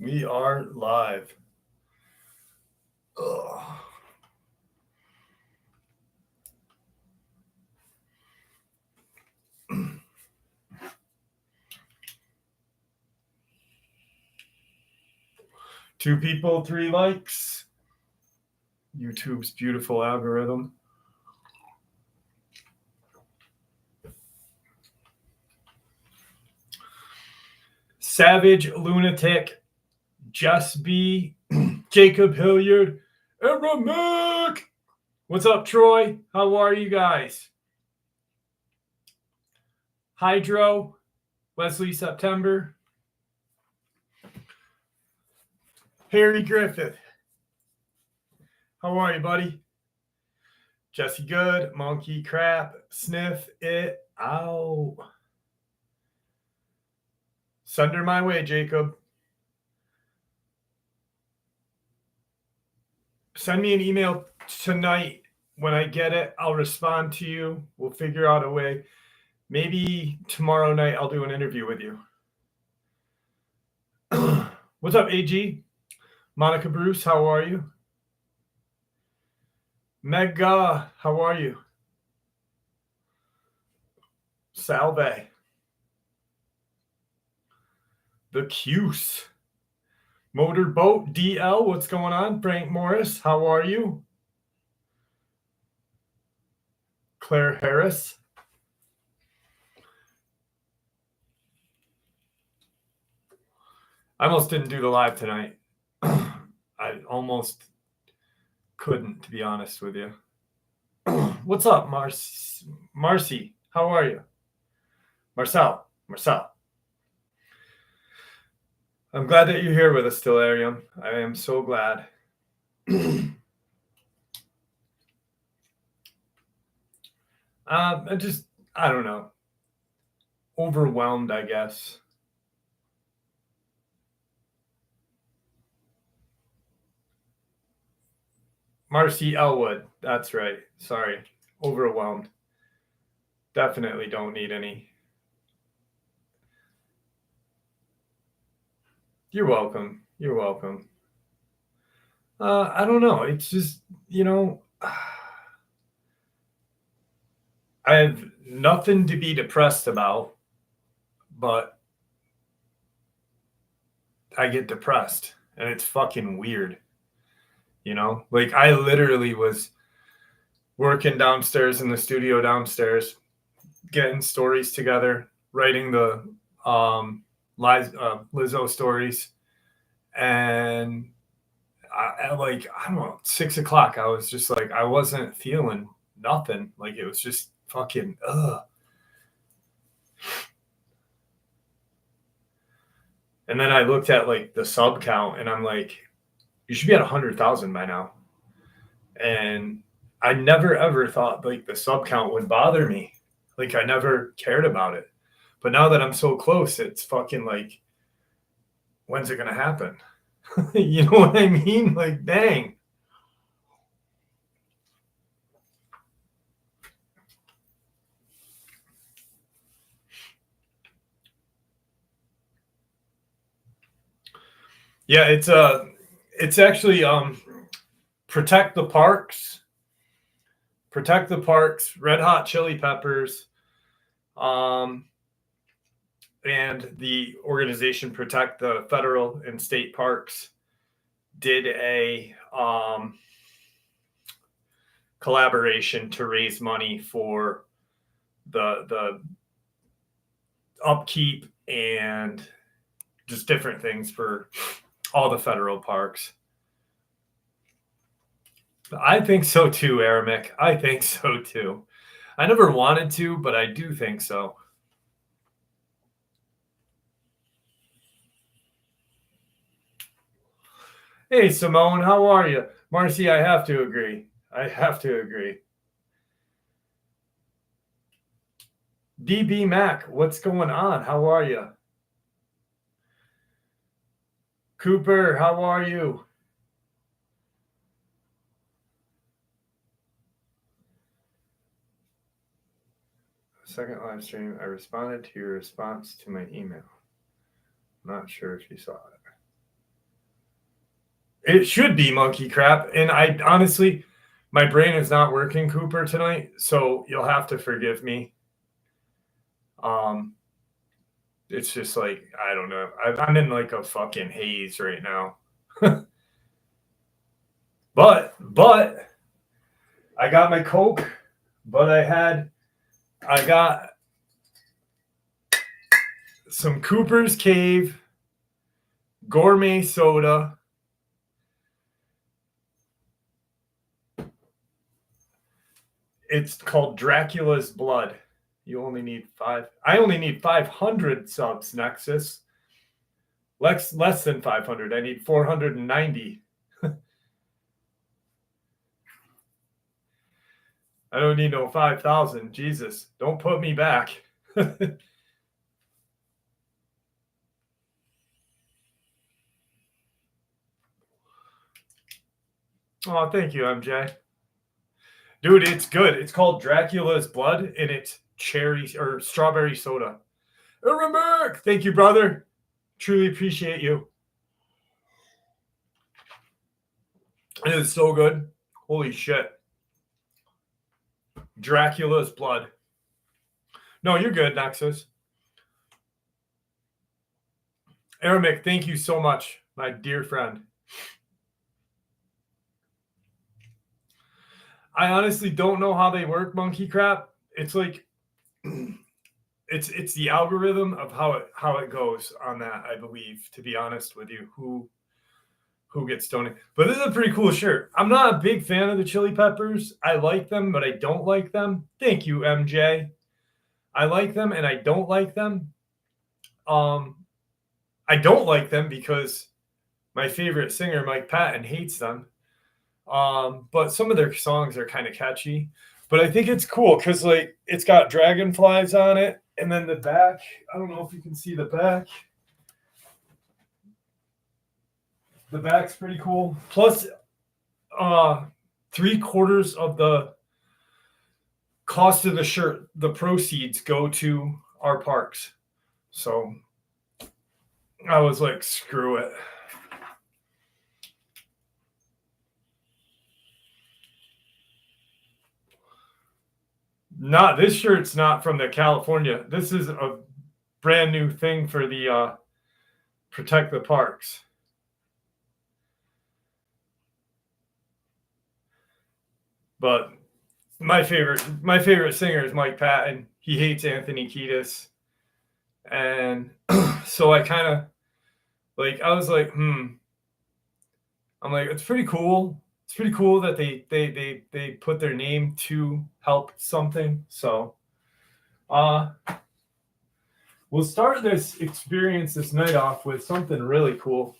We are live. Ugh. Two people, 3 likes. YouTube's beautiful algorithm. Savage Lunatic, Just B, Jacob Hilliard, and Ramek. What's up, Troy? How are you guys? Hydro, Wesley September, Harry Griffith. How are you, buddy? Jesse Good, Monkey Crap, Sniff It Out. Send her my way, Jacob. Send me an email tonight. When I get it, I'll respond to you. We'll figure out a way. Maybe tomorrow night I'll do an interview with you. What's up, AG? Monica Bruce, how are you? Mega, how are you? Salve. The Cuse. Motorboat DL, what's going on? Frank Morris, how are you? Claire Harris. I almost didn't do the live tonight. I almost couldn't, to be honest with you. What's up, Marcy? How are you? Marcel. I'm glad that you're here with us, Stellarium. I am so glad. I don't know. Overwhelmed, I guess. Marcy Elwood. That's right. Sorry. Overwhelmed. Definitely don't need any. You're welcome. I don't know. It's just, I have nothing to be depressed about, but I get depressed, and it's fucking weird. Like I literally was working downstairs in the studio downstairs, getting stories together, writing the Lizo stories, and I don't know, 6 o'clock, I was just like, I wasn't feeling nothing. Like it was just fucking ugh. And then I looked at like the sub count, and I'm like, you should be at 100,000 by now. And I never ever thought like the sub count would bother me. Like I never cared about it. But now that I'm so close, it's fucking like, when's it gonna happen? You know what I mean? Like, dang. Yeah, it's actually Protect the Parks, Red Hot Chili Peppers, and the organization Protect the Federal and State Parks did a collaboration to raise money for the upkeep and just different things for all the federal parks. I think so too, Aramek. I think so too. I never wanted to, but I do think so. Hey, Simone, how are you? Marcy, I have to agree. DB Mac, what's going on? How are you? Cooper, how are you? Second live stream, I responded to your response to my email. Not sure if you saw it. It should be monkey crap. And I honestly, my brain is not working, Cooper, tonight, so you'll have to forgive me. It's just like, I don't know. I'm in like a fucking haze right now. But I got my Coke, but I got some Cooper's Cave gourmet soda. It's called Dracula's Blood. You only need 5. I only need 500 subs, Nexus. Less than 500. I need 490. I don't need no 5,000. Jesus, don't put me back. Oh, thank you, MJ. Dude, it's good. It's called Dracula's Blood, and it's cherry or strawberry soda. Ehrenberg, thank you, brother. Truly appreciate you. It is so good. Holy shit. Dracula's Blood. No, you're good, Nexus. Eremic, thank you so much, my dear friend. I honestly don't know how they work, monkey crap. It's like it's the algorithm of how it goes on that, I believe, to be honest with you, who gets donated. But this is a pretty cool shirt. I'm not a big fan of the Chili Peppers. I like them, but I don't like them. Thank you, MJ. I like them and I don't like them. I don't like them because my favorite singer, Mike Patton, hates them. But some of their songs are kind of catchy. But I think it's cool because like it's got dragonflies on it, and then the back. I don't know if you can see the back. The back's pretty cool. Plus, 3/4 of the cost of the shirt, the proceeds go to our parks. So I was like, screw it. This shirt's not from the California. This is a brand new thing for the Protect the Parks. But my favorite singer is Mike Patton. He hates Anthony Kiedis. And so I kind of like, I was like, I'm like, it's pretty cool. It's pretty cool that they put their name to help something. So we'll start this experience this night off with something really cool.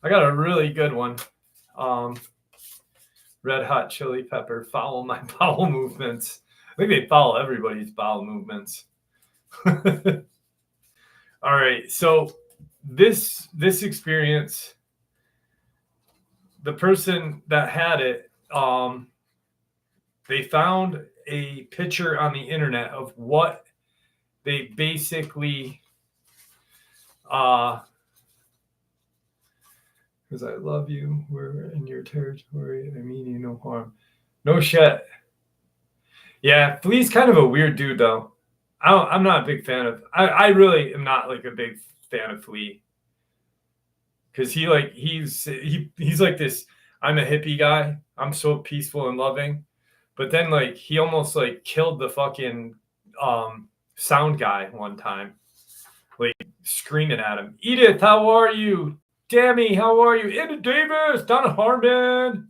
I got a really good one. Red Hot Chili Pepper, follow my bowel movements. I think they follow everybody's bowel movements. All right, so this experience, the person that had it, they found a picture on the internet of what they basically, because I love you, we're in your territory, I mean you no harm. No shit. Yeah, Flea's kind of a weird dude, though. I'm not a big fan of, I really am not like a big fan of Flea. Because he's like this, I'm a hippie guy. I'm so peaceful and loving. But then like he almost like killed the fucking sound guy one time. Like screaming at him. Edith, how are you? Dammy, how are you? Andy Davis, Donna Harmon.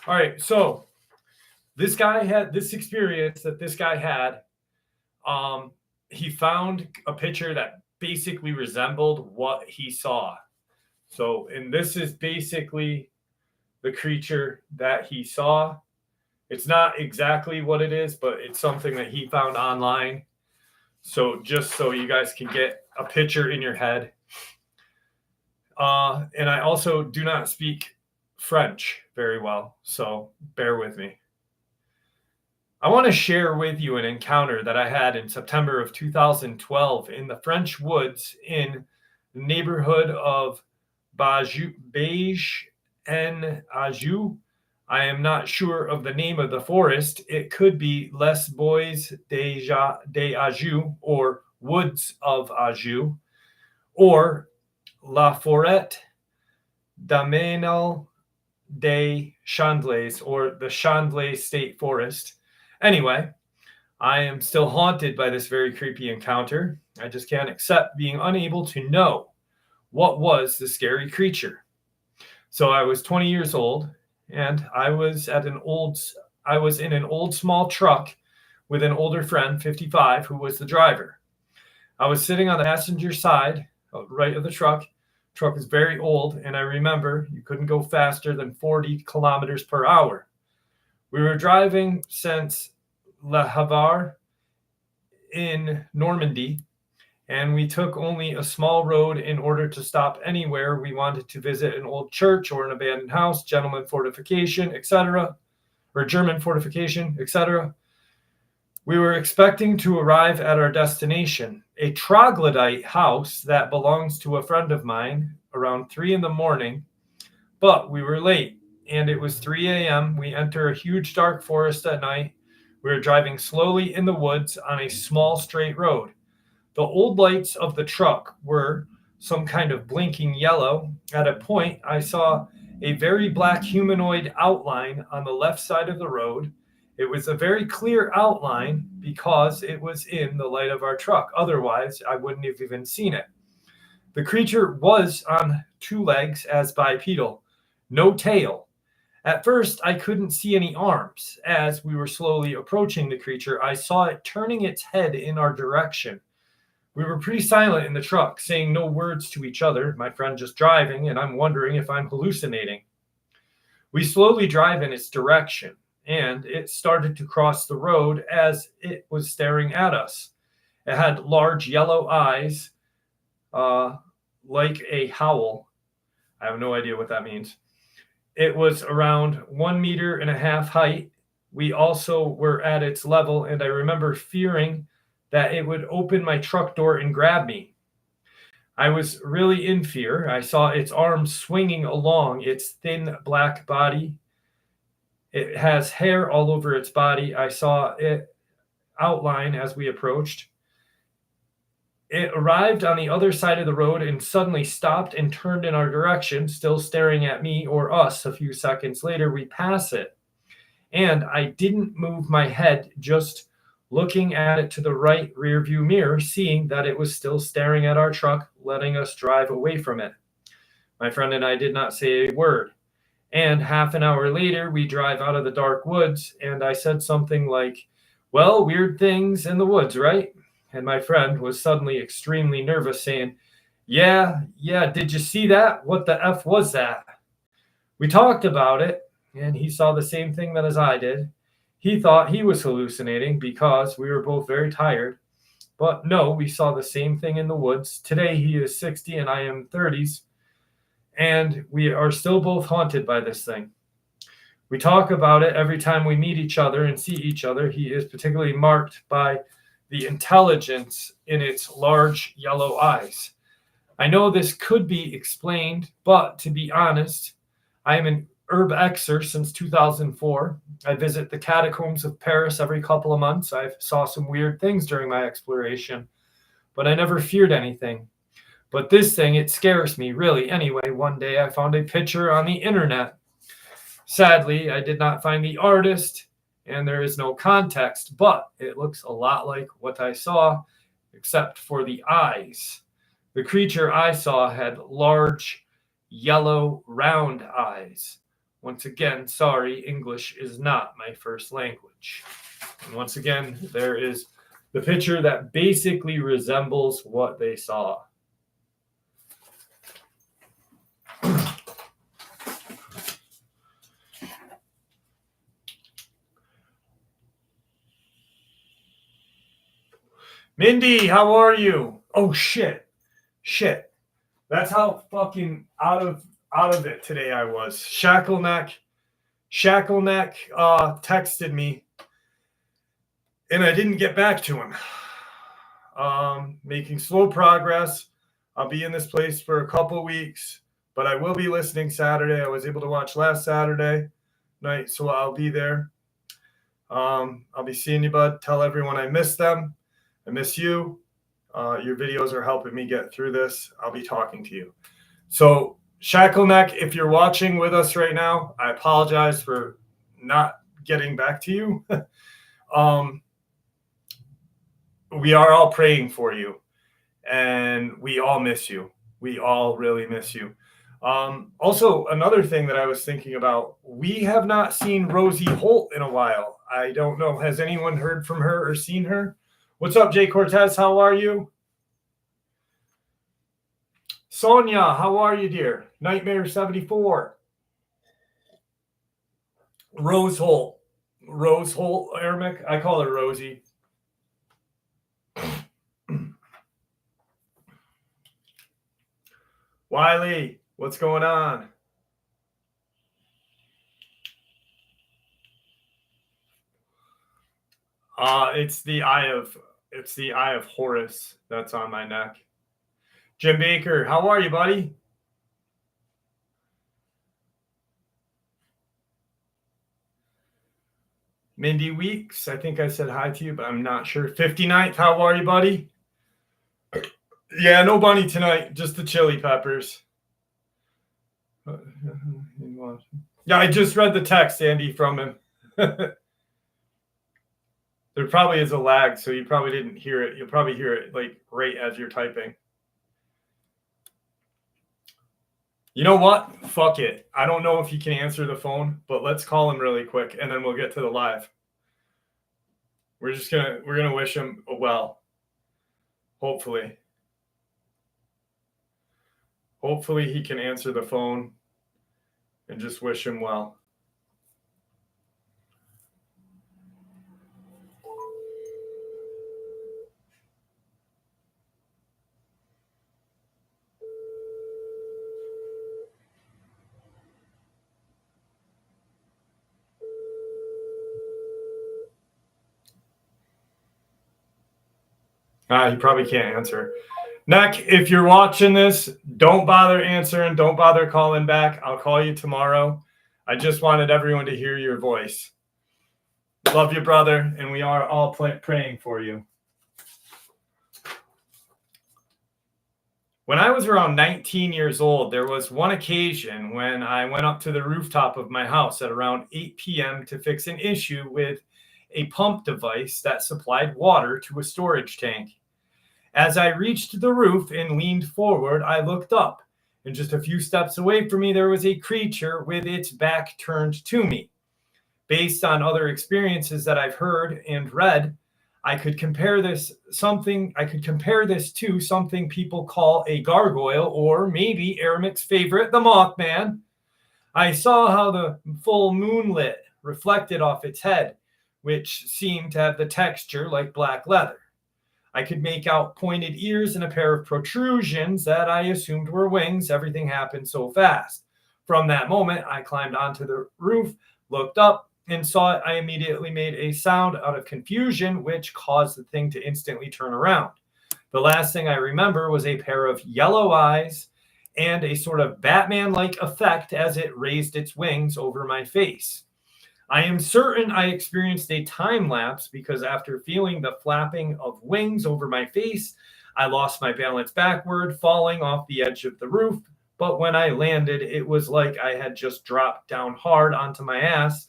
All right, so this guy had this experience that this guy had. He found a picture that basically resembled what he saw. So, and this is basically the creature that he saw. It's not exactly what it is, but it's something that he found online. So just so you guys can get a picture in your head. And I also do not speak French very well, so bear with me. I want to share with you an encounter that I had in September of 2012 in the French woods in the neighborhood of Beige en Ajou. I am not sure of the name of the forest. It could be Les Bois de Ajou or Woods of Ajou or La Forêt d'Amenal des Chenques or the Chenques State Forest. Anyway, I am still haunted by this very creepy encounter. I just can't accept being unable to know what was the scary creature. So I was 20 years old, and I was in an old small truck with an older friend, 55, who was the driver. I was sitting on the passenger side, right of the truck. Truck is very old, and I remember you couldn't go faster than 40 kilometers per hour. We were driving since Le Havre in Normandy, and we took only a small road in order to stop anywhere we wanted to visit an old church or an abandoned house, gentleman fortification, etc., or German fortification, etc. We were expecting to arrive at our destination, a troglodyte house that belongs to a friend of mine, around 3 a.m, but we were late, and it was 3 a.m. We enter a huge dark forest at night. We were driving slowly in the woods on a small straight road. The old lights of the truck were some kind of blinking yellow. At a point, I saw a very black humanoid outline on the left side of the road. It was a very clear outline because it was in the light of our truck. Otherwise, I wouldn't have even seen it. The creature was on 2 legs as bipedal, no tail. At first, I couldn't see any arms. As we were slowly approaching the creature, I saw it turning its head in our direction. We were pretty silent in the truck, saying no words to each other, my friend just driving, and I'm wondering if I'm hallucinating. We slowly drive in its direction, and it started to cross the road as it was staring at us. It had large yellow eyes, like a howl. I have no idea what that means. It was around 1.5 meters height. We also were at its level, and I remember fearing that it would open my truck door and grab me. I was really in fear. I saw its arms swinging along its thin black body. It has hair all over its body. I saw it outline as we approached. It arrived on the other side of the road and suddenly stopped and turned in our direction, still staring at me or us. A few seconds later, we pass it. And I didn't move my head, just looking at it to the right rear view mirror, seeing that it was still staring at our truck, letting us drive away from it. My friend and I did not say a word. And half an hour later, we drive out of the dark woods, and I said something like, "Well, weird things in the woods, right?" And my friend was suddenly extremely nervous, saying, Yeah, did you see that? What the F was that? We talked about it, and he saw the same thing that as I did. He thought he was hallucinating because we were both very tired. But no, we saw the same thing in the woods. Today he is 60 and I am 30s, and we are still both haunted by this thing. We talk about it every time we meet each other and see each other. He is particularly marked by the intelligence in its large yellow eyes. I know this could be explained, but to be honest, I am an urbexer since 2004. I visit the catacombs of Paris every couple of months. I saw some weird things during my exploration, but I never feared anything. But this thing, it scares me, really. Anyway, one day I found a picture on the internet. Sadly, I did not find the artist, and there is no context, but it looks a lot like what I saw, except for the eyes. The creature I saw had large, yellow, round eyes. Once again, sorry, English is not my first language. And once again, there is the picture that basically resembles what they saw. Mindy, how are you? Oh, shit. That's how fucking out of it today I was. Shackleneck texted me, and I didn't get back to him. Making slow progress. I'll be in this place for a couple weeks. But I will be listening Saturday. I was able to watch last Saturday night, so I'll be there. I'll be seeing you, bud. Tell everyone I miss them. I miss you. Your videos are helping me get through this. I'll be talking to you. So, Shackleneck, if you're watching with us right now, I apologize for not getting back to you. We are all praying for you, and we all miss you. We all really miss you. Also, another thing that I was thinking about, we have not seen Rosie Holt in a while. I don't know. Has anyone heard from her or seen her? What's up, Jay Cortez? How are you? Sonia, how are you, dear? Nightmare 74. Rose Holt. Rose Holt, Ermic. I call her Rosie. Wiley, what's going on? It's the eye of Horus that's on my neck. Jim Baker, how are you, buddy? Mindy Weeks, I think I said hi to you, but I'm not sure. 59th, how are you, buddy? Yeah, no bunny tonight, just the chili peppers. Yeah, I just read the text, Andy, from him. There probably is a lag, so you probably didn't hear it. You'll probably hear it like right as you're typing. You know what? Fuck it. I don't know if he can answer the phone, but let's call him really quick, and then we'll get to the live. We're gonna wish him well. Hopefully he can answer the phone and just wish him well. He probably can't answer. Neck, if you're watching this, don't bother answering. Don't bother calling back. I'll call you tomorrow. I just wanted everyone to hear your voice. Love you, brother, and we are all praying for you. When I was around 19 years old, there was one occasion when I went up to the rooftop of my house at around 8 p.m. to fix an issue with a pump device that supplied water to a storage tank. As I reached the roof and leaned forward, I looked up, and just a few steps away from me, there was a creature with its back turned to me. Based on other experiences that I've heard and read, I could compare this to something people call a gargoyle, or maybe Aramic's favorite, the Mothman. I saw how the full moonlit reflected off its head, which seemed to have the texture like black leather. I could make out pointed ears and a pair of protrusions that I assumed were wings. Everything happened so fast. From that moment, I climbed onto the roof, looked up, and saw it. I immediately made a sound out of confusion, which caused the thing to instantly turn around. The last thing I remember was a pair of yellow eyes and a sort of Batman-like effect as it raised its wings over my face. I am certain I experienced a time lapse because after feeling the flapping of wings over my face, I lost my balance backward, falling off the edge of the roof. But when I landed, it was like I had just dropped down hard onto my ass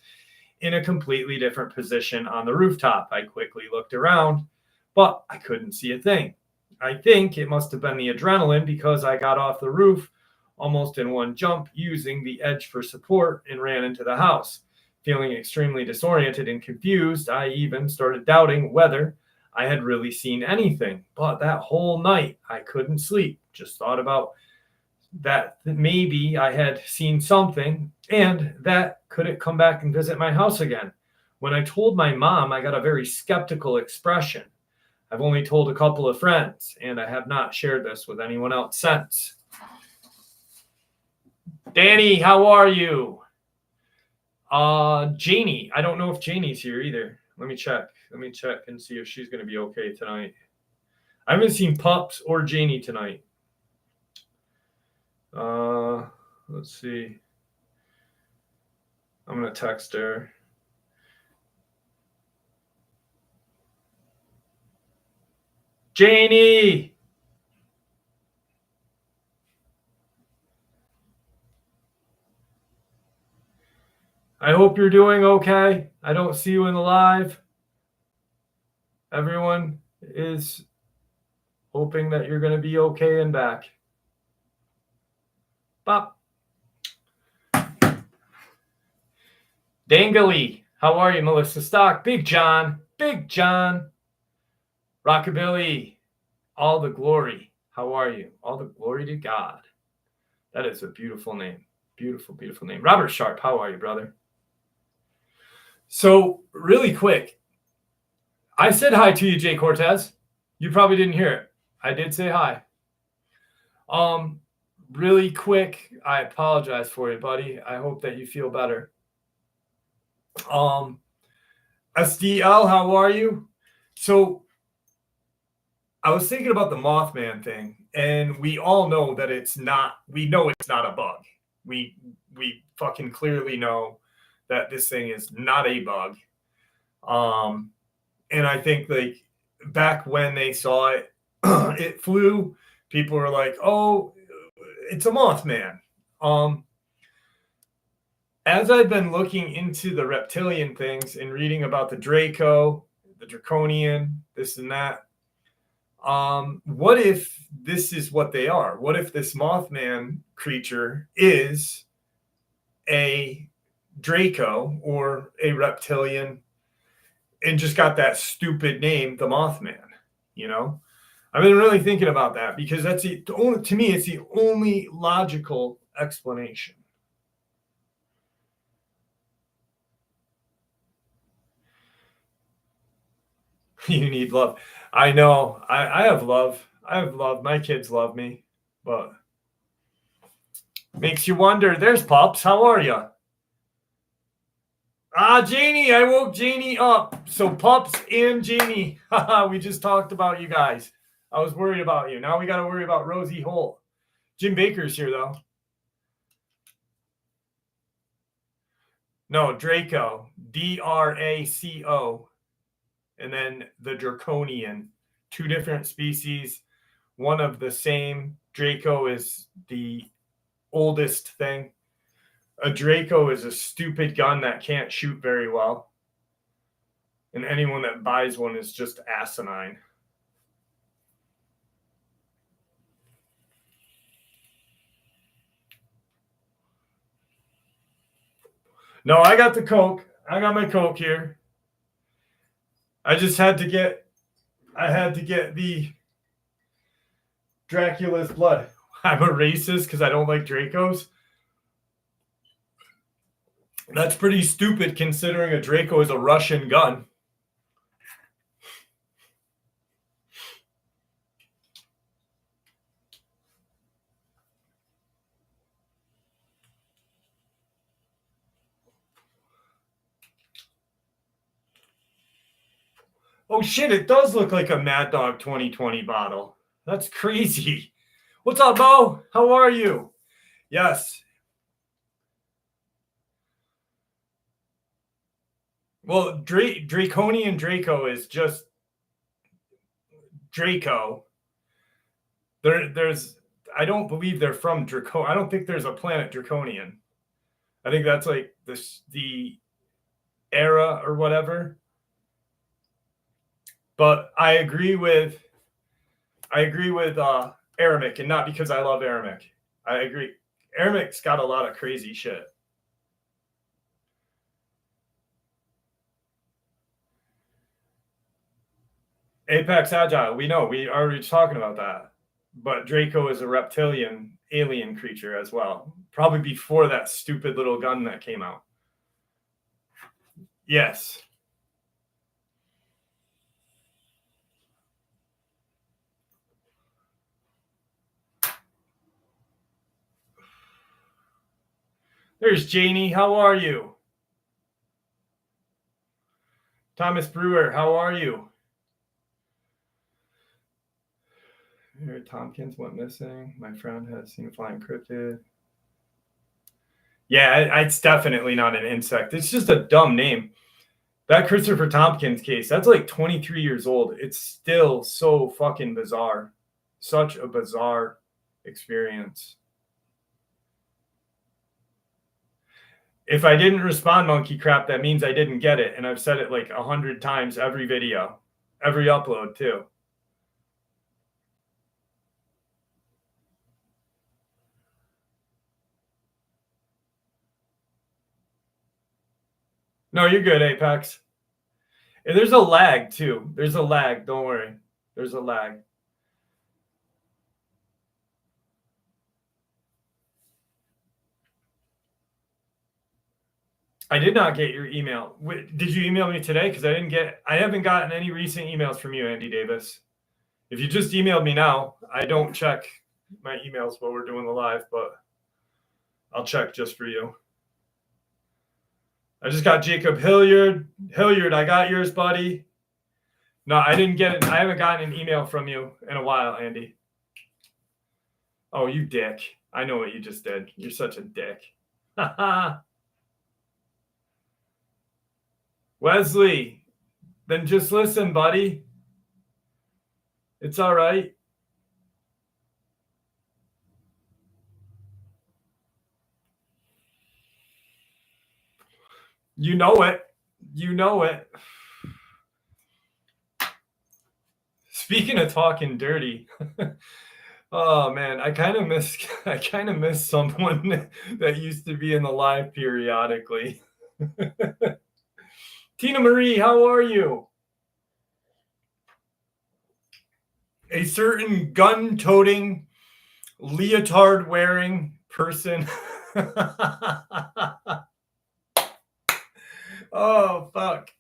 in a completely different position on the rooftop. I quickly looked around, but I couldn't see a thing. I think it must have been the adrenaline because I got off the roof almost in one jump using the edge for support and ran into the house. Feeling extremely disoriented and confused, I even started doubting whether I had really seen anything. But that whole night, I couldn't sleep. Just thought about that maybe I had seen something, and that could it come back and visit my house again. When I told my mom, I got a very skeptical expression. I've only told a couple of friends, and I have not shared this with anyone else since. Danny, how are you? Janie. I don't know if Janie's here either. Let me check and see if she's going to be okay tonight. I haven't seen Pups or Janie tonight. Let's see. I'm going to text her. Janie! I hope you're doing okay. I don't see you in the live. Everyone is hoping that you're going to be okay and back. Bop. Dangley, how are you? Melissa Stock, Big John, Rockabilly, all the glory. How are you? All the glory to God. That is a beautiful name. Beautiful, beautiful name. Robert Sharp, how are you, brother? So, really quick, I said hi to you, Jay Cortez. You probably didn't hear it. I did say hi. Really quick, I apologize for you, buddy. I hope that you feel better. SDL, how are you? So I was thinking about the Mothman thing, and we all know that it's not a bug. We fucking clearly know that this thing is not a bug. And I think like back when they saw it, it flew, people were like, oh, it's a Mothman. As I've been looking into the reptilian things and reading about the Draco, the Draconian, this and that, what if this is what they are? What if this Mothman creature is a Draco or a reptilian and just got that stupid name, the Mothman? You know, I've been really thinking about that because that's to me, it's the only logical explanation. You need love. I know. I have love. I have love. My kids love me, but makes you wonder. There's Pups. How are you? Janie. I woke Janie up. So Pups and Janie. We just talked about you guys. I was worried about you. Now we got to worry about Rosie Holt. Jim Baker's here, though. No, Draco. Draco. And then the Draconian. Two different species. One of the same. Draco is the oldest thing. A Draco is a stupid gun that can't shoot very well. And anyone that buys one is just asinine. No, I got the Coke. I got my Coke here. I just had to get the Dracula's blood. I'm a racist because I don't like Dracos. That's pretty stupid considering a Draco is a Russian gun. Oh shit, it does look like a Mad Dog 2020 bottle. That's crazy. What's up, Bo? How are you? Yes. Well, Draconian Draco is just Draco. There's I don't believe they're from Draco. I don't think there's a planet Draconian. I think that's like the era or whatever. But I agree with Aramik, and not because I love Aramik. I agree. Aramik's got a lot of crazy shit. Apex Agile, we know. We already talking about that. But Draco is a reptilian alien creature as well. Probably before that stupid little gun that came out. Yes. There's Janie. How are you? Thomas Brewer, how are you? Tompkins went missing. My friend has seen a flying cryptid. Yeah, it's definitely not an insect. It's just a dumb name. That Christopher Tompkins case, that's like 23 years old. It's still so fucking bizarre. Such a bizarre experience. If I didn't respond, monkey crap, that means I didn't get it. And I've said it like 100 times every video, every upload too. No, you're good, Apex. And there's a lag too. There's a lag. Don't worry. There's a lag. I did not get your email. Did you email me today? Because I haven't gotten any recent emails from you, Andy Davis. If you just emailed me now, I don't check my emails while we're doing the live, but I'll check just for you. I just got Jacob Hilliard. Hilliard, I got yours, buddy. No, I didn't get it. I haven't gotten an email from you in a while, Andy. Oh, you dick. I know what you just did. You're such a dick. Wesley, then just listen, buddy. It's all right. You know it. You know it. Speaking of talking dirty, oh man, I kind of miss someone that used to be in the live periodically. Tina Marie, how are you? A certain gun-toting, leotard-wearing person. Oh, fuck.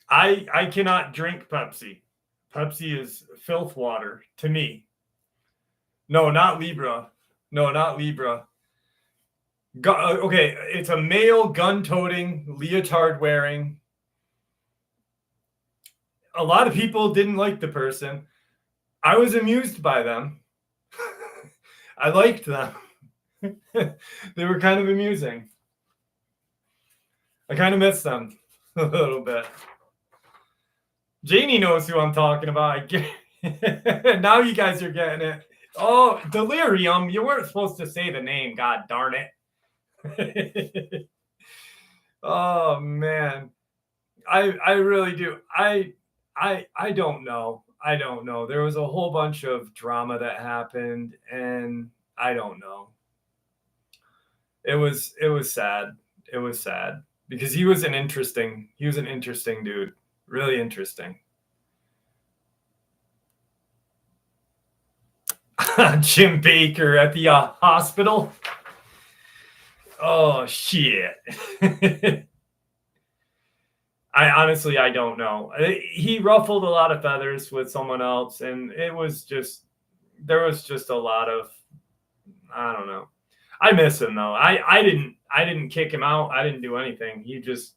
I cannot drink Pepsi. Pepsi is filth water to me. No, not Libra. No, not Libra. Okay, it's a male gun-toting, leotard-wearing. A lot of people didn't like the person. I was amused by them. I liked them. They were kind of amusing. I kind of miss them a little bit. Janie knows who I'm talking about. Now you guys are getting it. Oh, Delirium. You weren't supposed to say the name. God darn it. Oh, man. I really do. I don't know. I don't know. There was a whole bunch of drama that happened, and I don't know. It was sad. It was sad because he was an interesting dude. Really interesting. Jim Baker at the hospital. Oh shit. I don't know. He ruffled a lot of feathers with someone else, and there was just a lot of, I don't know. I miss him though. I didn't kick him out. I didn't do anything. He just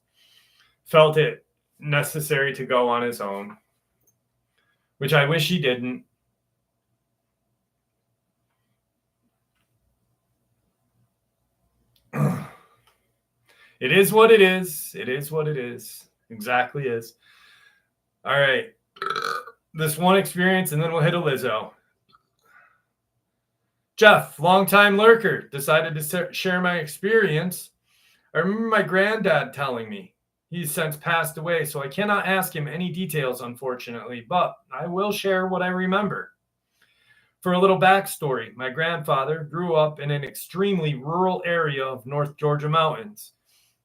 felt it necessary to go on his own, which I wish he didn't. It is what it is. It is what it is. Exactly is. All right. This one experience, and then we'll hit a Lizo. Jeff, longtime lurker, decided to share my experience. I remember my granddad telling me. He's since passed away, so I cannot ask him any details, unfortunately, but I will share what I remember. For a little backstory, my grandfather grew up in an extremely rural area of North Georgia mountains.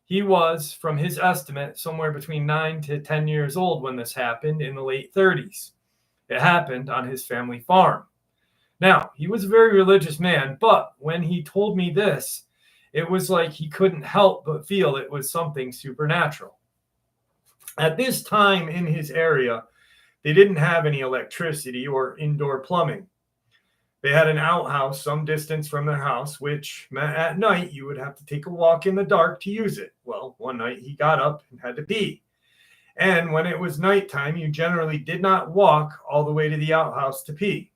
He was, from his estimate, somewhere between 9 to 10 years old when this happened in the late 30s. It happened on his family farm. Now, he was a very religious man, but when he told me this, it was like he couldn't help but feel it was something supernatural. At this time in his area, they didn't have any electricity or indoor plumbing. They had an outhouse some distance from their house, which meant at night you would have to take a walk in the dark to use it. Well, one night he got up and had to pee. And when it was nighttime, you generally did not walk all the way to the outhouse to pee.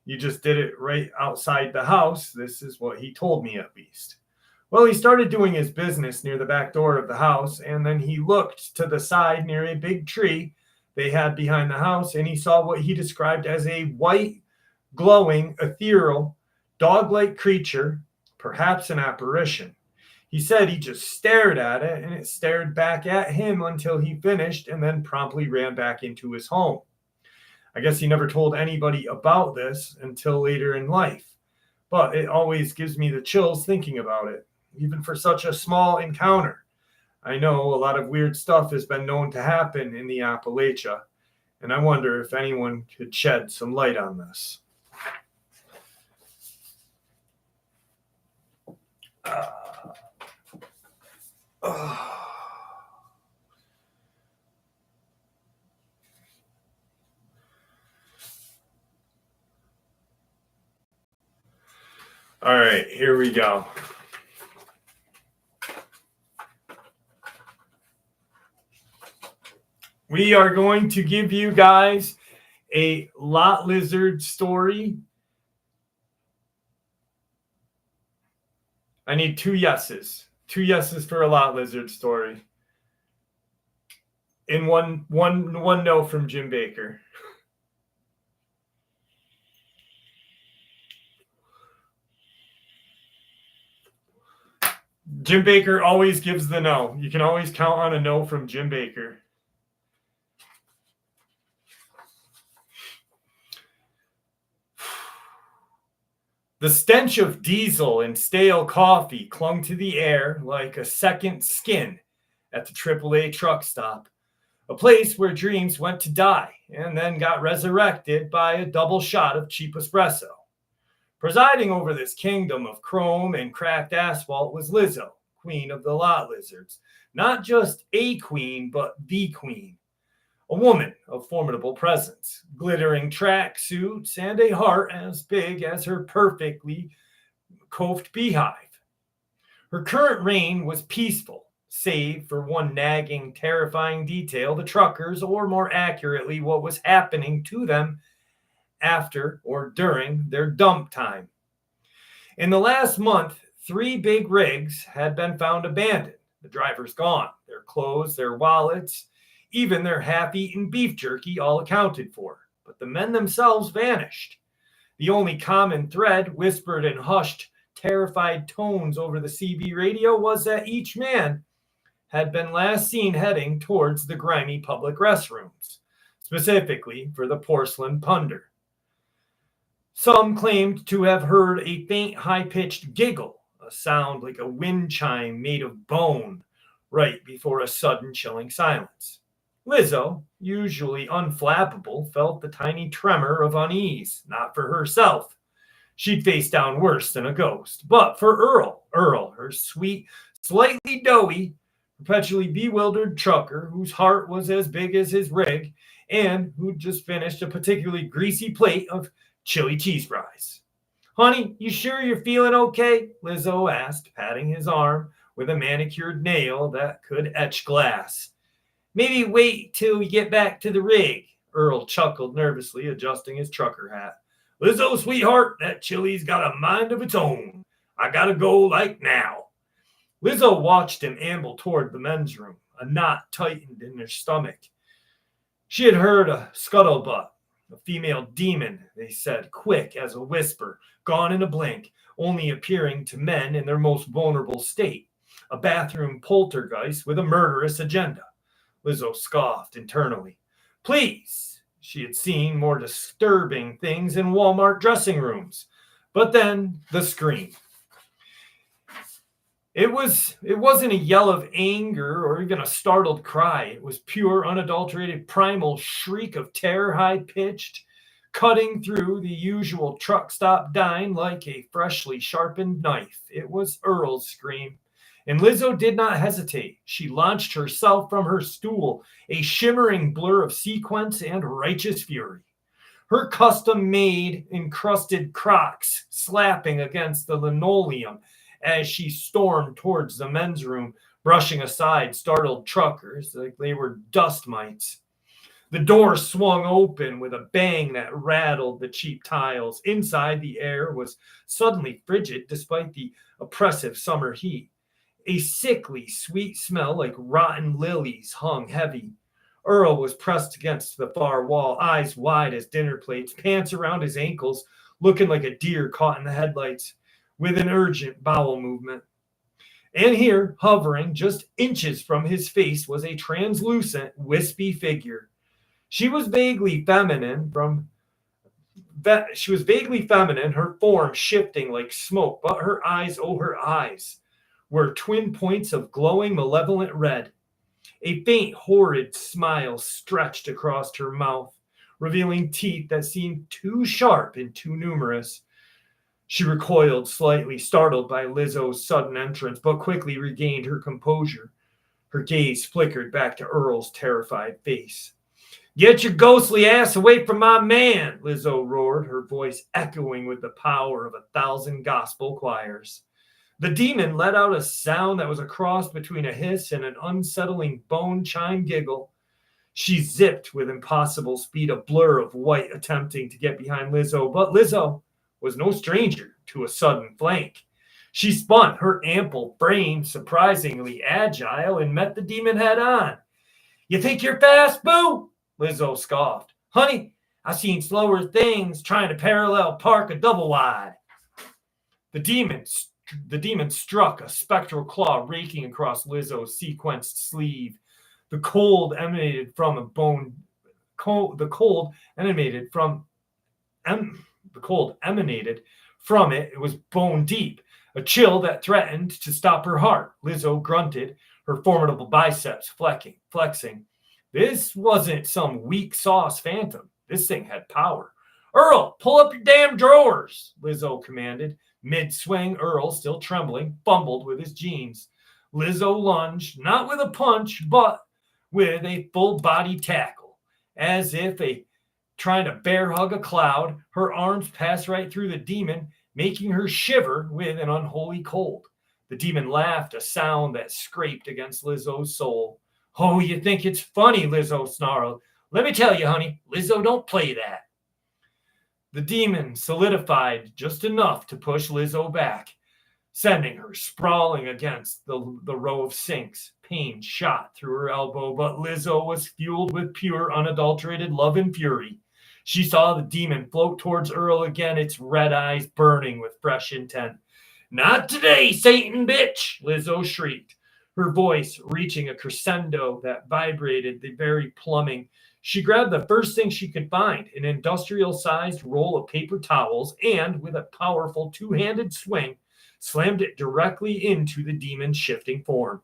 You just did it right outside the house. This is what he told me, at least. Well, he started doing his business near the back door of the house, and then he looked to the side near a big tree they had behind the house, and he saw what he described as a white, glowing, ethereal, dog-like creature, perhaps an apparition. He said he just stared at it, and it stared back at him until he finished, and then promptly ran back into his home. I guess he never told anybody about this until later in life, but it always gives me the chills thinking about it, even for such a small encounter. I know a lot of weird stuff has been known to happen in the Appalachia, and I wonder if anyone could shed some light on this. All right, here we go. We are going to give you guys a lot lizard story. I need 2 yeses. 2 yeses for a lot lizard story. And one no from Jim Baker. Jim Baker always gives the no. You can always count on a no from Jim Baker. The stench of diesel and stale coffee clung to the air like a second skin at the AAA truck stop, a place where dreams went to die and then got resurrected by a double shot of cheap espresso. Presiding over this kingdom of chrome and cracked asphalt was Lizo, queen of the lot lizards. Not just a queen, but the queen. A woman of formidable presence, glittering track suits, and a heart as big as her perfectly coiffed beehive. Her current reign was peaceful, save for one nagging, terrifying detail: the truckers, or more accurately, what was happening to them after or during their dump time. In the last month, 3 big rigs had been found abandoned. The drivers gone, their clothes, their wallets, even their half-eaten beef jerky all accounted for. But the men themselves vanished. The only common thread, whispered in hushed, terrified tones over the CB radio, was that each man had been last seen heading towards the grimy public restrooms, specifically for the porcelain punder. Some claimed to have heard a faint, high-pitched giggle, a sound like a wind chime made of bone, right before a sudden chilling silence. Lizo, usually unflappable, felt the tiny tremor of unease, not for herself. She'd face down worse than a ghost, but for Earl, her sweet, slightly doughy, perpetually bewildered trucker whose heart was as big as his rig and who'd just finished a particularly greasy plate of chili cheese fries. "Honey, you sure you're feeling okay?" Lizo asked, patting his arm with a manicured nail that could etch glass. "Maybe wait till we get back to the rig," Earl chuckled nervously, adjusting his trucker hat. "Lizo, sweetheart, that chili's got a mind of its own. I gotta go like now." Lizo watched him amble toward the men's room, a knot tightened in her stomach. She had heard a scuttlebutt, a female demon, they said, quick as a whisper, gone in a blink, only appearing to men in their most vulnerable state. A bathroom poltergeist with a murderous agenda. Lizo scoffed internally. Please, she had seen more disturbing things in Walmart dressing rooms. But then the scream. It wasn't a yell of anger or even a startled cry. It was pure, unadulterated, primal shriek of terror, high-pitched, cutting through the usual truck stop dine like a freshly sharpened knife. It was Earl's scream. And Lizo did not hesitate. She launched herself from her stool, a shimmering blur of sequence and righteous fury. her custom-made encrusted Crocs slapping against the linoleum as she stormed towards the men's room, brushing aside startled truckers like they were dust mites. The door swung open with a bang that rattled the cheap tiles. Inside, the air was suddenly frigid despite the oppressive summer heat. A sickly, sweet smell like rotten lilies hung heavy. Earl was pressed against the far wall, eyes wide as dinner plates, pants around his ankles, looking like a deer caught in the headlights, with an urgent bowel movement. And here, hovering just inches from his face, was a translucent, wispy figure. She was vaguely feminine, her form shifting like smoke, but her eyes, were twin points of glowing, malevolent red. A faint, horrid smile stretched across her mouth, revealing teeth that seemed too sharp and too numerous. She recoiled slightly, startled by Lizo's sudden entrance, but quickly regained her composure. Her gaze flickered back to Earl's terrified face. "Get your ghostly ass away from my man," Lizo roared, her voice echoing with the power of 1,000 gospel choirs. The demon let out a sound that was a cross between a hiss and an unsettling bone-chime giggle. She zipped with impossible speed, a blur of white attempting to get behind Lizo, but Lizo was no stranger to a sudden flank. She spun, her ample frame surprisingly agile, and met the demon head on. "You think you're fast, boo?" Lizo scoffed. "Honey, I've seen slower things trying to parallel park a double wide." The demon struck, a spectral claw raking across Lizo's sequenced sleeve. The cold emanated from a bone. The cold emanated from it. It was bone deep, a chill that threatened to stop her heart. Lizo grunted, her formidable biceps flexing. This wasn't some weak sauce phantom. This thing had power. "Earl, pull up your damn drawers," Lizo commanded. Mid-swing, Earl, still trembling, fumbled with his jeans. Lizo lunged, not with a punch, but with a full-body tackle. As if trying to bear hug a cloud, her arms passed right through the demon, making her shiver with an unholy cold. The demon laughed, a sound that scraped against Lizo's soul. "Oh, you think it's funny," Lizo snarled. "Let me tell you, honey, Lizo don't play that." The demon solidified just enough to push Lizo back, sending her sprawling against the row of sinks. Pain shot through her elbow, but Lizo was fueled with pure, unadulterated love and fury. She saw the demon float towards Earl again, its red eyes burning with fresh intent. "Not today, Satan bitch!" Lizo shrieked, her voice reaching a crescendo that vibrated the very plumbing. She grabbed the first thing she could find, an industrial-sized roll of paper towels, and, with a powerful two-handed swing, slammed it directly into the demon's shifting form.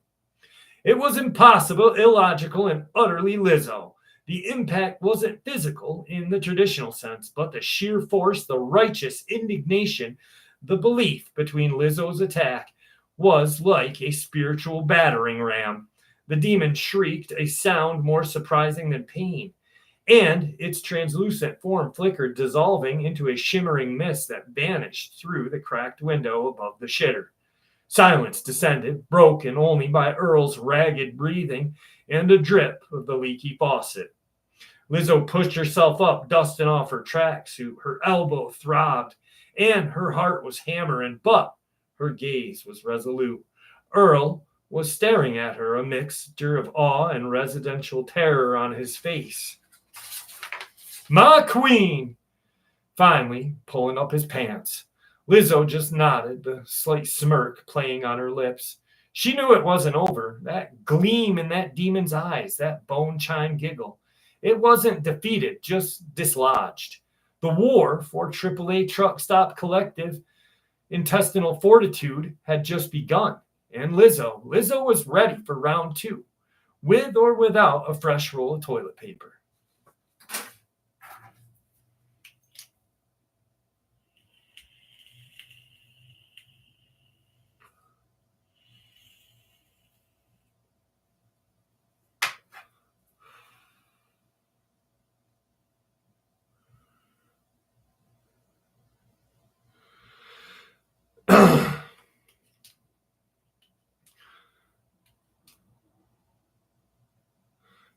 It was impossible, illogical, and utterly Lizo. The impact wasn't physical in the traditional sense, but the sheer force, the righteous indignation, the belief between Lizo's attack was like a spiritual battering ram. The demon shrieked, a sound more surprising than pain, and its translucent form flickered, dissolving into a shimmering mist that vanished through the cracked window above the shitter. Silence descended, broken only by Earl's ragged breathing and a drip of the leaky faucet. Lizo pushed herself up, dusting off her tracksuit. Her elbow throbbed, and her heart was hammering, but her gaze was resolute. Earl was staring at her, a mixture of awe and residential terror on his face. "My queen!" Finally, pulling up his pants. Lizo just nodded, the slight smirk playing on her lips. She knew it wasn't over. That gleam in that demon's eyes, that bone-chime giggle. It wasn't defeated, just dislodged. The war for AAA Truck Stop Collective intestinal fortitude had just begun. And Lizo was ready for round two, with or without a fresh roll of toilet paper.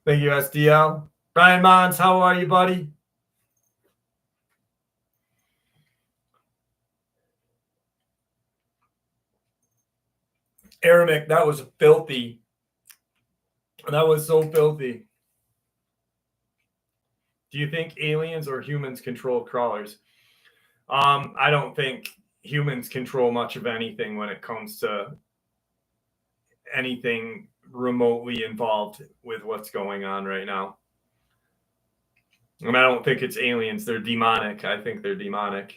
Thank you, SDL. Brian Mons, how are you, buddy? Aramik, that was filthy. That was so filthy. Do you think aliens or humans control crawlers? I don't think humans control much of anything when it comes to anything remotely involved with what's going on right now. I mean, I don't think it's aliens. They're demonic. I think they're demonic.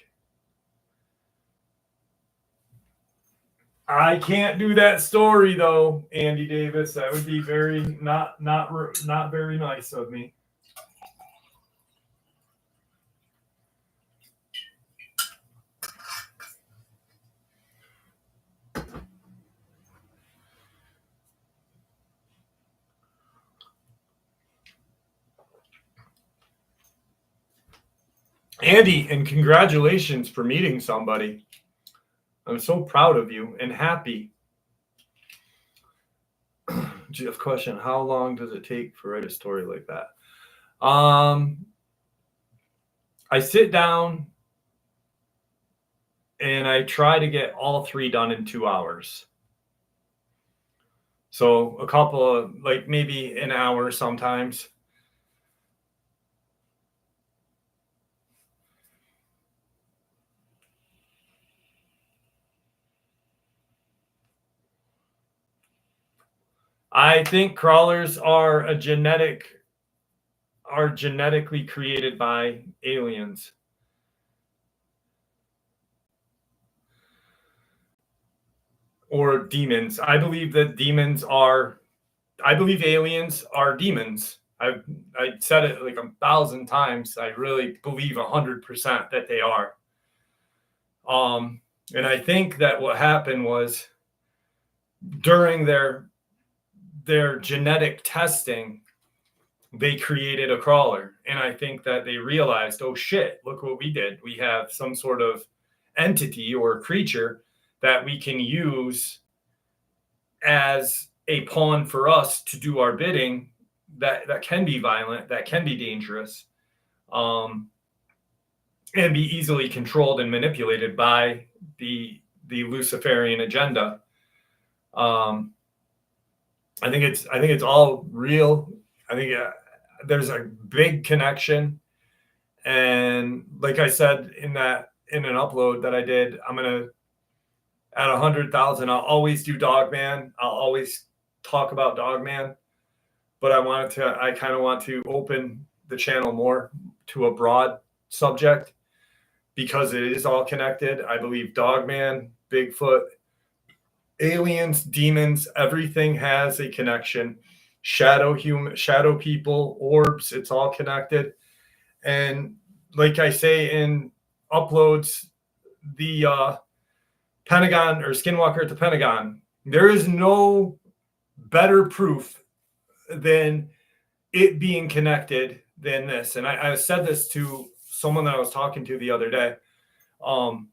I can't do that story though, Andy Davis. That would be very not very nice of me. Andy, and congratulations for meeting somebody. I'm so proud of you and happy. Jeff, question: how long does it take to write a story like that? I sit down and I try to get all 3 done in 2 hours. So a couple of, like, maybe an hour sometimes. I think crawlers are genetically created by aliens. Or demons. I believe aliens are demons. I said it like 1,000 times. I really believe 100% that they are. And I think that what happened was during their genetic testing, they created a crawler. And I think that they realized, oh shit, look what we did. We have some sort of entity or creature that we can use as a pawn for us to do our bidding, that can be violent, that can be dangerous, and be easily controlled and manipulated by the Luciferian agenda. I think it's all real. I think there's a big connection, and like I said in an upload that I did, I'm gonna at 100,000. I'll always do Dogman. I'll always talk about Dogman, but I kind of want to open the channel more to a broad subject because it is all connected. I believe Dogman, Bigfoot, aliens, demons, everything has a connection. Shadow people, orbs, it's all connected. And like I say in uploads, the Pentagon or Skinwalker at the Pentagon, there is no better proof than it being connected than this. And I said this to someone that I was talking to the other day,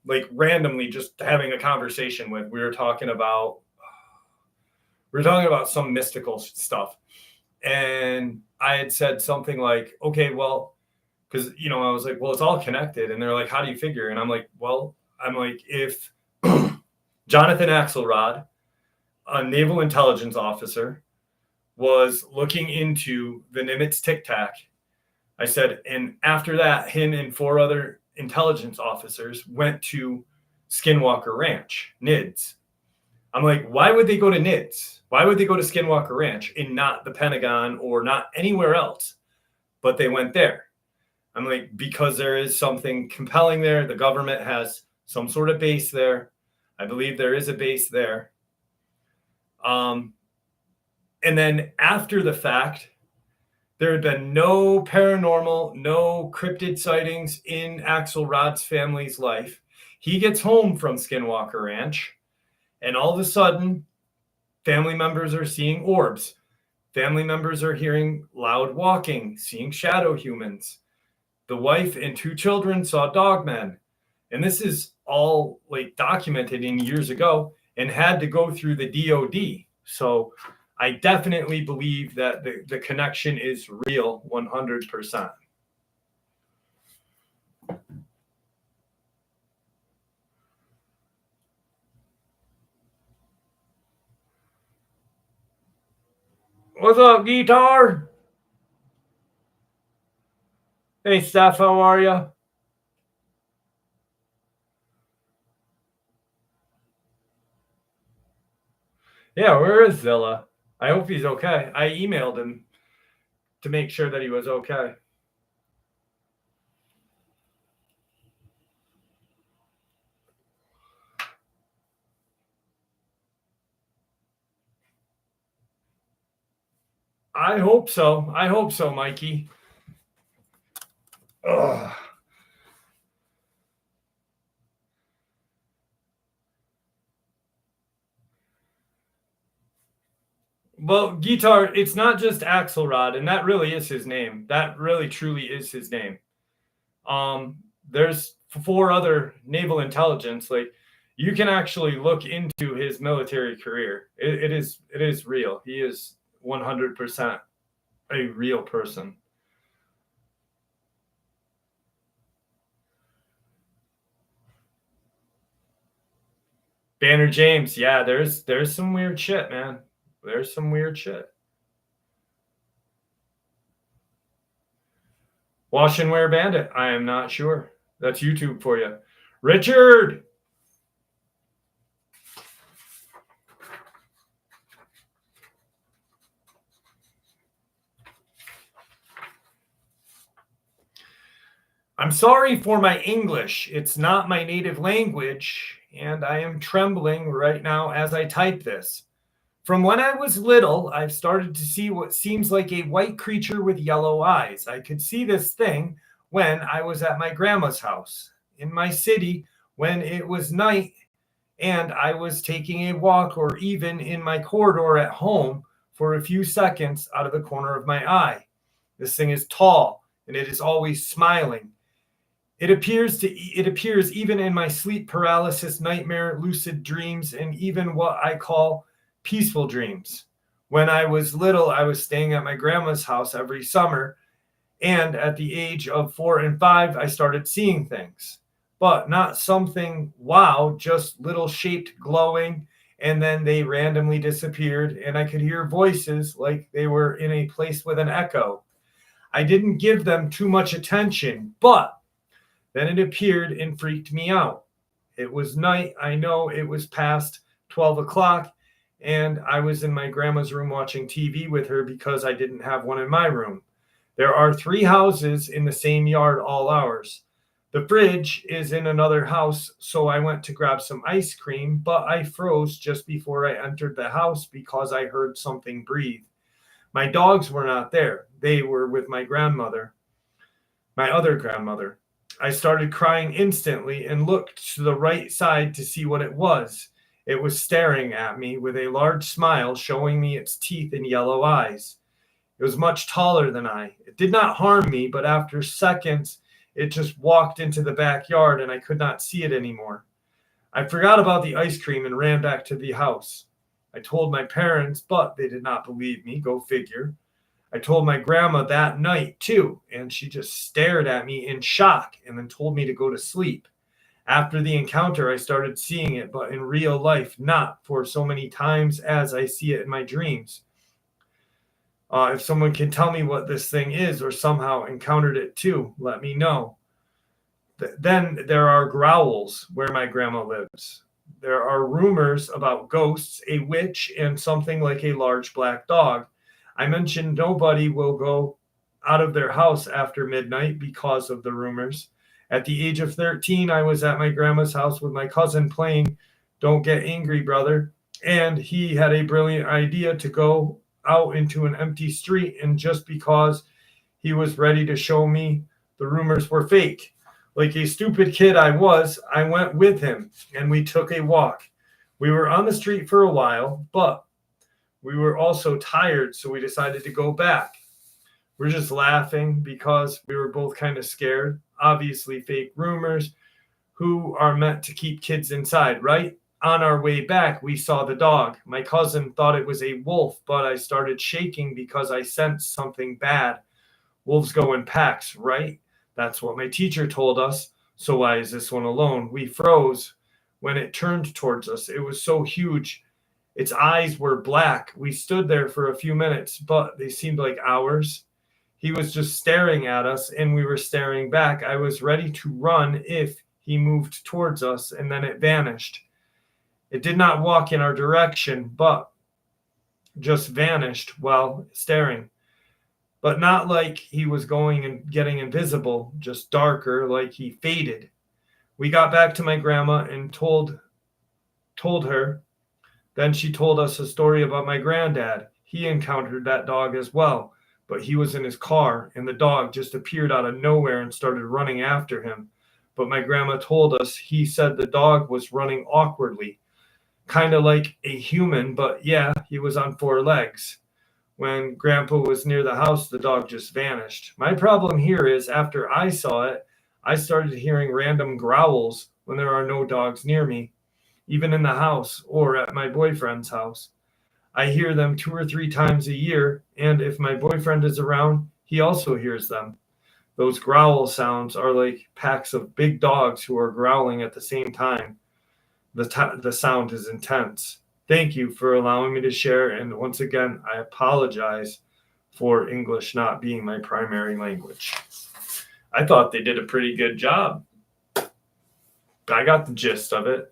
like randomly just having a conversation with. We were talking about some mystical stuff. And I had said something like, okay, well, because, I was like, well, it's all connected. And they're like, how do you figure? And I'm like, if Jonathan Axelrod, a naval intelligence officer, was looking into the Nimitz Tic Tac, I said, and after that, him and 4 other intelligence officers went to Skinwalker Ranch, NIDS. I'm like, why would they go to NIDS? Why would they go to Skinwalker Ranch and not the Pentagon or not anywhere else? But they went there. I'm like, because there is something compelling there. The government has some sort of base there. I believe there is a base there. And then after the fact, there had been no paranormal, no cryptid sightings in Axelrod's family's life. He gets home from Skinwalker Ranch, and all of a sudden, family members are seeing orbs. Family members are hearing loud walking, seeing shadow humans. The wife and 2 children saw dogmen. And this is all like documented in years ago and had to go through the DOD. So I definitely believe that the connection is real 100%. What's up, guitar? Hey, Steph, how are you? Yeah, where is Zilla? I hope he's okay. I emailed him to make sure that he was okay. I hope so. I hope so, Mikey. Ugh. Well, guitar, it's not just Axelrod, and that really is his name. That really truly is his name. There's 4 other naval intelligence. Like, you can actually look into his military career. It is real. He is 100% a real person. Banner James, yeah, there's some weird shit, man. There's some weird shit. Wash and Wear Bandit, I am not sure. That's YouTube for you. Richard! I'm sorry for my English. It's not my native language, and I am trembling right now as I type this. From when I was little, I've started to see what seems like a white creature with yellow eyes. I could see this thing when I was at my grandma's house. In my city, when it was night and I was taking a walk, or even in my corridor at home for a few seconds out of the corner of my eye. This thing is tall and it is always smiling. It appears even in my sleep paralysis, nightmare, lucid dreams, and even what I call peaceful dreams. When I was little, I was staying at my grandma's house every summer, and at the age of 4 and 5, I started seeing things, but not something wow, just little shaped glowing, and then they randomly disappeared, and I could hear voices like they were in a place with an echo. I didn't give them too much attention, but then it appeared and freaked me out. It was night. I know it was past 12 o'clock, and I was in my grandma's room watching TV with her because I didn't have one in my room. There are 3 houses in the same yard, all ours. The fridge is in another house, so I went to grab some ice cream, but I froze just before I entered the house because I heard something breathe. My dogs were not there. They were with my grandmother, my other grandmother. I started crying instantly and looked to the right side to see what it was. It was staring at me with a large smile, showing me its teeth and yellow eyes. It was much taller than I. It did not harm me, but after seconds, it just walked into the backyard and I could not see it anymore. I forgot about the ice cream and ran back to the house. I told my parents, but they did not believe me. Go figure. I told my grandma that night too, and she just stared at me in shock and then told me to go to sleep. After the encounter, I started seeing it, but in real life, not for so many times as I see it in my dreams. If someone can tell me what this thing is or somehow encountered it too, let me know. Then there are growls where my grandma lives. There are rumors about ghosts, a witch, and something like a large black dog. I mentioned nobody will go out of their house after midnight because of the rumors. At the age of 13, I was at my grandma's house with my cousin playing Don't Get Angry, Brother, and he had a brilliant idea to go out into an empty street, and just because he was ready to show me the rumors were fake. Like a stupid kid I was, I went with him, and we took a walk. We were on the street for a while, but we were also tired, so we decided to go back. We're just laughing because we were both kind of scared. Obviously, fake rumors. Who are meant to keep kids inside, right? on our way back, we saw the dog. My cousin thought it was a wolf, but I started shaking because I sensed something bad. Wolves go in packs, right? That's what my teacher told us. So why is this one alone? We froze when it turned towards us. It was so huge. Its eyes were black. We stood there for a few minutes, but they seemed like hours. He was just staring at us, and we were staring back. I was ready to run if he moved towards us, and then it vanished. It did not walk in our direction, but just vanished while staring. But not like he was going and getting invisible, just darker, like he faded. We got back to my grandma and told her. Then she told us a story about my granddad. He encountered that dog as well, but he was in his car, and the dog just appeared out of nowhere and started running after him. But my grandma told us he said the dog was running awkwardly, kind of like a human, but yeah, he was on four legs. When Grandpa was near the house, the dog just vanished. My problem here is after I saw it, I started hearing random growls when there are no dogs near me, even in the house or at my boyfriend's house. I hear them 2 or 3 times a year, and if my boyfriend is around, he also hears them. Those growl sounds are like packs of big dogs who are growling at the same time. The sound is intense. Thank you for allowing me to share. And once again, I apologize for English not being my primary language. I thought they did a pretty good job. I got the gist of it.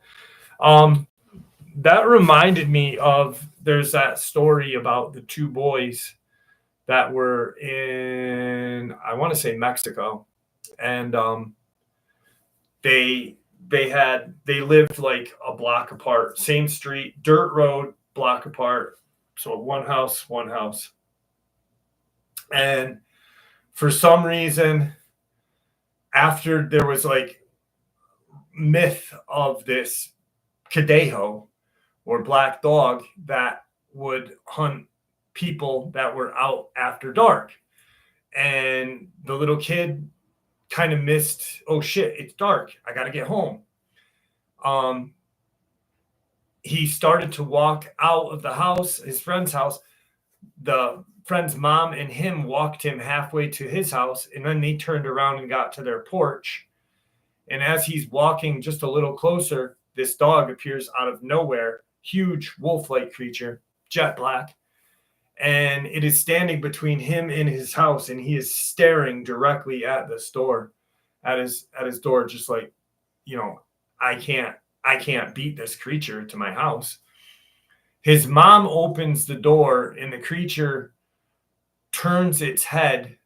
That reminded me of, there's that story about the two boys that were in, I want to say Mexico. And they lived like a block apart, same street, dirt road, block apart. So one house. And for some reason, after there was like myth of this Cadejo or black dog that would hunt people that were out after dark. And the little kid kind of missed, oh shit, it's dark, I gotta get home. He started to walk out of the house, his friend's house. The friend's mom and him walked him halfway to his house, and then they turned around and got to their porch. And as he's walking just a little closer, this dog appears out of nowhere, huge wolf-like creature, jet black. And it is standing between him and his house, and he is staring directly at this door, at his door, just like, I can't beat this creature to my house. His mom opens the door, and the creature turns its head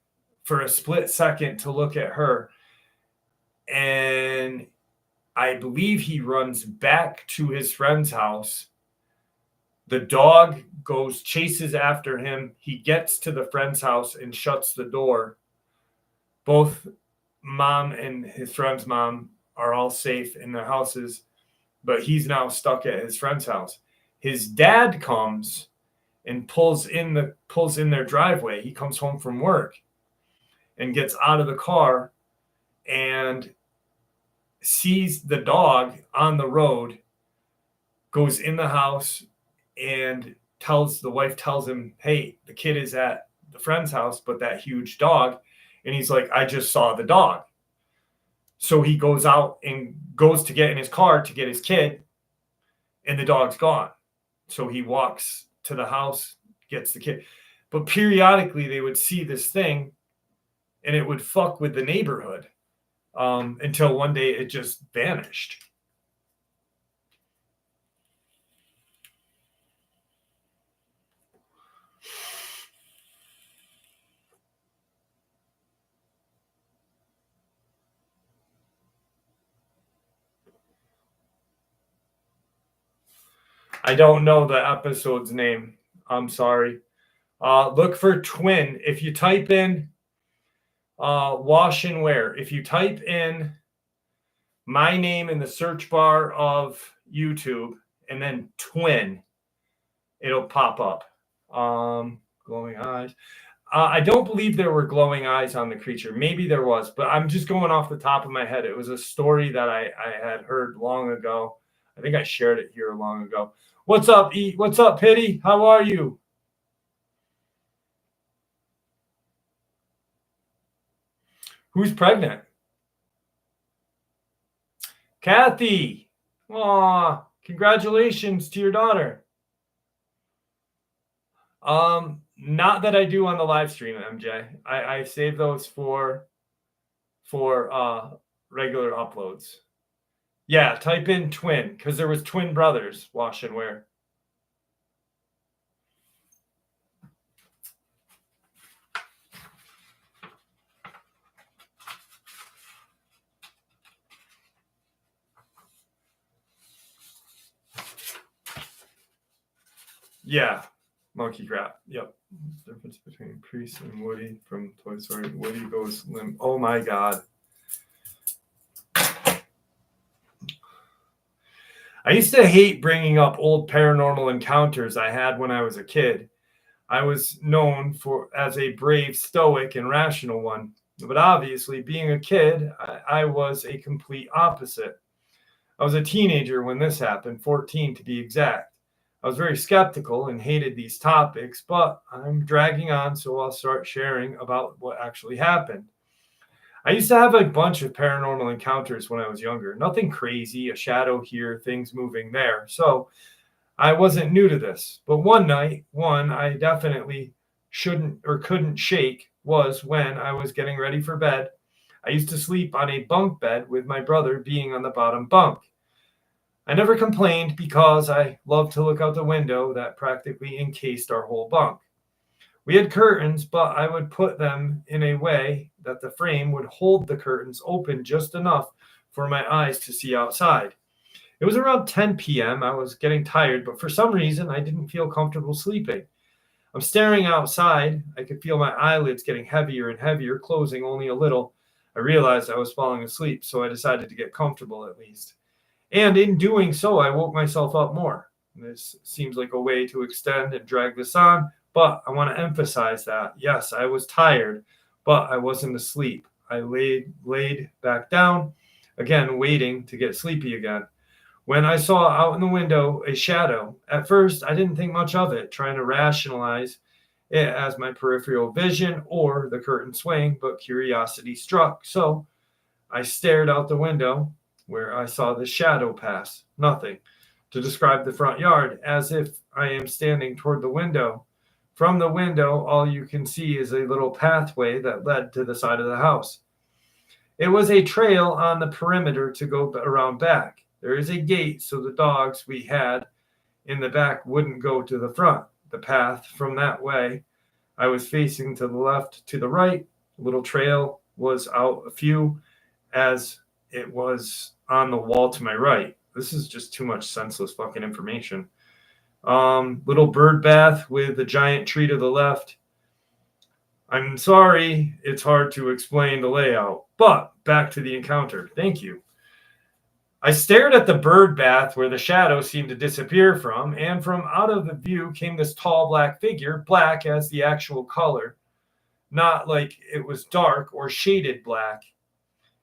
for a split second to look at her. And I believe he runs back to his friend's house. The dog chases after him. He gets to the friend's house and shuts the door. Both mom and his friend's mom are all safe in their houses, but he's now stuck at his friend's house. His dad comes and pulls in their driveway. He comes home from work and gets out of the car and sees the dog on the road, goes in the house, and the wife tells him, hey, the kid is at the friend's house, but that huge dog. And he's like, I just saw the dog. So he goes out and goes to get in his car to get his kid, and the dog's gone. So he walks to the house, gets the kid. But periodically they would see this thing, and it would fuck with the neighborhood until one day it just vanished. I don't know the episode's name. I'm sorry. Look for twin. If you type in wash and wear, if you type in my name in the search bar of YouTube and then twin, it'll pop up. Glowing eyes. I don't believe there were glowing eyes on the creature. Maybe there was, but I'm just going off the top of my head. It was a story that I had heard long ago. I think I shared it here long ago. What's up, E? What's up, Pity? How are you? Who's pregnant? Kathy. Aw, congratulations to your daughter. Not that I do on the live stream, MJ. I save those for regular uploads. Yeah, type in twin, because there was twin brothers, wash and wear. Yeah, monkey crap. Yep. Difference between Priest and Woody from Toy Story. Woody goes limp. Oh my god. I used to hate bringing up old paranormal encounters I had when I was a kid. I was known as a brave, stoic, and rational one. But obviously, being a kid, I was a complete opposite. I was a teenager when this happened, 14 to be exact. I was very skeptical and hated these topics, but I'm dragging on, so I'll start sharing about what actually happened. I used to have a bunch of paranormal encounters when I was younger. Nothing crazy, a shadow here, things moving there. So I wasn't new to this. But one night, one I definitely shouldn't or couldn't shake was when I was getting ready for bed. I used to sleep on a bunk bed with my brother being on the bottom bunk. I never complained because I loved to look out the window that practically encased our whole bunk. We had curtains, but I would put them in a way that the frame would hold the curtains open just enough for my eyes to see outside. It was around 10 p.m. I was getting tired, but for some reason I didn't feel comfortable sleeping. I'm staring outside. I could feel my eyelids getting heavier and heavier, closing only a little. I realized I was falling asleep, so I decided to get comfortable at least. And in doing so, I woke myself up more. This seems like a way to extend and drag this on, but I want to emphasize that, yes, I was tired, but I wasn't asleep. I laid back down, again, waiting to get sleepy again. When I saw out in the window a shadow, at first I didn't think much of it, trying to rationalize it as my peripheral vision or the curtain swaying, but curiosity struck. So I stared out the window where I saw the shadow pass. Nothing. To describe the front yard, as if I am standing toward the window. From the window, all you can see is a little pathway that led to the side of the house. It was a trail on the perimeter to go around back. There is a gate, so the dogs we had in the back wouldn't go to the front. The path from that way, I was facing to the left, to the right. A little trail was out a few as it was on the wall to my right. This is just too much senseless fucking information. Little bird bath with a giant tree to the left. I'm sorry, it's hard to explain the layout, but back to the encounter. Thank you. I stared at the bird bath where the shadow seemed to disappear from, and from out of the view came this tall black figure, black as the actual color, not like it was dark or shaded black.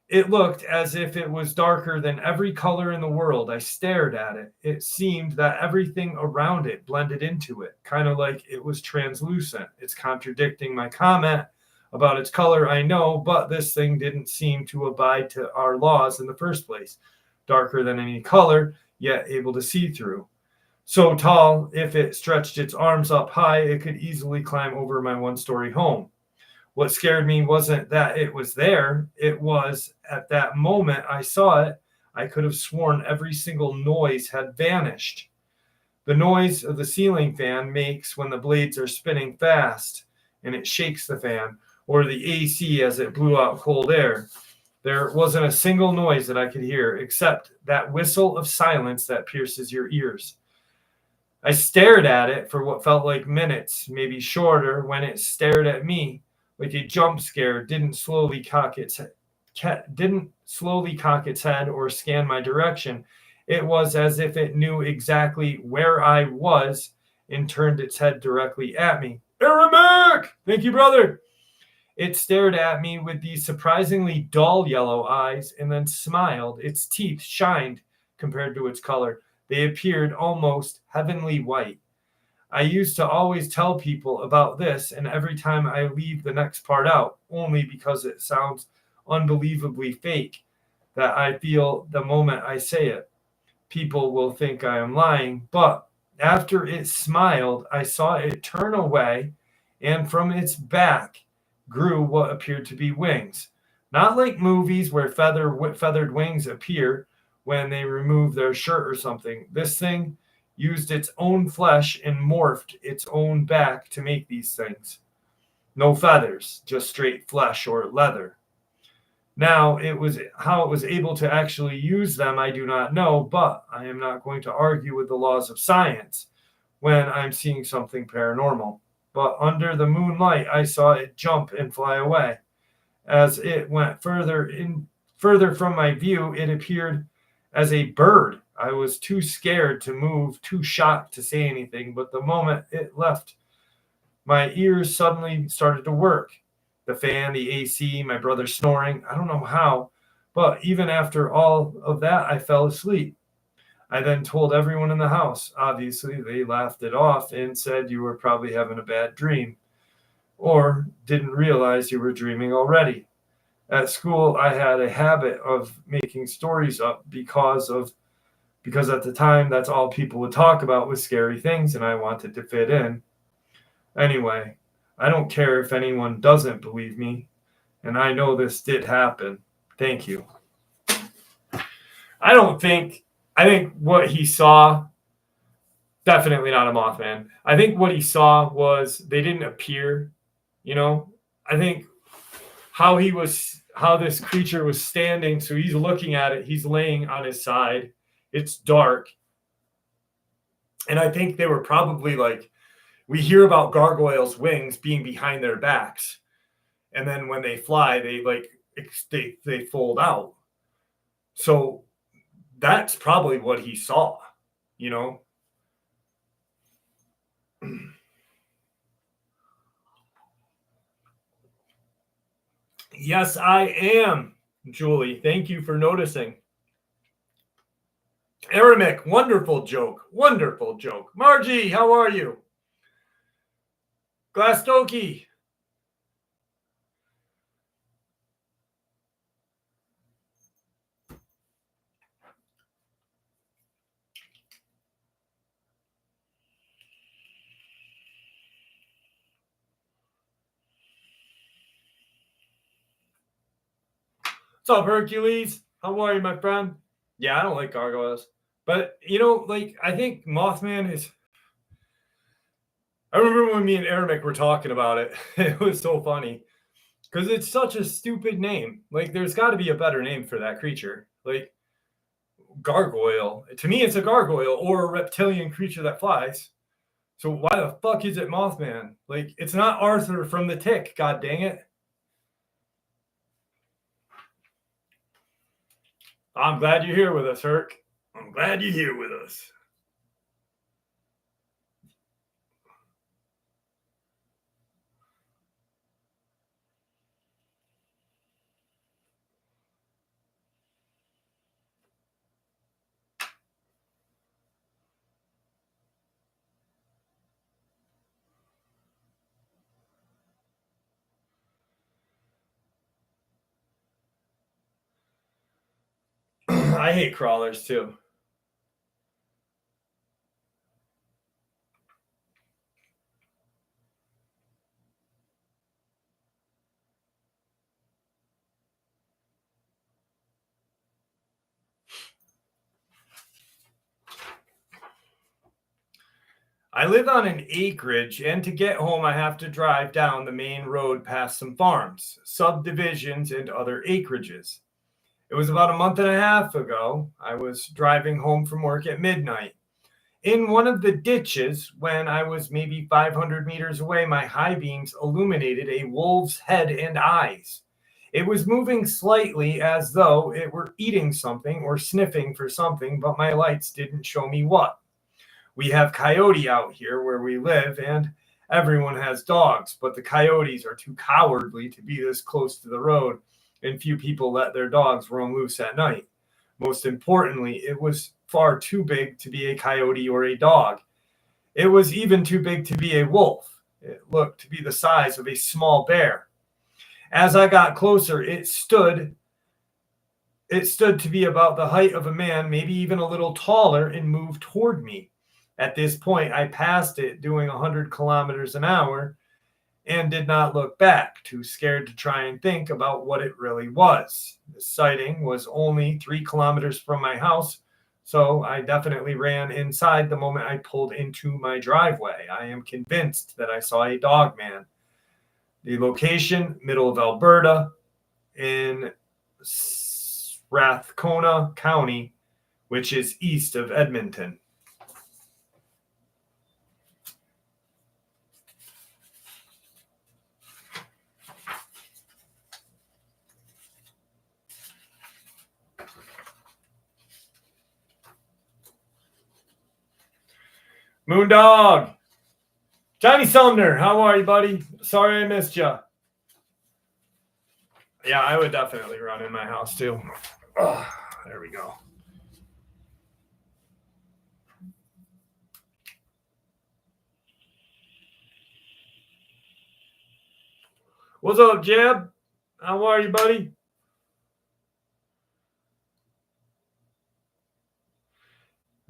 It looked as if it was darker than every color in the world. I stared at it. It seemed that everything around it blended into it, kind of like it was translucent. It's contradicting my comment about its color, I know, but this thing didn't seem to abide to our laws in the first place. Darker than any color, yet able to see through. So tall, if it stretched its arms up high, it could easily climb over my one-story home. What scared me wasn't that it was there. It was at that moment I saw it, I could have sworn every single noise had vanished. The noise of the ceiling fan makes when the blades are spinning fast and it shakes the fan, or the AC as it blew out cold air. There wasn't a single noise that I could hear except that whistle of silence that pierces your ears. I stared at it for what felt like minutes, maybe shorter, when it stared at me. Like a jump scare, didn't slowly cock its head or scan my direction. It was as if it knew exactly where I was and turned its head directly at me. Arabic! Thank you, brother. It stared at me with these surprisingly dull yellow eyes and then smiled. Its teeth shined compared to its color. They appeared almost heavenly white. I used to always tell people about this, and every time I leave the next part out, only because it sounds unbelievably fake, that I feel the moment I say it. People will think I am lying, but after it smiled, I saw it turn away, and from its back grew what appeared to be wings. Not like movies where feathered wings appear when they remove their shirt or something. This thing used its own flesh and morphed its own back to make these things. No feathers, just straight flesh or leather. Now, it was how it was able to actually use them, I do not know, but I am not going to argue with the laws of science when I'm seeing something paranormal. But under the moonlight, I saw it jump and fly away. As it went further from my view, it appeared as a bird. I was too scared to move, too shocked to say anything, but the moment it left, my ears suddenly started to work. The fan, the AC, my brother snoring. I don't know how, but even after all of that, I fell asleep. I then told everyone in the house. Obviously, they laughed it off and said you were probably having a bad dream or didn't realize you were dreaming already. At school, I had a habit of making stories up because at the time that's all people would talk about was scary things and I wanted to fit in. Anyway, I don't care if anyone doesn't believe me, and I know this did happen. Thank you. I think what he saw, definitely not a Mothman. I think what he saw was they didn't appear, I think how this creature was standing, so he's looking at it, he's laying on his side, it's dark. And I think they were probably like, we hear about gargoyles' wings being behind their backs, and then when they fly, they fold out. So that's probably what he saw, Yes, I am, Julie. Thank you for noticing. Aramic, wonderful joke. Wonderful joke. Margie, how are you? Glastoki. What's up, Hercules? How are you, my friend? Yeah, I don't like gargoyles. But, I think Mothman is... I remember when me and Aramic were talking about it. It was so funny. Because it's such a stupid name. There's got to be a better name for that creature. Gargoyle. To me, it's a gargoyle or a reptilian creature that flies. So why the fuck is it Mothman? It's not Arthur from The Tick, god dang it. I'm glad you're here with us, Herc. I'm glad you're here with us. I hate crawlers too. I live on an acreage, and to get home, I have to drive down the main road past some farms, subdivisions, and other acreages. It was about a month and a half ago. I was driving home from work at midnight. In one of the ditches, when I was maybe 500 meters away, my high beams illuminated a wolf's head and eyes. It was moving slightly as though it were eating something or sniffing for something, but my lights didn't show me what. We have coyote out here where we live, and everyone has dogs, but the coyotes are too cowardly to be this close to the road, and few people let their dogs roam loose at night. Most importantly, it was far too big to be a coyote or a dog. It was even too big to be a wolf. It looked to be the size of a small bear. As I got closer, it stood to be about the height of a man, maybe even a little taller, and moved toward me. At this point, I passed it doing 100 kilometers an hour and did not look back, too scared to try and think about what it really was. The sighting was only 3 kilometers from my house, so I definitely ran inside the moment I pulled into my driveway. I am convinced that I saw a Dogman. The location, middle of Alberta, in Strathcona County, which is east of Edmonton. Moondog! Johnny Sumner, how are you, buddy? Sorry I missed you. Yeah, I would definitely run in my house, too. Oh, there we go. What's up, Jeb? How are you, buddy?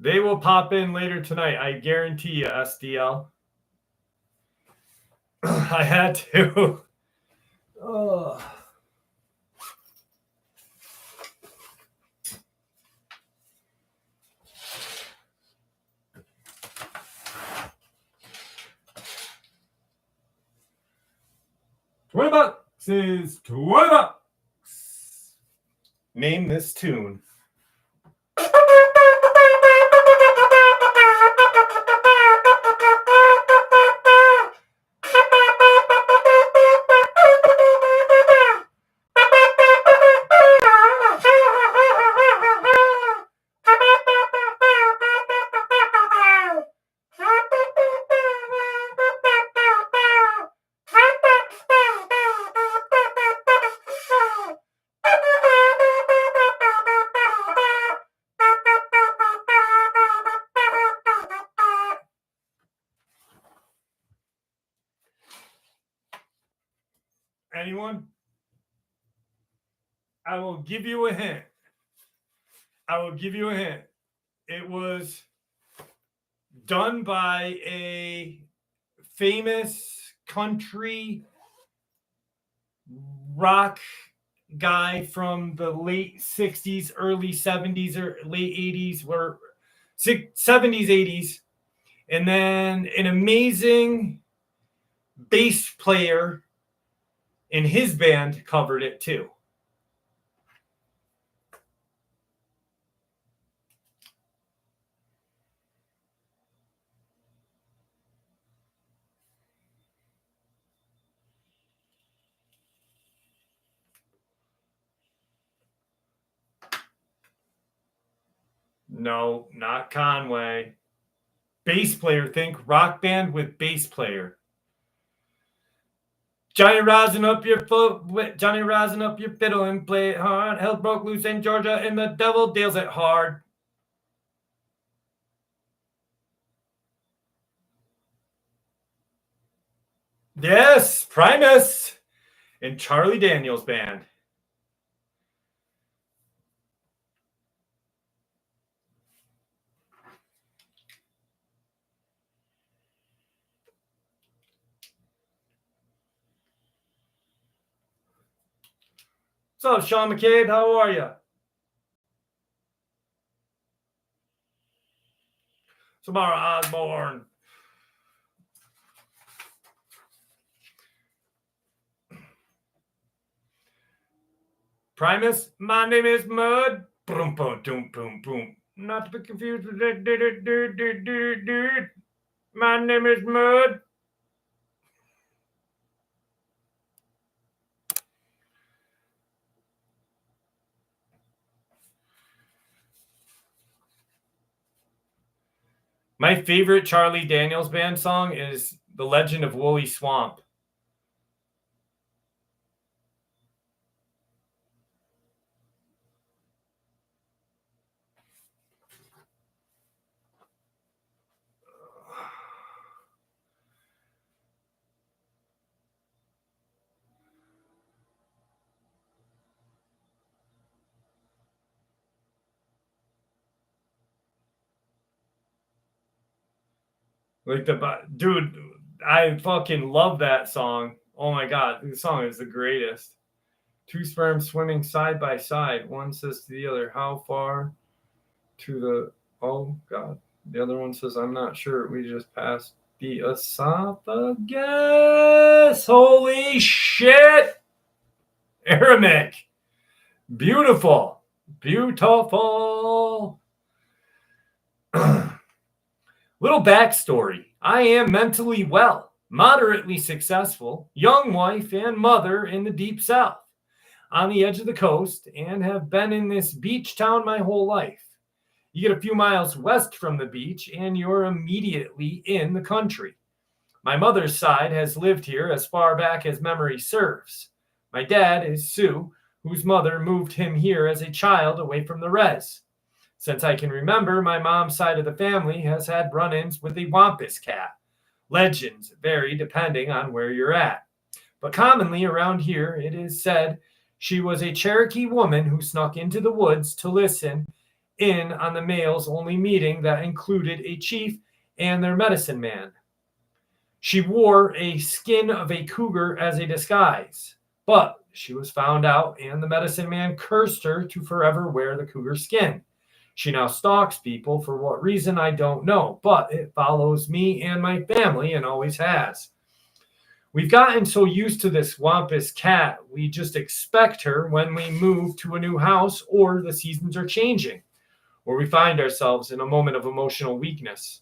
They will pop in later tonight. I guarantee you, SDL. I had to. Oh. $20 is $20. Name this tune. Anyone? I will give you a hint. It was done by a famous country rock guy from the late 60s, early 70s, or late 80s, or 70s, 80s. And then an amazing bass player in his band covered it too. No, not Conway. Bass player, think rock band with bass player. Johnny rising up your fiddle and play it hard. Hell broke loose in Georgia and the devil deals it hard. Yes, Primus and Charlie Daniels Band. What's up, Sean McCabe? How are you? Samara Osborne. Primus, my name is Mud. Boom, boom, boom, boom, boom. Not to be confused with that. My name is Mud. My favorite Charlie Daniels Band song is The Legend of Woolly Swamp. Like dude, I fucking love that song. Oh my God, the song is the greatest. Two sperms swimming side by side. One says to the other, how far to the, oh God. The other one says, I'm not sure. We just passed the esophagus. Holy shit. Aramaic. Beautiful. Beautiful. Little backstory. I am mentally well, moderately successful, young wife and mother in the deep south, on the edge of the coast, and have been in this beach town my whole life. You get a few miles west from the beach and you're immediately in the country. My mother's side has lived here as far back as memory serves. My dad is Sue, whose mother moved him here as a child away from the res. Since I can remember, my mom's side of the family has had run-ins with the Wampus cat. Legends vary depending on where you're at. But commonly around here, it is said she was a Cherokee woman who snuck into the woods to listen in on the males only meeting that included a chief and their medicine man. She wore a skin of a cougar as a disguise, but she was found out and the medicine man cursed her to forever wear the cougar skin. She now stalks people. For what reason, I don't know, but it follows me and my family and always has. We've gotten so used to this Wampus cat, we just expect her when we move to a new house or the seasons are changing, or we find ourselves in a moment of emotional weakness.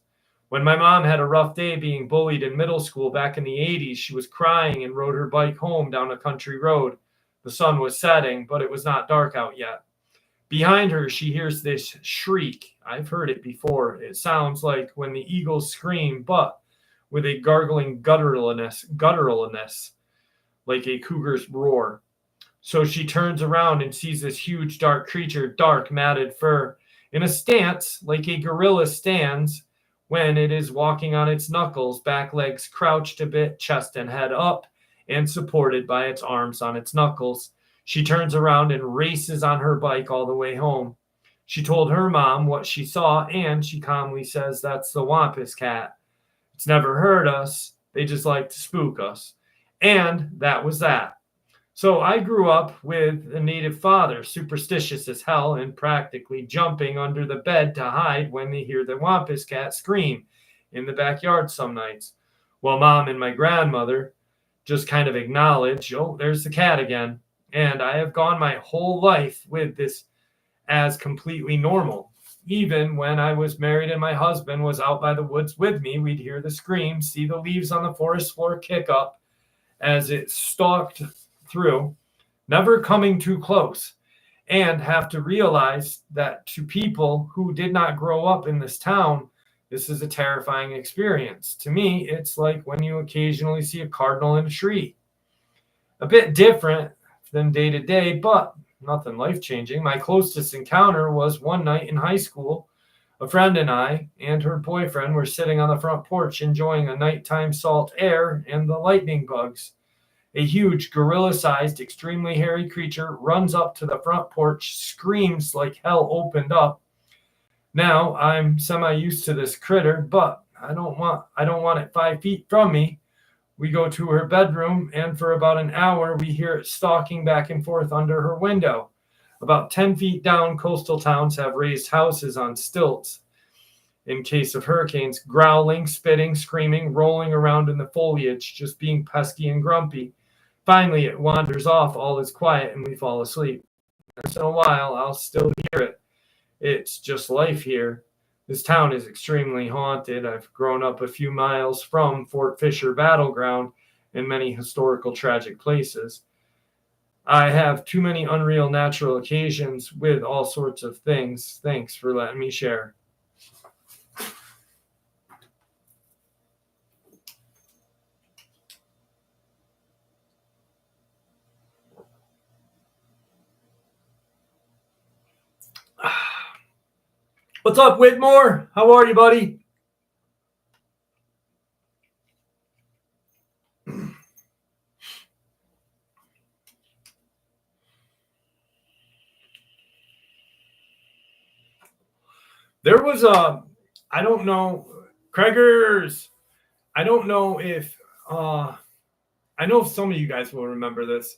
When my mom had a rough day being bullied in middle school back in the 80s, she was crying and rode her bike home down a country road. The sun was setting, but it was not dark out yet. Behind her, she hears this shriek. I've heard it before. It sounds like when the eagles scream, but with a gargling gutturalness, like a cougar's roar. So she turns around and sees this huge dark creature, dark matted fur, in a stance like a gorilla stands when it is walking on its knuckles, back legs crouched a bit, chest and head up, and supported by its arms on its knuckles. She turns around and races on her bike all the way home. She told her mom what she saw, and she calmly says, that's the Wampus cat. It's never hurt us. They just like to spook us. And that was that. So I grew up with a native father, superstitious as hell and practically jumping under the bed to hide when they hear the Wampus cat scream in the backyard some nights. While mom and my grandmother just kind of acknowledge, oh, there's the cat again. And I have gone my whole life with this as completely normal. Even when I was married and my husband was out by the woods with me, we'd hear the scream, see the leaves on the forest floor kick up as it stalked through, never coming too close, and have to realize that to people who did not grow up in this town, this is a terrifying experience. To me, it's like when you occasionally see a cardinal in a tree. A bit different than day to day, but nothing life-changing. My closest encounter was one night in high school. A friend and I and her boyfriend were sitting on the front porch enjoying a nighttime salt air and the lightning bugs. A huge, gorilla-sized, extremely hairy creature runs up to the front porch, screams like hell opened up. Now, I'm semi-used to this critter, but I don't want it 5 feet from me. We go to her bedroom, and for about an hour, we hear it stalking back and forth under her window. About 10 feet down, coastal towns have raised houses on stilts. In case of hurricanes, growling, spitting, screaming, rolling around in the foliage, just being pesky and grumpy. Finally, it wanders off, all is quiet, and we fall asleep. Once in a while, I'll still hear it. It's just life here. This town is extremely haunted. I've grown up a few miles from Fort Fisher battleground and many historical tragic places. I have too many unreal natural occasions with all sorts of things. Thanks for letting me share. What's up, Whitmore? How are you, buddy? There was I don't know, Craigers. I don't know if I know some of you guys will remember this.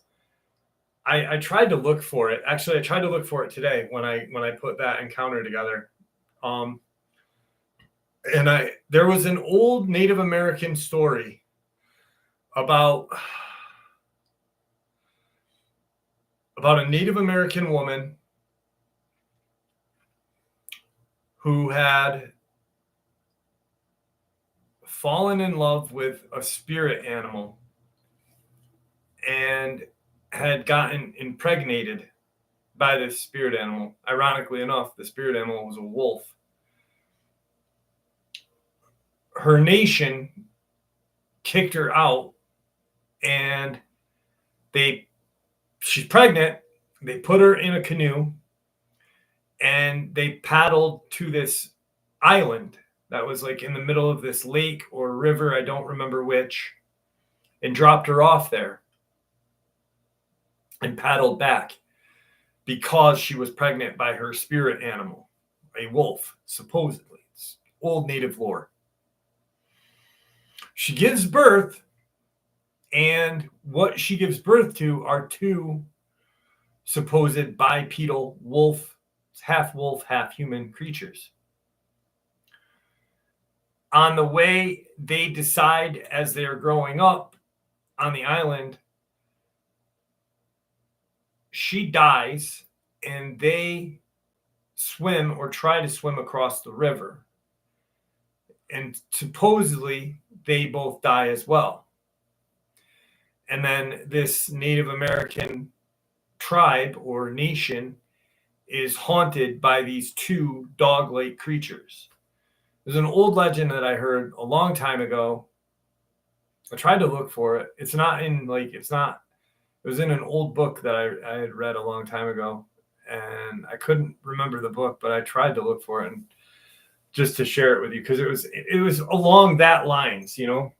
I tried to look for it. Actually, I tried to look for it today when I put that encounter together. And there was an old Native American story about a Native American woman who had fallen in love with a spirit animal and had gotten impregnated by this spirit animal. Ironically enough, the spirit animal was a wolf. Her nation kicked her out, and she's pregnant. They put her in a canoe, and they paddled to this island that was like in the middle of this lake or river, I don't remember which, and dropped her off there and paddled back because she was pregnant by her spirit animal, a wolf, supposedly. It's old Native lore. She gives birth, and what she gives birth to are two supposed bipedal wolf, half human creatures. On the way, they decide as they're growing up on the island, she dies, and they swim or try to swim across the river. And supposedly, they both die as well. And then this Native American tribe or nation is haunted by these two dog-like creatures. There's an old legend that I heard a long time ago. I tried to look for it. It was in an old book that I had read a long time ago, and I couldn't remember the book, but I tried to look for it and just to share it with you, because it was along that lines, you know.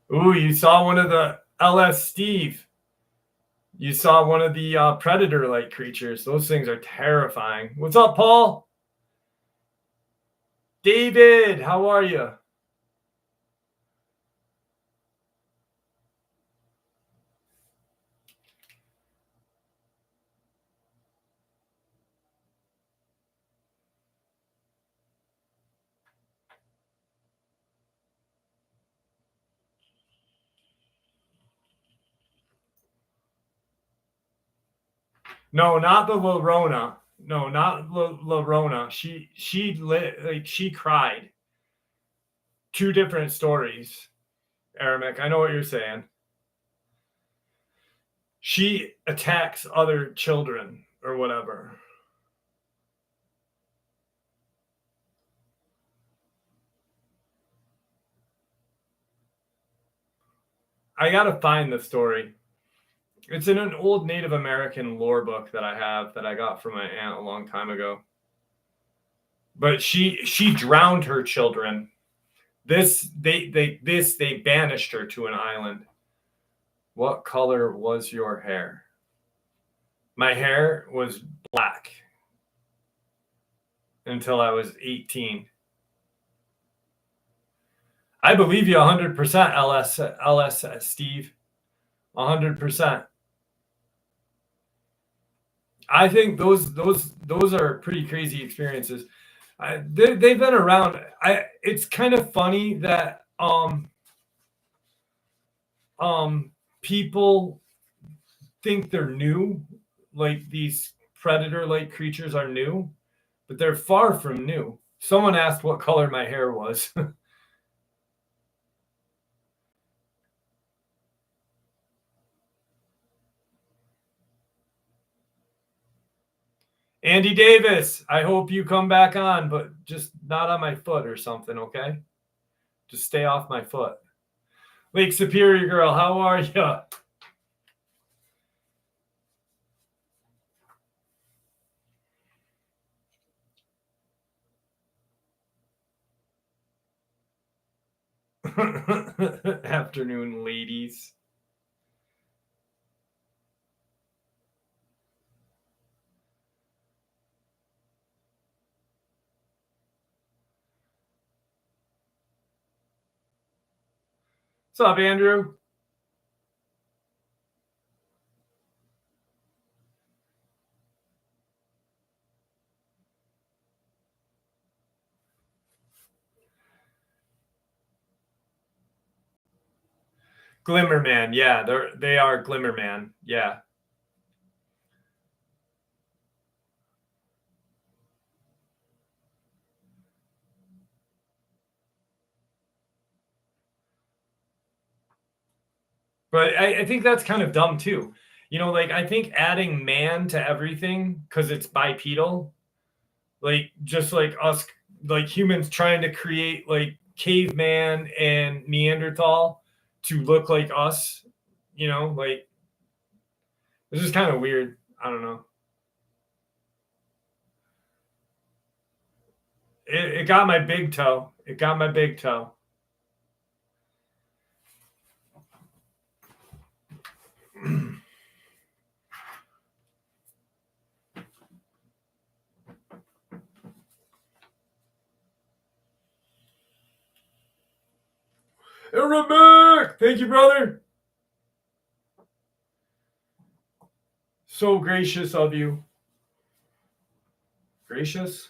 Ooh, you saw one of the LS Steve. You saw one of the predator-like creatures. Those things are terrifying. What's up, Paul? David, how are you? No, not the La Rona. No, not La Rona. She cried. Two different stories, Aramek. I know what you're saying. She attacks other children or whatever. I gotta find the story. It's in an old Native American lore book that I have that I got from my aunt a long time ago. But she drowned her children. They banished her to an island. What color was your hair? My hair was black until I was 18. I believe you 100%, LS Steve. 100%. I think those are pretty crazy experiences. They've been around. It's kind of funny that people think they're new, like these predator-like creatures are new, but they're far from new. Someone asked what color my hair was. Andy Davis, I hope you come back on, but just not on my foot or something, okay? Just stay off my foot. Lake Superior girl, how are you? Afternoon, ladies. What's up, Andrew? Glimmerman, yeah, they are Glimmerman, yeah. But I think that's kind of dumb too. You know, like I think adding man to everything because it's bipedal, like just like us, like humans trying to create like caveman and Neanderthal to look like us. You know, like it's just kind of weird. I don't know. It got my big toe. It got my big toe. Arabic! Thank you, brother. So gracious of you. Gracious?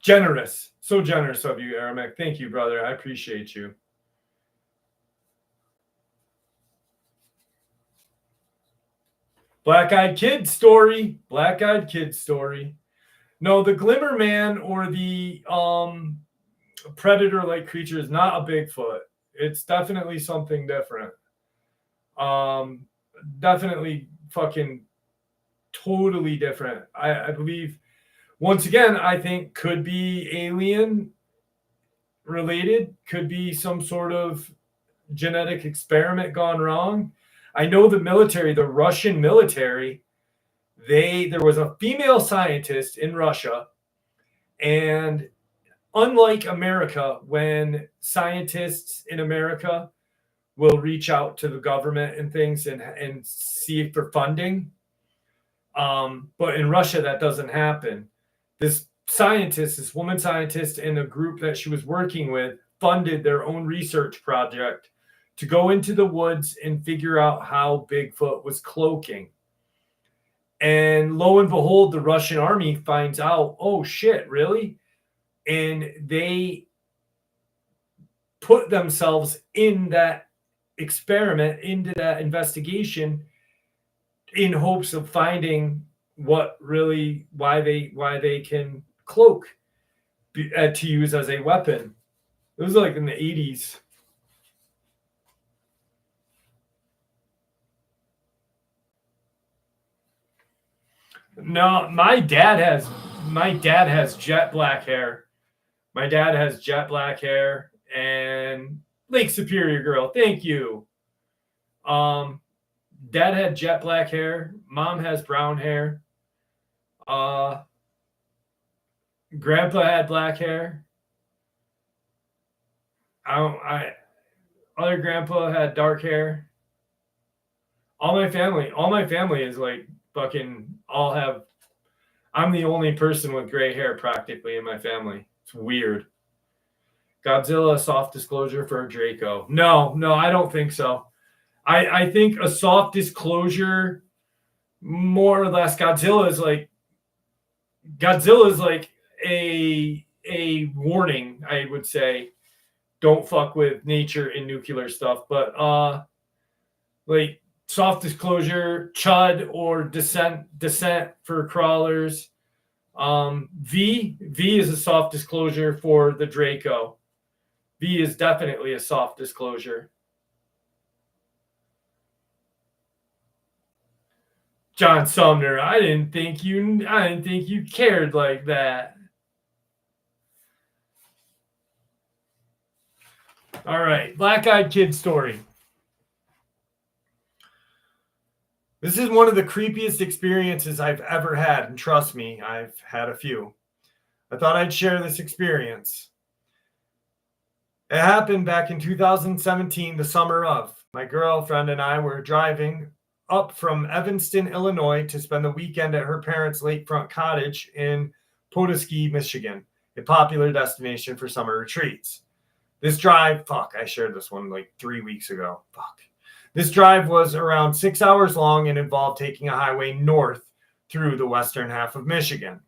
Generous. So generous of you, Arabic. Thank you, brother. I appreciate you. Black-eyed kid story. Black-eyed kid story. No, the Glimmer Man or the predator-like creature is not a Bigfoot. It's definitely something different. Definitely fucking totally different. I believe, once again, I think could be alien related, could be some sort of genetic experiment gone wrong. I know the military, the Russian military, there was a female scientist in Russia, and unlike America, when scientists in America will reach out to the government and things and see for funding, but in Russia that doesn't happen. This scientist, this woman scientist, and the group that she was working with funded their own research project to go into the woods and figure out how Bigfoot was cloaking. And lo and behold, the Russian army finds out, oh shit, really? And they put themselves in that experiment, into that investigation, in hopes of finding what really, why they can cloak to use as a weapon. It was like in the 80s. No, my dad has jet black hair. My dad has jet black hair and Lake Superior girl. Thank you. Dad had jet black hair. Mom has brown hair. Grandpa had black hair. Other grandpa had dark hair. All my family is like fucking all have. I'm the only person with gray hair practically in my family. It's weird. Godzilla, soft disclosure for a Draco. No, I don't think so. I think a soft disclosure, more or less, Godzilla is like a warning, I would say. Don't fuck with nature and nuclear stuff. But like soft disclosure, Chud or descent for crawlers. V is a soft disclosure for the Draco. V is definitely a soft disclosure. John Sumner, I didn't think you cared like that. All right, Black-eyed kid story. This is one of the creepiest experiences I've ever had, and trust me, I've had a few. I thought I'd share this experience. It happened back in 2017, the summer of. My girlfriend and I were driving up from Evanston, Illinois to spend the weekend at her parents' lakefront cottage in Petoskey, Michigan, a popular destination for summer retreats. This drive, I shared this one like 3 weeks ago. This drive was around 6 hours long and involved taking a highway north through the western half of Michigan.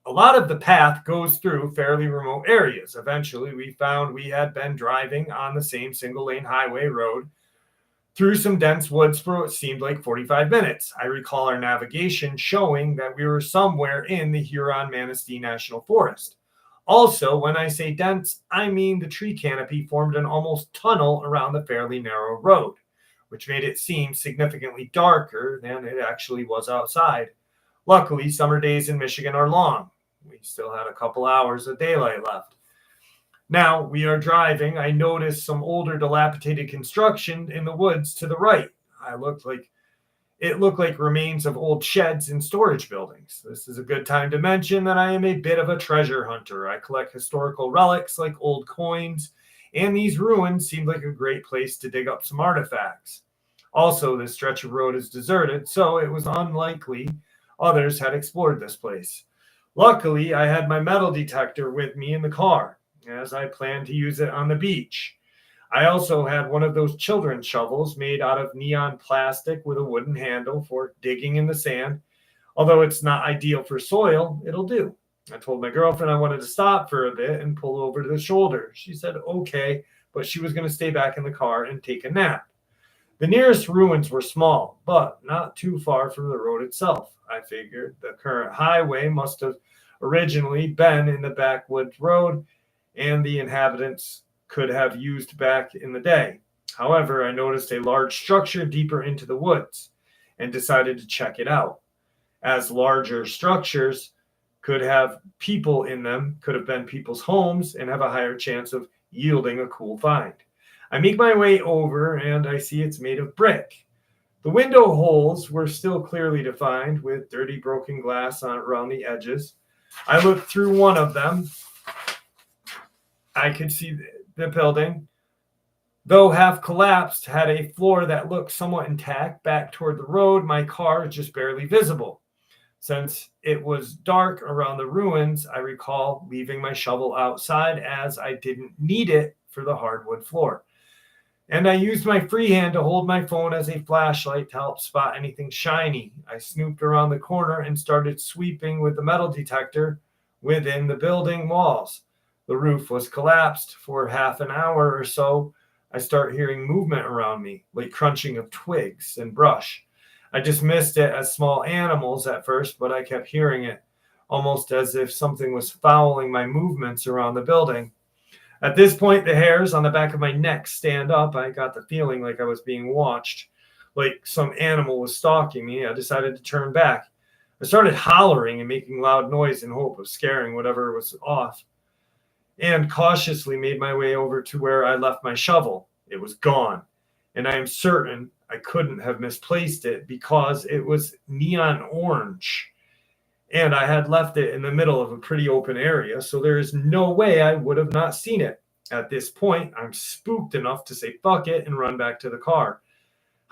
A lot of the path goes through fairly remote areas. Eventually, we found we had been driving on the same single lane highway road through some dense woods for what seemed like 45 minutes. I recall our navigation showing that we were somewhere in the Huron-Manistee National Forest. Also, when I say dense, I mean the tree canopy formed an almost tunnel around the fairly narrow road, which made it seem significantly darker than it actually was outside. Luckily, summer days in Michigan are long. We still had a couple hours of daylight left. Now we are driving. I noticed some older dilapidated construction in the woods to the right. It looked like remains of old sheds and storage buildings. This is a good time to mention that I am a bit of a treasure hunter. I collect historical relics like old coins, and these ruins seemed like a great place to dig up some artifacts. Also, this stretch of road is deserted, so it was unlikely others had explored this place. Luckily, I had my metal detector with me in the car, as I planned to use it on the beach. I also had one of those children's shovels made out of neon plastic with a wooden handle for digging in the sand. Although it's not ideal for soil, it'll do. I told my girlfriend I wanted to stop for a bit and pull over to the shoulder. She said okay, but she was going to stay back in the car and take a nap. The nearest ruins were small, but not too far from the road itself. I figured the current highway must have originally been in the backwoods road, and the inhabitants could have used back in the day. However, I noticed a large structure deeper into the woods and decided to check it out, as larger structures could have people in them, could have been people's homes, and have a higher chance of yielding a cool find. I make my way over and I see it's made of brick. The window holes were still clearly defined with dirty broken glass around the edges. I looked through one of them. I could see the building, though half collapsed, had a floor that looked somewhat intact. Back toward the road, my car is just barely visible. Since it was dark around the ruins, I recall leaving my shovel outside as I didn't need it for the hardwood floor. And I used my free hand to hold my phone as a flashlight to help spot anything shiny. I snooped around the corner and started sweeping with the metal detector within the building walls. The roof was collapsed. For half an hour or so, I start hearing movement around me, like crunching of twigs and brush. I dismissed it as small animals at first, but I kept hearing it, almost as if something was fouling my movements around the building. At this point, the hairs on the back of my neck stand up. I got the feeling like I was being watched, like some animal was stalking me. I decided to turn back. I started hollering and making loud noise in hope of scaring whatever was off, and cautiously made my way over to where I left my shovel. It was gone, and I am certain I couldn't have misplaced it because it was neon orange. And I had left it in the middle of a pretty open area, so there is no way I would have not seen it. At this point, I'm spooked enough to say fuck it and run back to the car.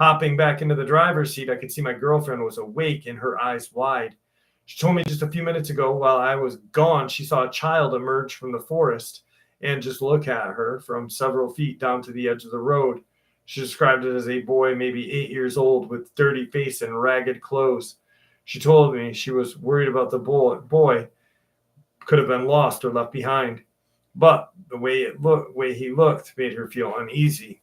Hopping back into the driver's seat, I could see my girlfriend was awake and her eyes wide. She told me just a few minutes ago while I was gone, she saw a child emerge from the forest and just look at her from several feet down to the edge of the road. She described it as a boy maybe 8 years old with dirty face and ragged clothes. She told me she was worried about the boy could have been lost or left behind, but the way he looked made her feel uneasy.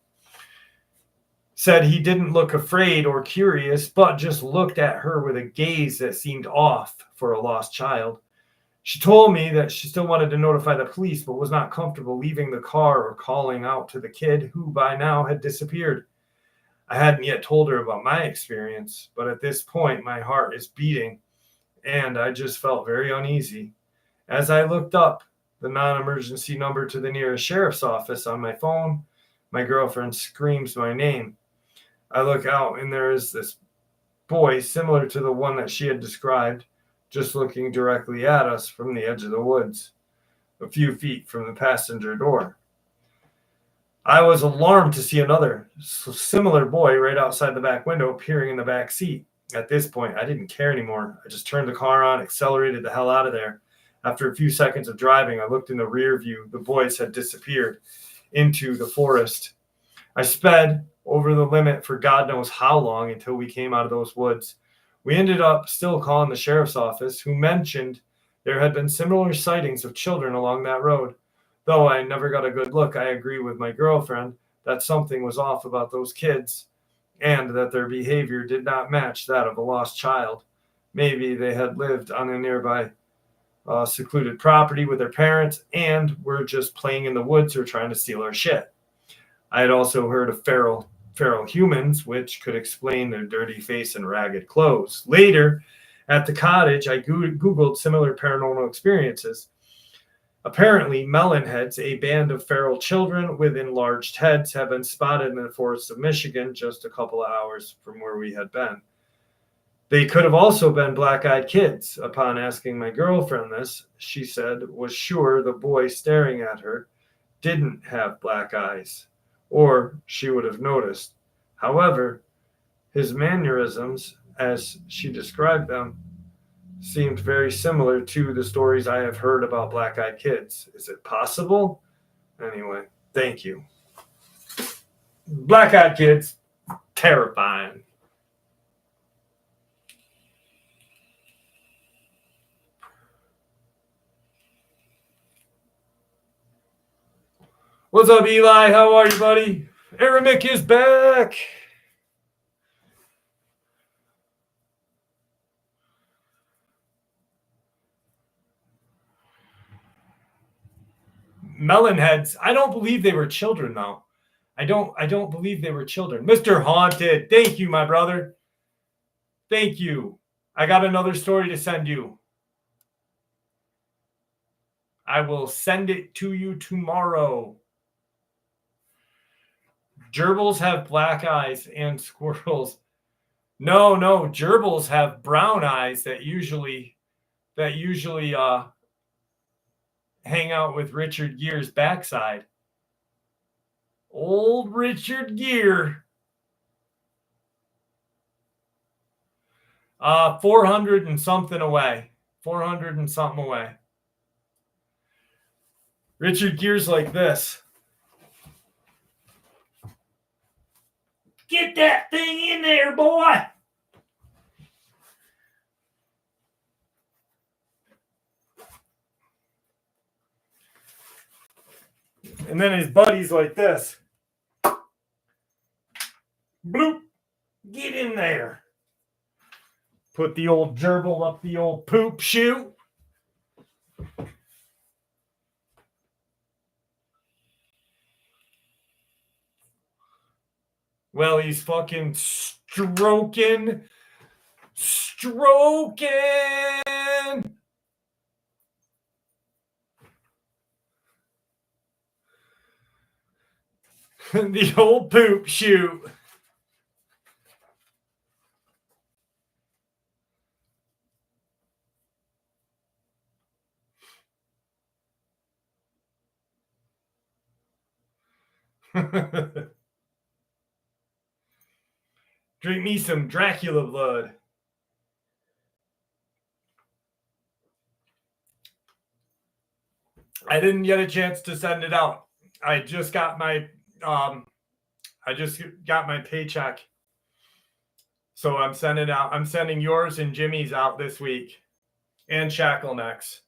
Said he didn't look afraid or curious, but just looked at her with a gaze that seemed off for a lost child. She told me that she still wanted to notify the police, but was not comfortable leaving the car or calling out to the kid who by now had disappeared. I hadn't yet told her about my experience, but at this point, my heart is beating, and I just felt very uneasy. As I looked up the non-emergency number to the nearest sheriff's office on my phone, my girlfriend screams my name. I look out, and there is this boy similar to the one that she had described, just looking directly at us from the edge of the woods. a few feet from the passenger door. I was alarmed to see another similar boy right outside the back window peering in the back seat. At this point, I didn't care anymore. I just turned the car on, accelerated the hell out of there. After a few seconds of driving, I looked in the rear view. The boys had disappeared into the forest. I sped over the limit for God knows how long until we came out of those woods. We ended up still calling the sheriff's office, who mentioned there had been similar sightings of children along that road. Though I never got a good look, I agree with my girlfriend that something was off about those kids and that their behavior did not match that of a lost child. Maybe they had lived on a nearby secluded property with their parents and were just playing in the woods or trying to steal our shit. I had also heard of feral humans, which could explain their dirty face and ragged clothes. Later, at the cottage, I Googled similar paranormal experiences. Apparently, melonheads, a band of feral children with enlarged heads, have been spotted in the forests of Michigan just a couple of hours from where we had been. They could have also been black-eyed kids. Upon asking my girlfriend this, she said was sure the boy staring at her didn't have black eyes, or she would have noticed. However, his mannerisms, as she described them, seemed very similar to the stories I have heard about black-eyed kids. Is it possible? Anyway, thank you. Black-eyed kids, terrifying. What's up, Eli? How are you, buddy? Aramic is back. Melonheads. I don't believe they were children, though. I don't believe they were children. Mr. Haunted, thank you, my brother. Thank you. I got another story to send you. I will send it to you tomorrow. Gerbils have black eyes and squirrels. No, gerbils have brown eyes that usually hang out with Richard Gere's backside. Old Richard Gere. 400 and something away. 400 and something away. Richard Gere's like this. Get that thing in there, boy. And then his buddy's like this. Bloop. Get in there. Put the old gerbil up the old poop chute. Well, he's fucking stroking. The old poop chute. Drink me some Dracula blood. I didn't get a chance to send it out. I just got my paycheck. So I'm sending yours and Jimmy's out this week. And Shackleneck's.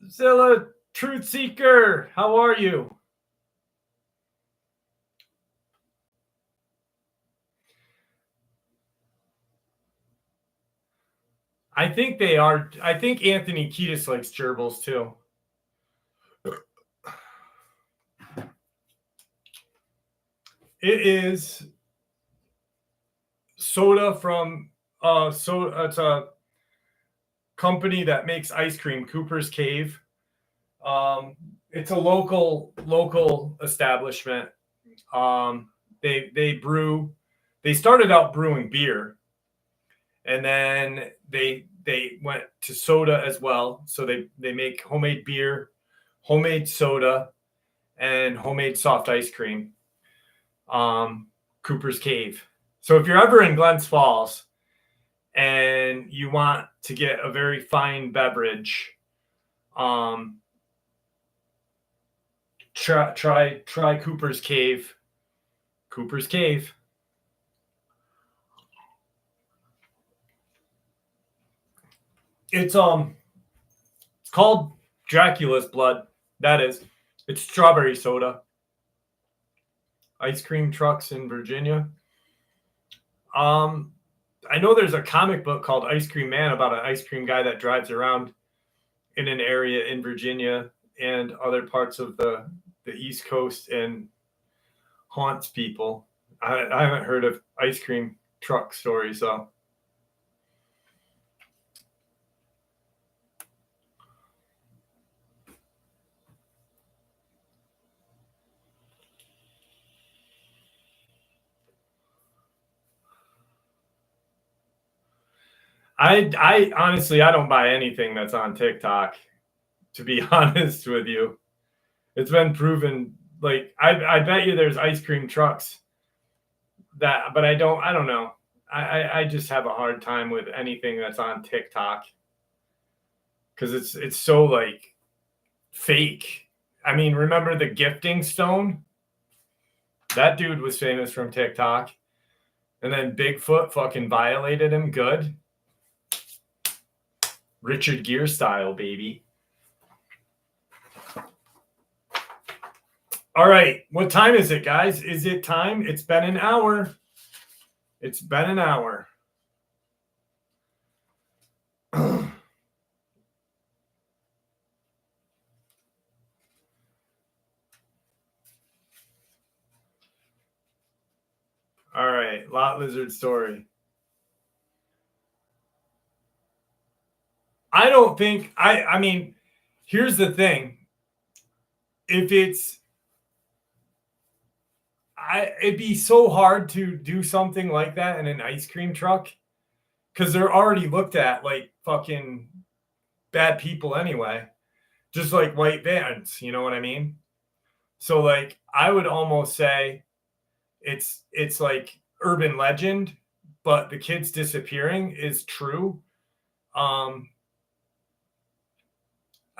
Zilla Truth Seeker, how are you? I think they are. I think Anthony Kiedis likes gerbils too. It is soda from So it's a company that makes ice cream, Cooper's Cave. It's a local establishment. They brew. They started out brewing beer, and then they went to soda as well. So they make homemade beer, homemade soda, and homemade soft ice cream. Cooper's Cave. So if you're ever in Glens Falls and you want to get a very fine beverage, try Cooper's Cave. Cooper's Cave. It's called Dracula's Blood. That is. It's strawberry soda. Ice cream trucks in Virginia. I know there's a comic book called Ice Cream Man about an ice cream guy that drives around in an area in Virginia and other parts of the East Coast and haunts people. I haven't heard of ice cream truck stories, though. I honestly, I don't buy anything that's on TikTok, to be honest with you. It's been proven, like, I bet you there's ice cream trucks that, but I don't know. I just have a hard time with anything that's on TikTok because it's so like fake. I mean, remember the gifting stone? That dude was famous from TikTok. And then Bigfoot fucking violated him good. Richard Gere style, baby. All right. What time is it, guys? Is it time? It's been an hour. It's been an hour. All right. Lot Lizard story. I don't think, I mean, here's the thing. If it's, it'd be so hard to do something like that in an ice cream truck because they're already looked at like fucking bad people anyway, just like white vans, you know what I mean? So like I would almost say it's like urban legend, but the kids disappearing is true.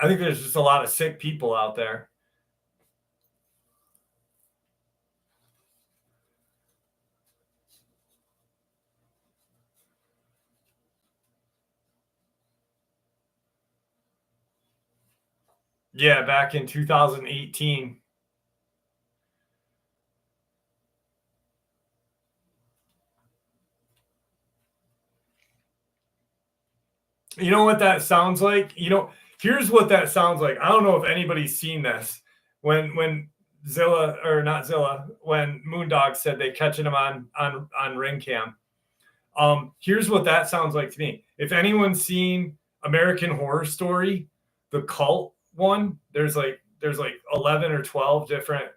I think there's just a lot of sick people out there. Yeah, back in 2018. You know what that sounds like? You know, here's what that sounds like. I don't know if anybody's seen this. When Zilla, or not Zilla, when Moondog said they catching him on ring cam. Here's what that sounds like to me. If anyone's seen American Horror Story, the cult one, there's like 11 or 12 different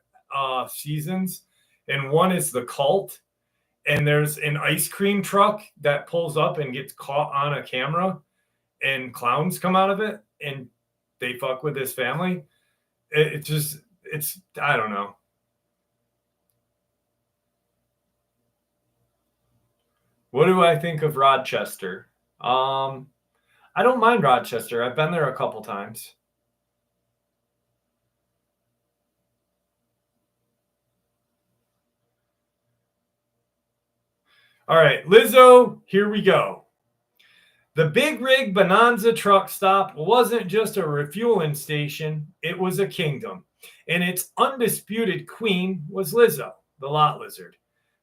seasons, and one is the cult, and there's an ice cream truck that pulls up and gets caught on a camera, and clowns come out of it, and they fuck with this family. It's I don't know. What do I think of Rochester? I don't mind Rochester. I've been there a couple times. All right, Lizo, here we go. The Big Rig Bonanza truck stop wasn't just a refueling station, it was a kingdom. And its undisputed queen was Lizo, the lot lizard,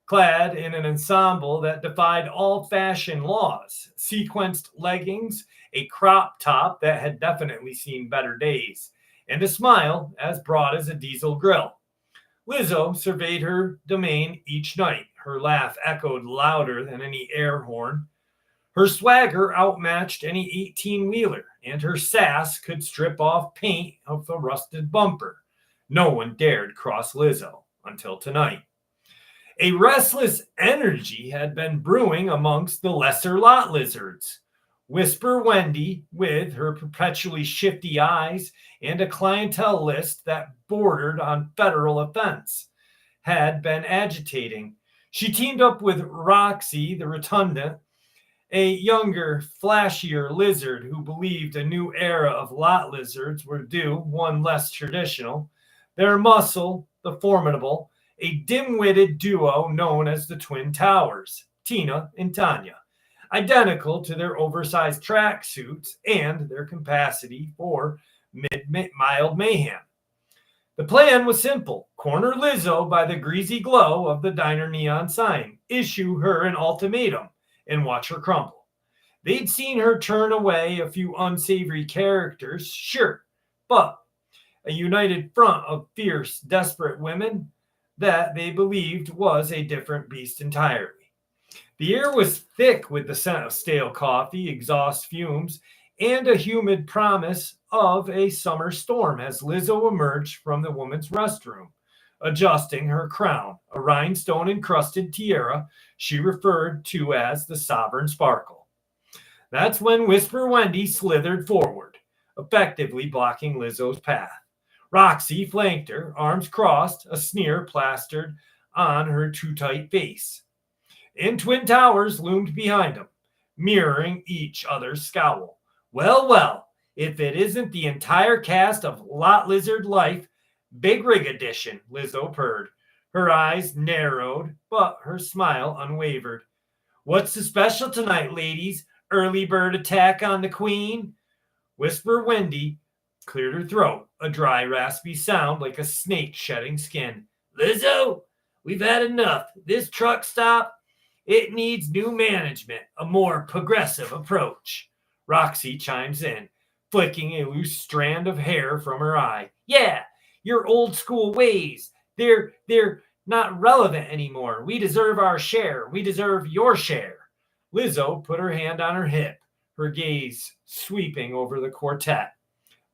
clad in an ensemble that defied all fashion laws, sequenced leggings, a crop top that had definitely seen better days, and a smile as broad as a diesel grill. Lizo surveyed her domain each night. Her laugh echoed louder than any air horn. Her swagger outmatched any 18-wheeler, and her sass could strip off paint of the rusted bumper. No one dared cross Lizo until tonight. A restless energy had been brewing amongst the lesser lot lizards. Whisper Wendy, with her perpetually shifty eyes and a clientele list that bordered on federal offense, had been agitating. She teamed up with Roxy, the rotundant, a younger, flashier lizard who believed a new era of lot lizards were due, one less traditional. Their muscle, the formidable, a dim-witted duo known as the Twin Towers, Tina and Tanya, identical to their oversized tracksuits and their capacity for mild mayhem. The plan was simple. Corner Lizo by the greasy glow of the diner neon sign, issue her an ultimatum, and watch her crumble. They'd seen her turn away a few unsavory characters, sure, but a united front of fierce, desperate women that they believed was a different beast entirely. The air was thick with the scent of stale coffee, exhaust fumes, and a humid promise of a summer storm as Lizo emerged from the woman's restroom, adjusting her crown, a rhinestone-encrusted tiara she referred to as the Sovereign Sparkle. That's when Whisper Wendy slithered forward, effectively blocking Lizo's path. Roxy flanked her, arms crossed, a sneer plastered on her too-tight face. And Twin Towers loomed behind them, mirroring each other's scowl. Well, well, if it isn't the entire cast of Lot Lizard Life, Big Rig Edition, Lizo purred. Her eyes narrowed, but her smile unwavered. What's the special tonight, ladies? Early bird attack on the queen? Whisper Wendy cleared her throat, a dry, raspy sound like a snake shedding skin. Lizo, we've had enough. This truck stop, it needs new management, a more progressive approach. Roxy chimes in, flicking a loose strand of hair from her eye. Yeah, your old school ways. They're not relevant anymore. We deserve our share. We deserve your share. Lizo put her hand on her hip, her gaze sweeping over the quartet.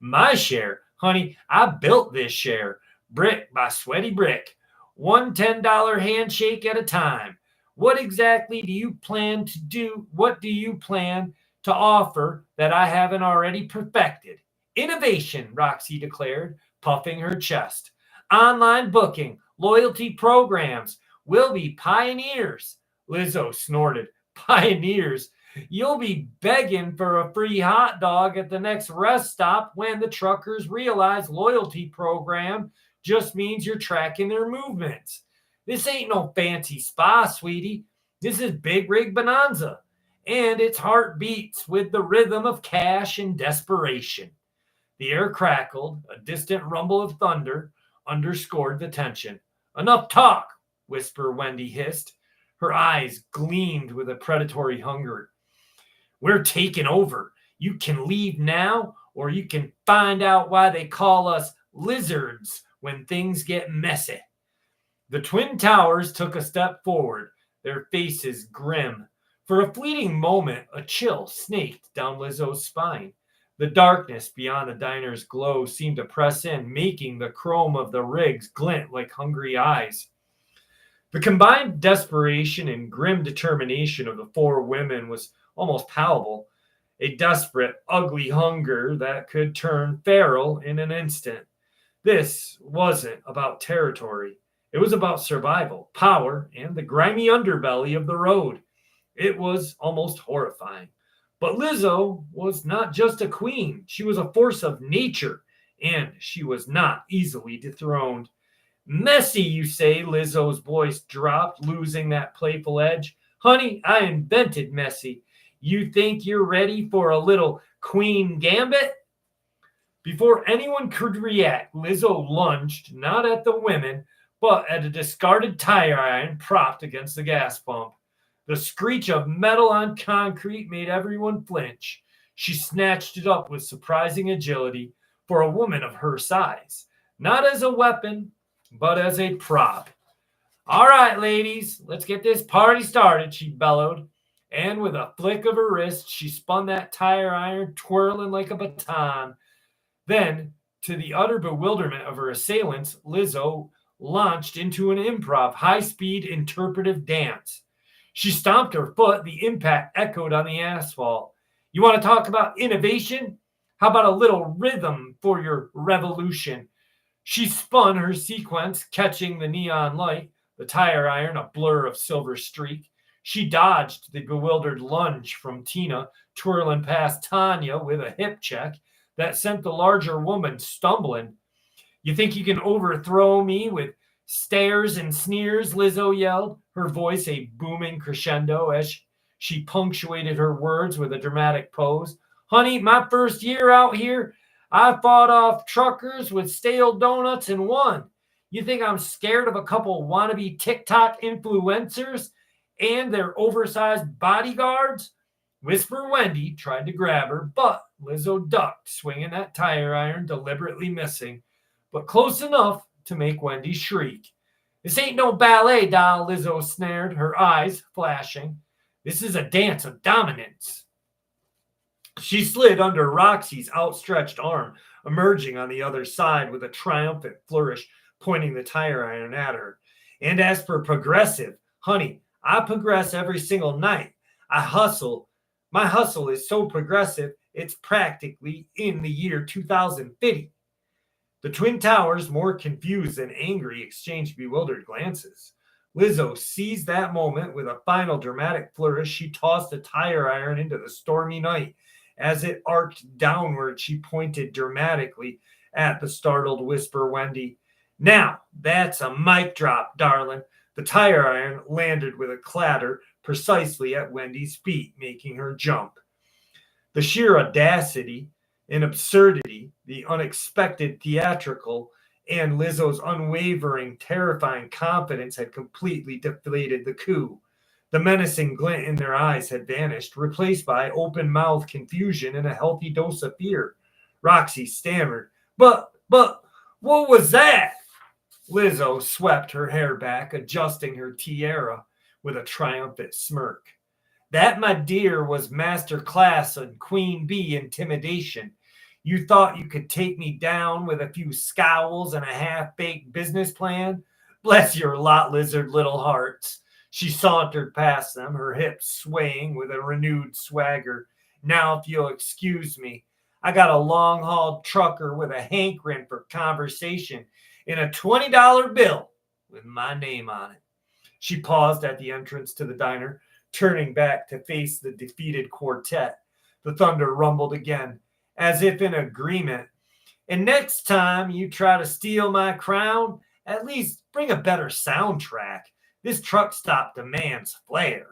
My share? Honey, I built this share, brick by sweaty brick, one $10 handshake at a time. What exactly do you plan to do? What do you plan to offer that I haven't already perfected? Innovation, Roxy declared, puffing her chest. Online booking, loyalty programs. We'll be pioneers. Lizo snorted. Pioneers? You'll be begging for a free hot dog at the next rest stop when the truckers realize loyalty program just means you're tracking their movements. This ain't no fancy spa, sweetie. This is Big Rig Bonanza. And its heart beats with the rhythm of cash and desperation. The air crackled. A distant rumble of thunder underscored the tension. Enough talk, Whisper Wendy hissed. Her eyes gleamed with a predatory hunger. We're taking over. You can leave now, or you can find out why they call us lizards when things get messy. The Twin Towers took a step forward, their faces grim. For a fleeting moment, a chill snaked down Lizo's spine. The darkness beyond the diner's glow seemed to press in, making the chrome of the rigs glint like hungry eyes. The combined desperation and grim determination of the four women was almost palpable, a desperate, ugly hunger that could turn feral in an instant. This wasn't about territory. It was about survival, power, and the grimy underbelly of the road. It was almost horrifying. But Lizo was not just a queen. She was a force of nature, and she was not easily dethroned. Messy, you say? Lizo's voice dropped, losing that playful edge. Honey, I invented messy. You think you're ready for a little queen gambit? Before anyone could react, Lizo lunged, not at the women, but at a discarded tire iron propped against the gas pump. The screech of metal on concrete made everyone flinch. She snatched it up with surprising agility for a woman of her size, not as a weapon, but as a prop. All right, ladies, let's get this party started, she bellowed. And with a flick of her wrist, she spun that tire iron, twirling like a baton. Then, to the utter bewilderment of her assailants, Lizo launched into an improv, high-speed interpretive dance. She stomped her foot. The impact echoed on the asphalt. You want to talk about innovation? How about a little rhythm for your revolution? She spun her sequence, catching the neon light, the tire iron a blur of silver streak. She dodged the bewildered lunge from Tina, twirling past Tanya with a hip check that sent the larger woman stumbling. You think you can overthrow me with stares and sneers? Lizo yelled, her voice a booming crescendo as she punctuated her words with a dramatic pose. Honey, my first year out here, I fought off truckers with stale donuts and won. You think I'm scared of a couple wannabe TikTok influencers and their oversized bodyguards? Whisper Wendy tried to grab her, but Lizo ducked, swinging that tire iron, deliberately missing, but close enough to make Wendy shriek. This ain't no ballet, doll, Lizo snared, her eyes flashing. This is a dance of dominance. She slid under Roxy's outstretched arm, emerging on the other side with a triumphant flourish, pointing the tire iron at her. And as for progressive, honey, I progress every single night. I hustle. My hustle is so progressive, it's practically in the year 2050. The Twin Towers, more confused than angry, exchanged bewildered glances. Lizo seized that moment with a final dramatic flourish. She tossed the tire iron into the stormy night. As it arced downward, she pointed dramatically at the startled Whisper Wendy. Now, that's a mic drop, darling. The tire iron landed with a clatter precisely at Wendy's feet, making her jump. The sheer audacity and absurdity, the unexpected theatrical, and Lizzo's unwavering, terrifying confidence had completely deflated the coup. The menacing glint in their eyes had vanished, replaced by open-mouthed confusion and a healthy dose of fear. Roxy stammered, But, what was that? Lizo swept her hair back, adjusting her tiara with a triumphant smirk. That, my dear, was master class on Queen Bee intimidation. You thought you could take me down with a few scowls and a half-baked business plan? Bless your lot lizard little hearts. She sauntered past them, her hips swaying with a renewed swagger. Now, if you'll excuse me, I got a long-haul trucker with a hankering for conversation and a $20 bill with my name on it. She paused at the entrance to the diner, turning back to face the defeated quartet. The thunder rumbled again, as if in agreement. And next time you try to steal my crown, at least bring a better soundtrack. This truck stop demands flair.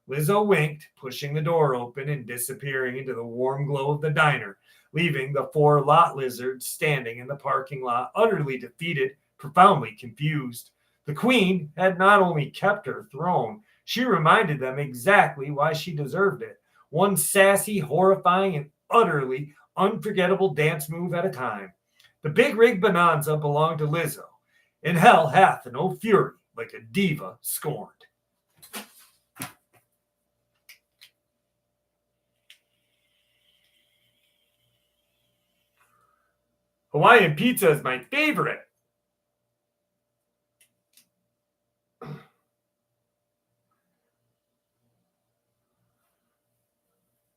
Lizo winked, pushing the door open and disappearing into the warm glow of the diner, leaving the four lot lizards standing in the parking lot, utterly defeated, profoundly confused. The queen had not only kept her throne, she reminded them exactly why she deserved it. One sassy, horrifying, and utterly unforgettable dance move at a time. The big rig bonanza belonged to Lizo, and hell hath no fury like a diva scorned. Hawaiian pizza is my favorite.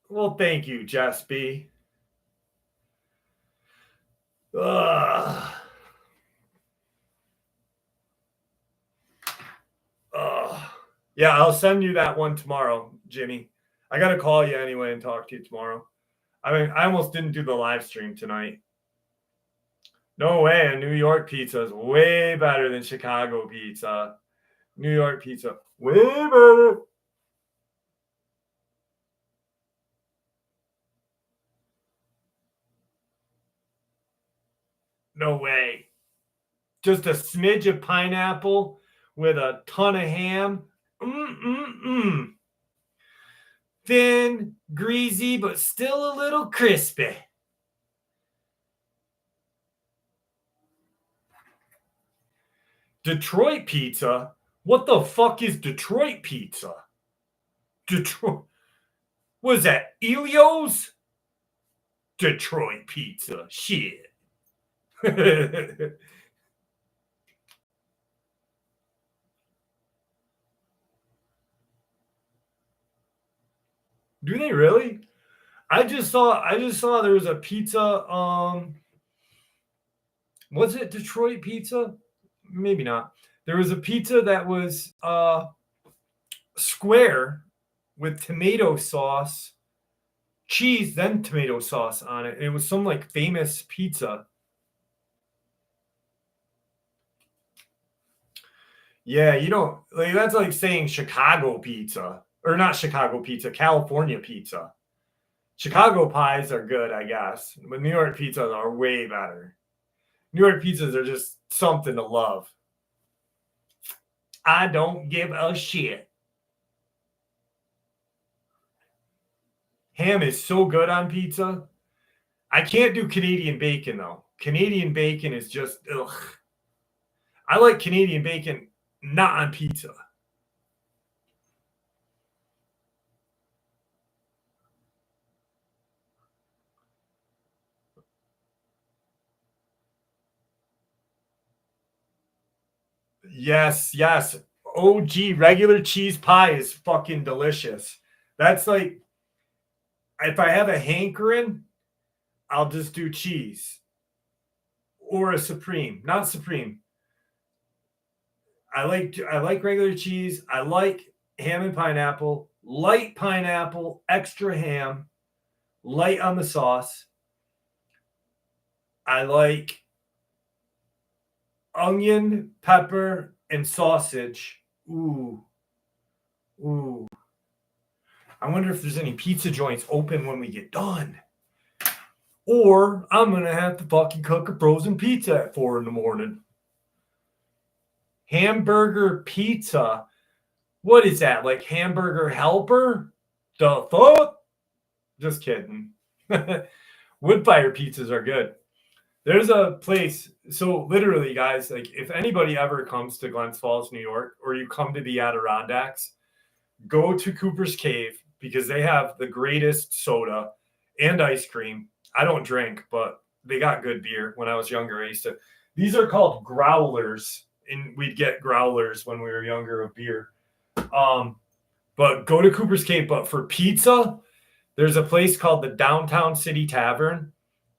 Well, thank you, Jess B. Ugh. Yeah, I'll send you that one tomorrow, Jimmy. I got to call you anyway and talk to you tomorrow. I mean, I almost didn't do the live stream tonight. No way. A New York pizza is way better than Chicago pizza. New York pizza, way better. No way. Just a smidge of pineapple with a ton of ham. Thin, greasy, but still a little crispy. Detroit pizza? What the fuck is Detroit pizza? Detroit. Was that Elio's? Detroit pizza. Shit. Do they really? I just saw there was a pizza. Was it Detroit pizza? Maybe not. There was a pizza that was square with tomato sauce, cheese, then tomato sauce on it. It was some like famous pizza. Yeah, you don't like that's like saying Chicago pizza or not Chicago pizza, California pizza. Chicago pies are good, I guess, but New York pizzas are way better. New York pizzas are just something to love. I don't give a shit. Ham is so good on pizza. I can't do Canadian bacon though. Canadian bacon is just ugh. I like Canadian bacon not on pizza. Yes, yes. OG regular cheese pie is fucking delicious. That's like if I have a hankering, I'll just do cheese or a supreme, not supreme. I like regular cheese. I like ham and pineapple, light pineapple, extra ham, light on the sauce. I like onion, pepper, and sausage. Ooh, ooh. I wonder if there's any pizza joints open when we get done. Or I'm gonna have to fucking cook a frozen pizza at 4 in the morning. Hamburger pizza. What is that? Like hamburger helper? The fuck? Just kidding. Wood fire pizzas are good. There's a place. So literally, guys, like if anybody ever comes to Glens Falls, New York, or you come to the Adirondacks, go to Cooper's Cave because they have the greatest soda and ice cream. I don't drink, but they got good beer. When I was younger, I used to. These are called growlers, and we'd get growlers when we were younger of beer. But go to Cooper's Cave. But for pizza, there's a place called the Downtown City Tavern,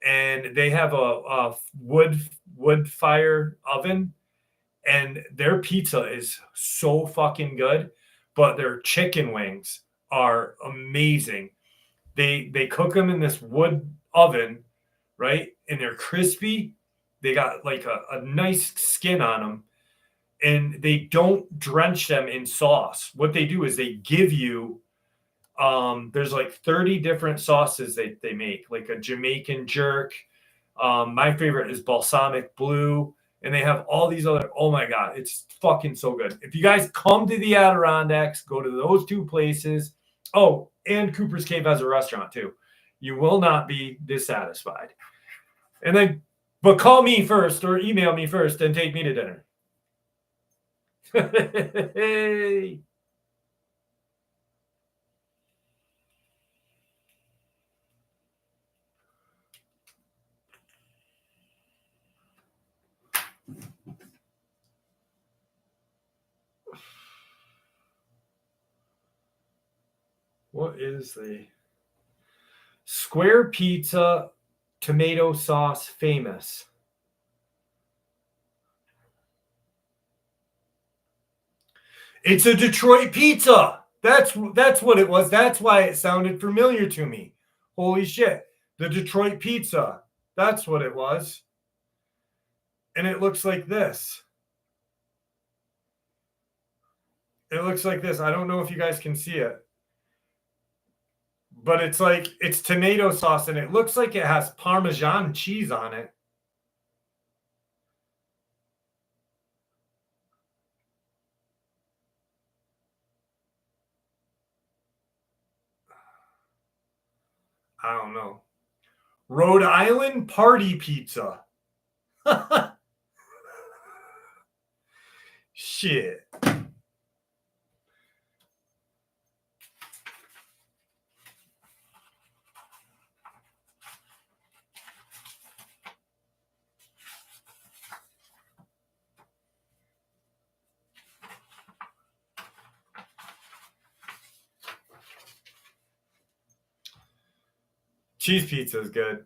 and they have a wood fire oven, and their pizza is so fucking good. But their chicken wings are amazing. They cook them in this wood oven, right? And they're crispy. They got like a nice skin on them, and they don't drench them in sauce. What they do is they give you there's like 30 different sauces they make, like a Jamaican jerk. My favorite is balsamic blue, and they have all these other. Oh my god, it's fucking so good. If you guys come to the Adirondacks, go to those two places. Oh, and Cooper's Cave has a restaurant too. You will not be dissatisfied. And then, but call me first or email me first and take me to dinner. Hey. What is the square pizza tomato sauce famous? It's a Detroit pizza. That's what it was. That's why it sounded familiar to me. Holy shit. The Detroit pizza. That's what it was. And it looks like this. It looks like this. I don't know if you guys can see it. But it's tomato sauce, and it looks like it has Parmesan cheese on it. I don't know. Rhode Island party pizza. Shit. Cheese pizza is good.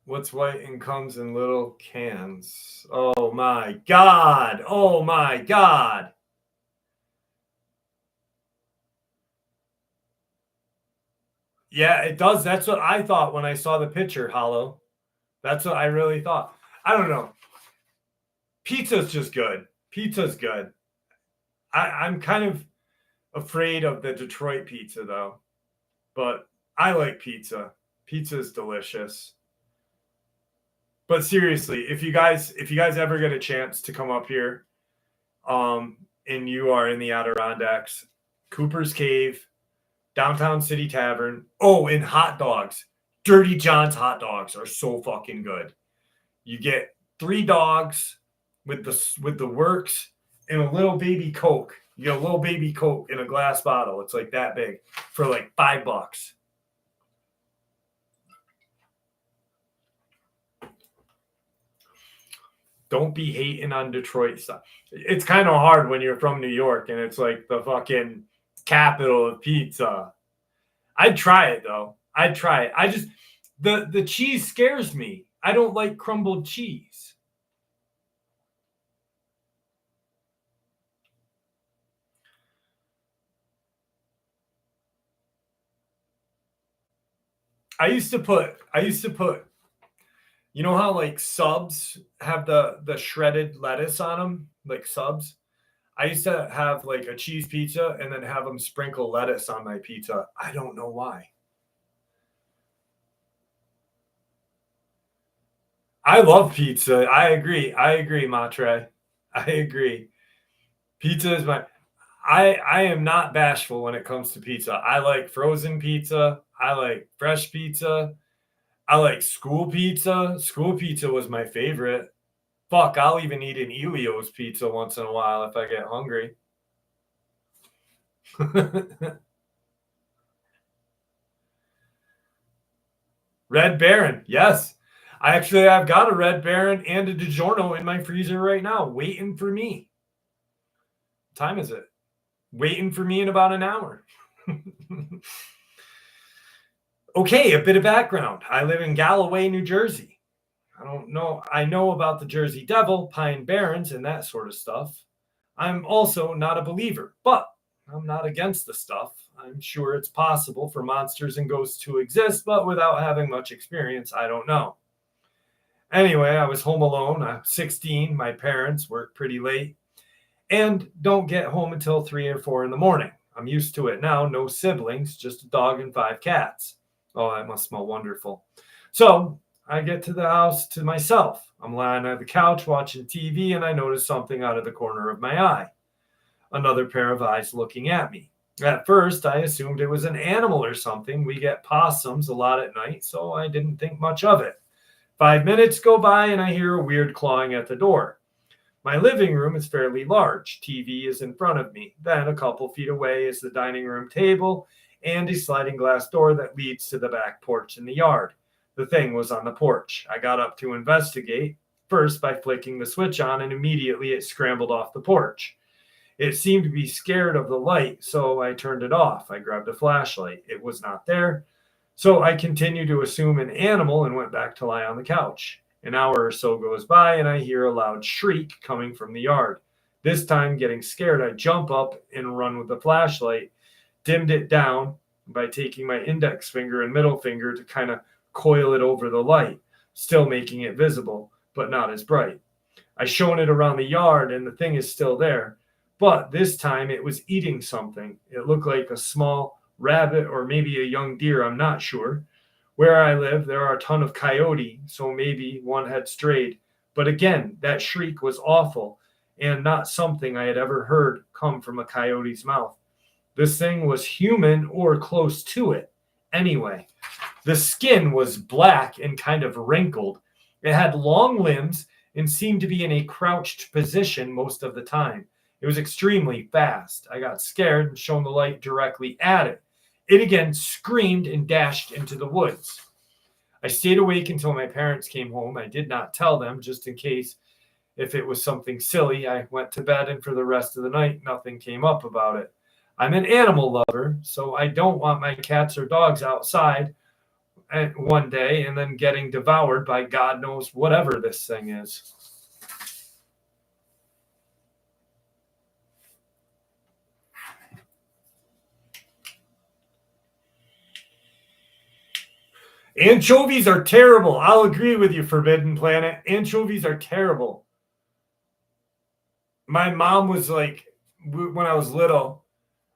What's white and comes in little cans? Oh my God. Oh my God. Yeah, it does. That's what I thought when I saw the picture, Hollow. That's what I really thought. I don't know. Pizza's just good. Pizza's good. I'm kind of afraid of the Detroit pizza though, but I like pizza. Pizza is delicious. But seriously, if you guys ever get a chance to come up here, and you are in the Adirondacks, Cooper's Cave, Downtown City Tavern. Oh, and hot dogs. Dirty John's hot dogs are so fucking good. You get 3 dogs with the works and a little baby Coke. You get a little baby Coke in a glass bottle. It's like that big for like $5. Don't be hating on Detroit stuff. It's kind of hard when you're from New York and it's like the fucking capital of pizza. I'd try it though. I'd try it. I just the cheese scares me. I don't like crumbled cheese. I used to put you know how like subs have the shredded lettuce on them, like subs? I used to have like a cheese pizza and then have them sprinkle lettuce on my pizza. I don't know why. I love pizza. I agree, Matre. I agree. Pizza is my I am not bashful when it comes to pizza. I like frozen pizza. I like fresh pizza. I like school pizza. School pizza was my favorite. Fuck, I'll even eat an Elio's pizza once in a while if I get hungry. Red Baron, yes. I've got a Red Baron and a DiGiorno in my freezer right now, waiting for me. What time is it? Waiting for me in about an hour. Okay, a bit of background. I live in Galloway, New Jersey. I don't know. I know about the Jersey Devil, Pine Barrens, and that sort of stuff. I'm also not a believer, but I'm not against the stuff. I'm sure it's possible for monsters and ghosts to exist, but without having much experience, I don't know. Anyway, I was home alone. I'm 16. My parents work pretty late and don't get home until 3 or 4 in the morning. I'm used to it now. No siblings, just a dog and 5 cats. Oh, that must smell wonderful. So I get to the house to myself. I'm lying on the couch watching TV and I notice something out of the corner of my eye. Another pair of eyes looking at me. At first, I assumed it was an animal or something. We get possums a lot at night, so I didn't think much of it. 5 minutes go by and I hear a weird clawing at the door. My living room is fairly large. TV is in front of me. Then a couple feet away is the dining room table and a sliding glass door that leads to the back porch in the yard. The thing was on the porch. I got up to investigate, first by flicking the switch on, and immediately it scrambled off the porch. It seemed to be scared of the light, so I turned it off. I grabbed a flashlight. It was not there. So I continued to assume an animal and went back to lie on the couch. An hour or so goes by and I hear a loud shriek coming from the yard. This time, getting scared, I jump up and run with the flashlight, dimmed it down by taking my index finger and middle finger to kind of coil it over the light, still making it visible, but not as bright. I shone it around the yard and the thing is still there, but this time it was eating something. It looked like a small rabbit or maybe a young deer, I'm not sure. Where I live, there are a ton of coyote, so maybe one had strayed. But again, that shriek was awful and not something I had ever heard come from a coyote's mouth. This thing was human or close to it. Anyway, the skin was black and kind of wrinkled. It had long limbs and seemed to be in a crouched position most of the time. It was extremely fast. I got scared and shone the light directly at it. It again screamed and dashed into the woods. I stayed awake until my parents came home. I did not tell them, just in case if it was something silly. I went to bed, and for the rest of the night, nothing came up about it. I'm an animal lover, so I don't want my cats or dogs outside one day and then getting devoured by God knows whatever this thing is. Anchovies are terrible. I'll agree with you, Forbidden Planet. Anchovies are terrible. My mom was like, when I was little,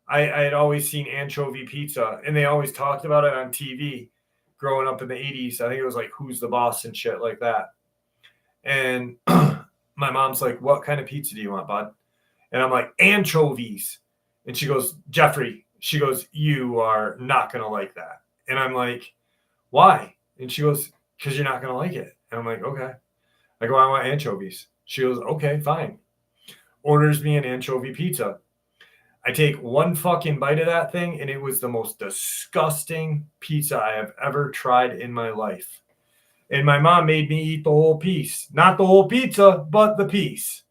I had always seen anchovy pizza, and they always talked about it on TV growing up in the 80s. I think it was like Who's the Boss and shit like that. And my mom's like, what kind of pizza do you want, bud? And I'm like, anchovies. And she goes, Jeffrey, she goes, you are not going to like that. And I'm like, why? And she goes, because you're not going to like it. And I'm like, okay. I go, I want anchovies. She goes, okay, fine. Orders me an anchovy pizza. I take one fucking bite of that thing, and it was the most disgusting pizza I have ever tried in my life. And my mom made me eat the whole piece. Not the whole pizza, but the piece.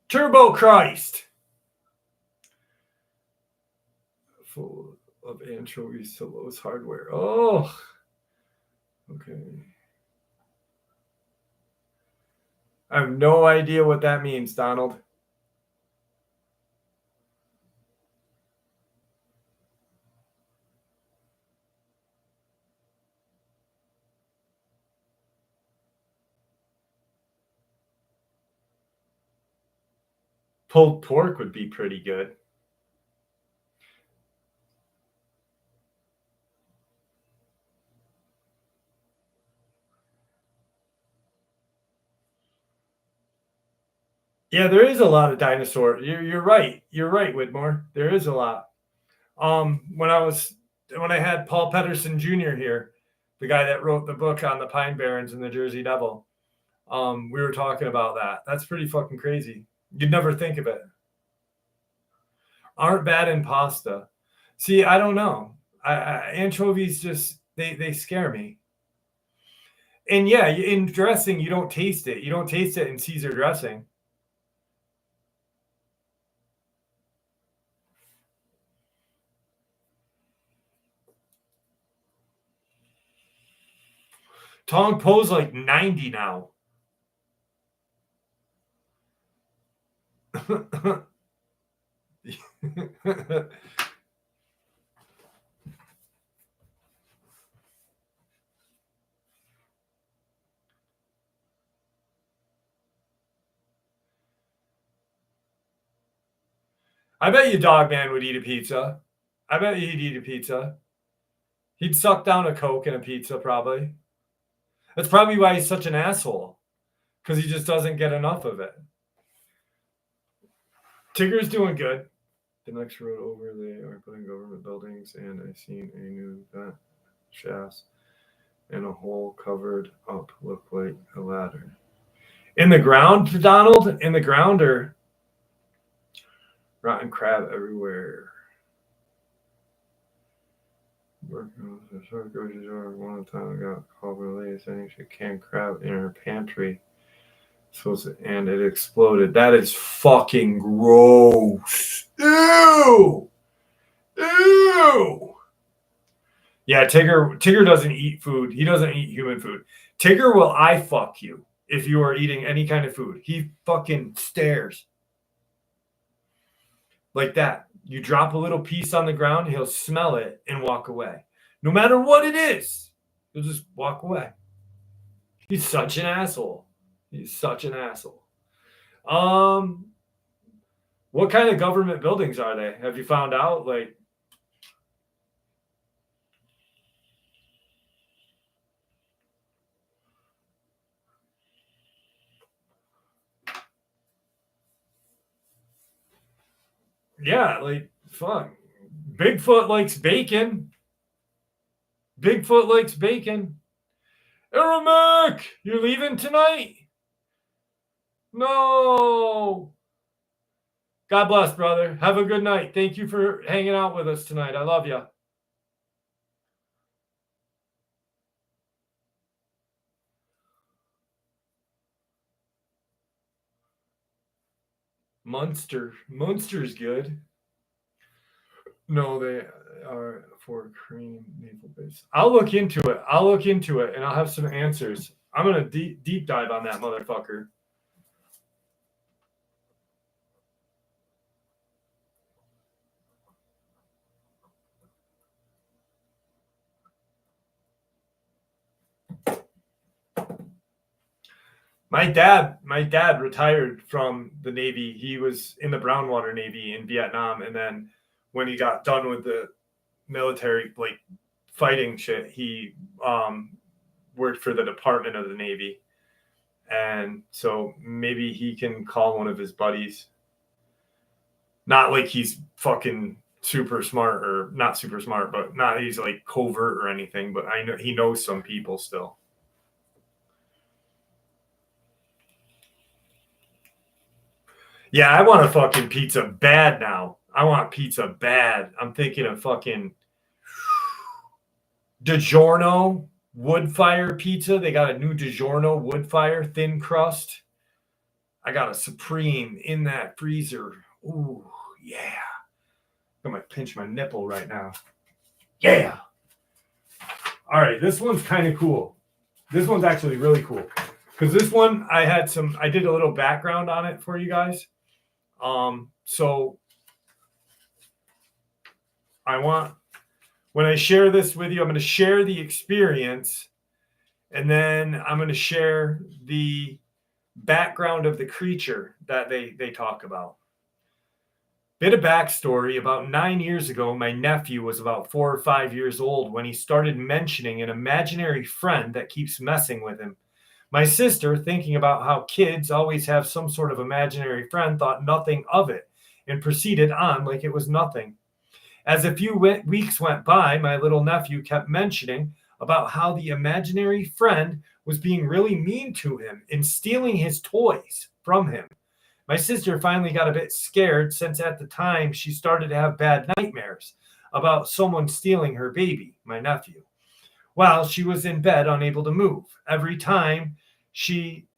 Turbo Christ. Full of anchovies to Lowe's Hardware. Oh, okay. I have no idea what that means, Donald. Pulled pork would be pretty good. Yeah, there is a lot of dinosaur. You're right. You're right, Whitmore. There is a lot. When I had Paul Pedersen Jr. here, the guy that wrote the book on the Pine Barrens and the Jersey Devil, we were talking about that. That's pretty fucking crazy. You'd never think of it. Aren't bad in pasta. See, I don't know. Anchovies just they scare me. And yeah, in dressing, you don't taste it. You don't taste it in Caesar dressing. Tong Po's like 90 now. I bet you Dogman would eat a pizza. I bet you he'd eat a pizza. He'd suck down a Coke and a pizza, probably. That's probably why he's such an asshole. Because he just doesn't get enough of it. Tigger's doing good. The next road over, they are putting government buildings, and I seen a new shaft and a hole covered up, look like a ladder. In the ground, Donald? In the ground, or rotten crab everywhere? Working with the short grocery store. One time I got called by a lady saying she canned crab in her pantry. And it exploded. That is fucking gross. Ew! Ew! Yeah, Tigger doesn't eat food. He doesn't eat human food. Tigger will eye fuck you if you are eating any kind of food. He fucking stares. Like that. You drop a little piece on the ground, he'll smell it and walk away. No matter what it is, he'll just walk away. He's such an asshole. He's such an asshole. What kind of government buildings are they? Have you found out? Like, yeah, like, fuck. Bigfoot likes bacon. Bigfoot likes bacon. Aramek, you're leaving tonight? No. God bless, brother. Have a good night. Thank you for hanging out with us tonight. I love you. Munster's good. No, they are for Korean naval base. I'll look into it, and I'll have some answers. I'm gonna deep dive on that motherfucker. My dad retired from the Navy. He was in the Brownwater Navy in Vietnam, and then when he got done with the military, like fighting shit, he worked for the Department of the Navy. And so maybe he can call one of his buddies. Not like he's fucking super smart, or not super smart, but not he's like covert or anything, but I know he knows some people still. Yeah, I want a fucking pizza bad now. I want pizza bad. I'm thinking of fucking DiGiorno wood fire pizza. They got a new DiGiorno wood fire thin crust. I got a Supreme in that freezer. Ooh, yeah. I'm gonna pinch my nipple right now. Yeah. All right, this one's kind of cool. This one's actually really cool because this one I did a little background on it for you guys. So when I share this with you, I'm going to share the experience, and then I'm going to share the background of the creature that they talk about. Bit of backstory. About 9 years ago, my nephew was about 4 or 5 years old when he started mentioning an imaginary friend that keeps messing with him. My sister, thinking about how kids always have some sort of imaginary friend, thought nothing of it and proceeded on like it was nothing. As a few weeks went by, my little nephew kept mentioning about how the imaginary friend was being really mean to him and stealing his toys from him. My sister finally got a bit scared since at the time she started to have bad nightmares about someone stealing her baby, my nephew, while she was in bed unable to move. Every time she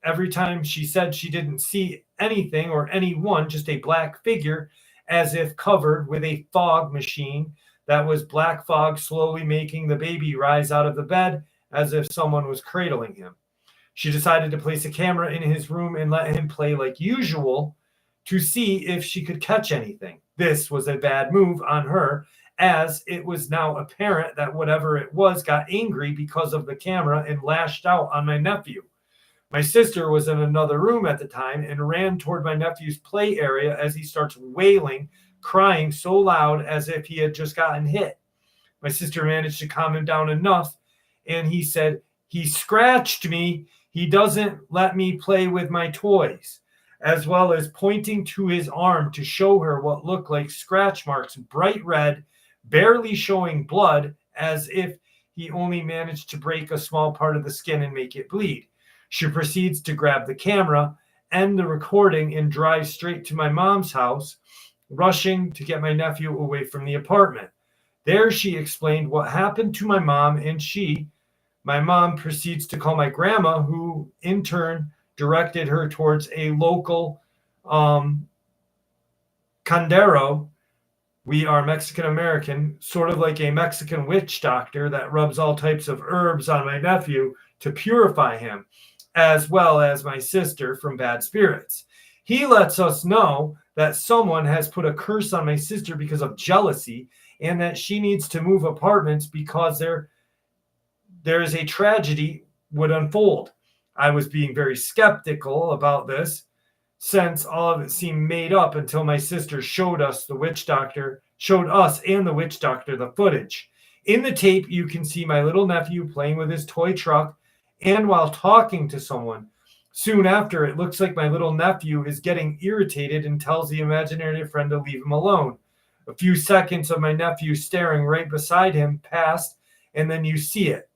said she didn't see anything or anyone, just a black figure as if covered with a fog machine that was black fog slowly making the baby rise out of the bed as if someone was cradling him. She decided to place a camera in his room and let him play like usual to see if she could catch anything. This was a bad move on her, as it was now apparent that whatever it was got angry because of the camera and lashed out on my nephew. My sister was in another room at the time and ran toward my nephew's play area as he starts wailing, crying so loud as if he had just gotten hit. My sister managed to calm him down enough, and he said, "He scratched me. He doesn't let me play with my toys," as well as pointing to his arm to show her what looked like scratch marks, bright red, barely showing blood, as if he only managed to break a small part of the skin and make it bleed. She proceeds to grab the camera, end the recording, and drive straight to my mom's house, rushing to get my nephew away from the apartment. There she explained what happened to my mom, and my mom proceeds to call my grandma, who in turn directed her towards a local candero. We are Mexican American, sort of like a Mexican witch doctor that rubs all types of herbs on my nephew to purify him, as well as my sister from bad spirits. He lets us know that someone has put a curse on my sister because of jealousy, and that she needs to move apartments because there is a tragedy would unfold. I was being very skeptical about this, since all of it seemed made up, until my sister showed us and the witch doctor the footage. In the tape, you can see my little nephew playing with his toy truck and while talking to someone. Soon after, it looks like my little nephew is getting irritated and tells the imaginary friend to leave him alone. A few seconds of my nephew staring right beside him passed, and then you see it.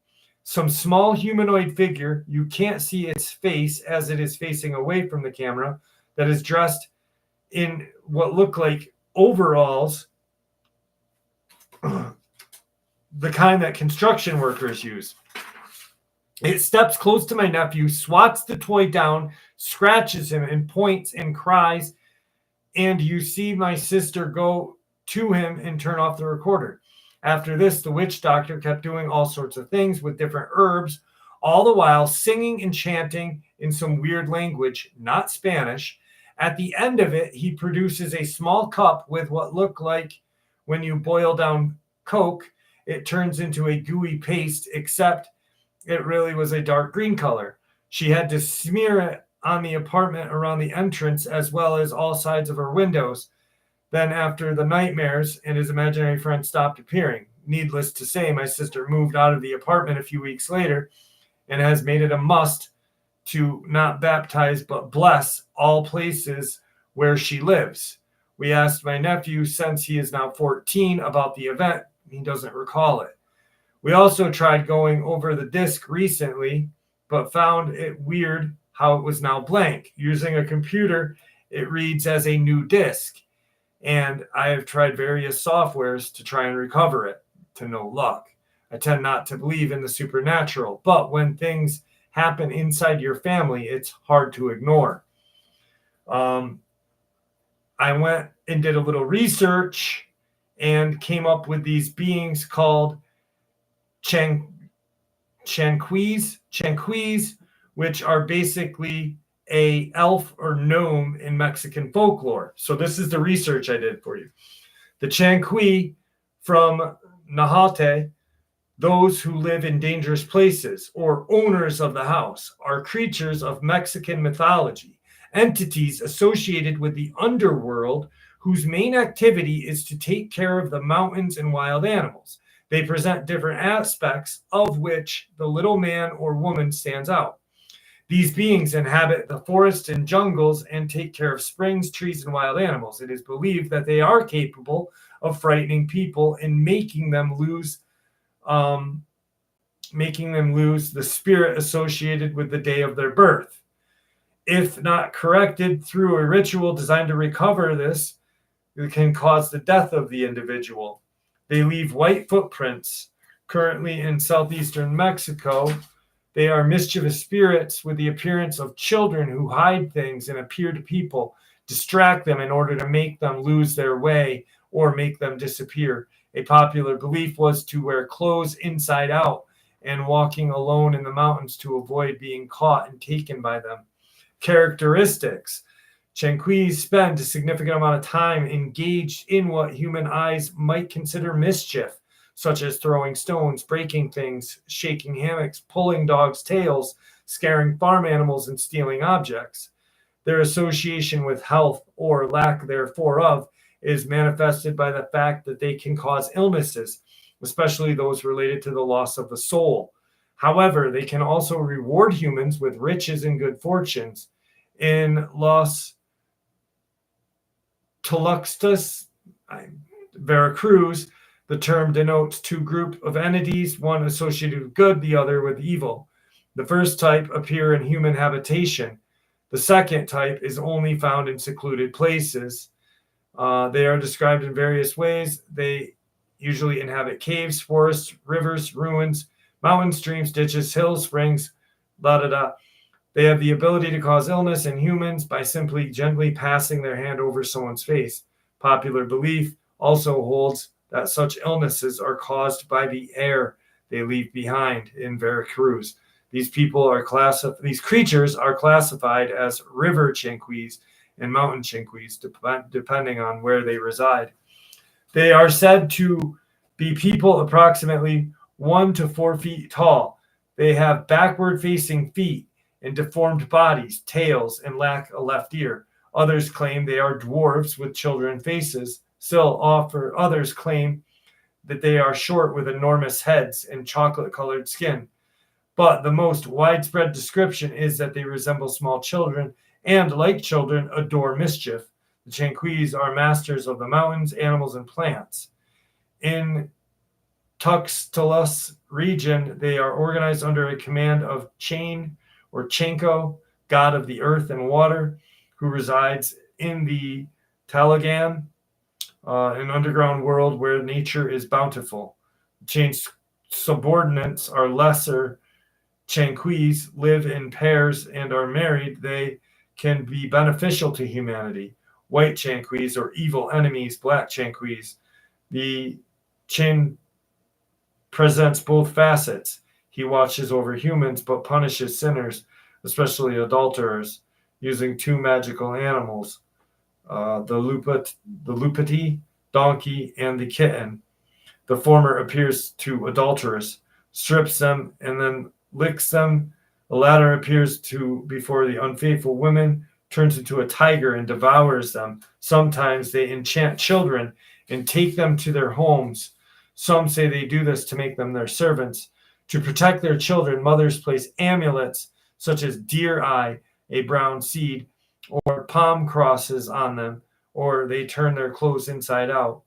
Some small humanoid figure, you can't see its face as it is facing away from the camera, that is dressed in what look like overalls, the kind that construction workers use. It steps close to my nephew, swats the toy down, scratches him, and points and cries and you see my sister go to him and turn off the recorder. After this, the witch doctor kept doing all sorts of things with different herbs, all the while singing and chanting in some weird language, not Spanish. At the end of it, he produces a small cup with what looked like when you boil down Coke, it turns into a gooey paste, except it really was a dark green color. She had to smear it on the apartment around the entrance as well as all sides of her windows. Then, after the nightmares and his imaginary friend stopped appearing, needless to say, my sister moved out of the apartment a few weeks later and has made it a must to not baptize but bless all places where she lives. We asked my nephew, since he is now 14, about the event. He doesn't recall it. We also tried going over the disc recently, but found it weird how it was now blank. Using a computer, it reads as a new disc. And I have tried various softwares to try and recover it, to no luck. I tend not to believe in the supernatural, but when things happen inside your family, it's hard to ignore. I went and did a little research and came up with these beings called Chenques, which are basically a elf or gnome in Mexican folklore. So this is the research I did for you. The Chenques from Nahate, those who live in dangerous places or owners of the house, are creatures of Mexican mythology, entities associated with the underworld whose main activity is to take care of the mountains and wild animals. They present different aspects of which the little man or woman stands out. These beings inhabit the forests and jungles and take care of springs, trees, and wild animals. It is believed that they are capable of frightening people and making them lose the spirit associated with the day of their birth. If not corrected through a ritual designed to recover this, it can cause the death of the individual. They leave white footprints. Currently in southeastern Mexico, they are mischievous spirits with the appearance of children who hide things and appear to people, distract them in order to make them lose their way or make them disappear. A popular belief was to wear clothes inside out and walking alone in the mountains to avoid being caught and taken by them. Characteristics. Chenques spend a significant amount of time engaged in what human eyes might consider mischief, such as throwing stones, breaking things, shaking hammocks, pulling dogs' tails, scaring farm animals, and stealing objects. Their association with health, or lack thereof, is manifested by the fact that they can cause illnesses, especially those related to the loss of the soul. However, they can also reward humans with riches and good fortunes. In Los Toluxtas, Veracruz, the term denotes two groups of entities, one associated with good, the other with evil. The first type appear in human habitation. The second type is only found in secluded places. They are described in various ways. They usually inhabit caves, forests, rivers, ruins, mountains, streams, ditches, hills, springs, They have the ability to cause illness in humans by simply gently passing their hand over someone's face. Popular belief also holds that such illnesses are caused by the air they leave behind in Veracruz. These creatures are classified as river Chenques and mountain Chenques, depending on where they reside. They are said to be people approximately 1 to 4 feet tall. They have backward-facing feet and deformed bodies, tails, and lack a left ear. Others claim they are dwarves with children faces. Others claim that they are short with enormous heads and chocolate-colored skin. But the most widespread description is that they resemble small children and, like children, adore mischief. The Chenques are masters of the mountains, animals, and plants. In Tuxtlas region, they are organized under a command of Chain or Chenco, god of the earth and water, who resides in the Talagan, an underground world where nature is bountiful. Chain's subordinates are lesser Chenques, live in pairs and are married. They can be beneficial to humanity. white Chenques, or evil enemies, black Chenques. The Chin presents both facets. He watches over humans but punishes sinners, especially adulterers, using two magical animals, the lupati, donkey, and the kitten. The former appears to adulterers, strips them, and then licks them. The latter appears to before the unfaithful women, turns into a tiger and devours them. Sometimes they enchant children and take them to their homes. Some say they do this to make them their servants. To protect their children, mothers place amulets such as deer eye, a brown seed, or palm crosses on them, or they turn their clothes inside out.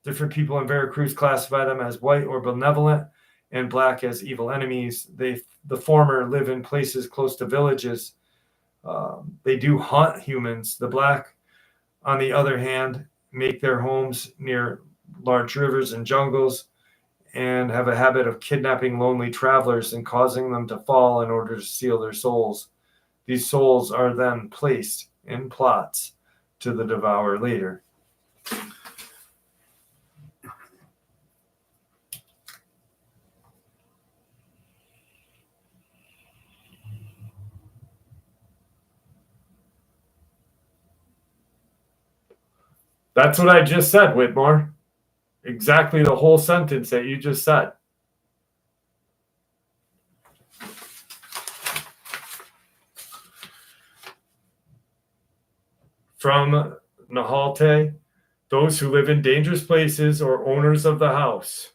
Different people in Veracruz classify them as white or benevolent and black as evil enemies. The former live in places close to villages. They do hunt humans. The black, on the other hand, make their homes near large rivers and jungles and have a habit of kidnapping lonely travelers and causing them to fall in order to steal their souls. These souls are then placed in plots to the devourer later. That's what I just said, Whitmore. Exactly the whole sentence that you just said. From Nahalte, those who live in dangerous places or owners of the house.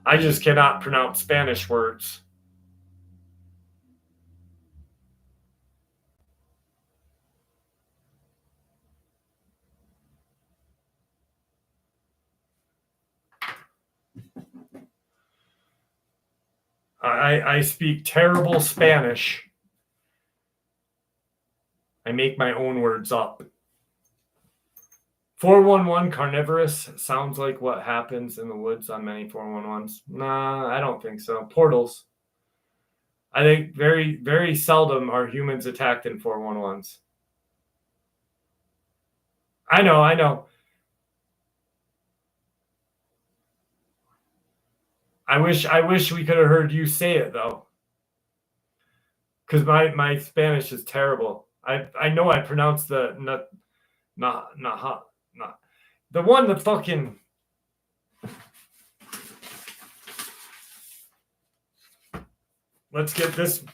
I just cannot pronounce Spanish words. I speak terrible Spanish. I make my own words up. 411 carnivorous sounds like what happens in the woods on many 411s. Nah, I don't think so. Portals. I think very, very seldom are humans attacked in 411s. I know. I wish we could have heard you say it though. Because my Spanish is terrible. I know I pronounced the the one that fucking let's get this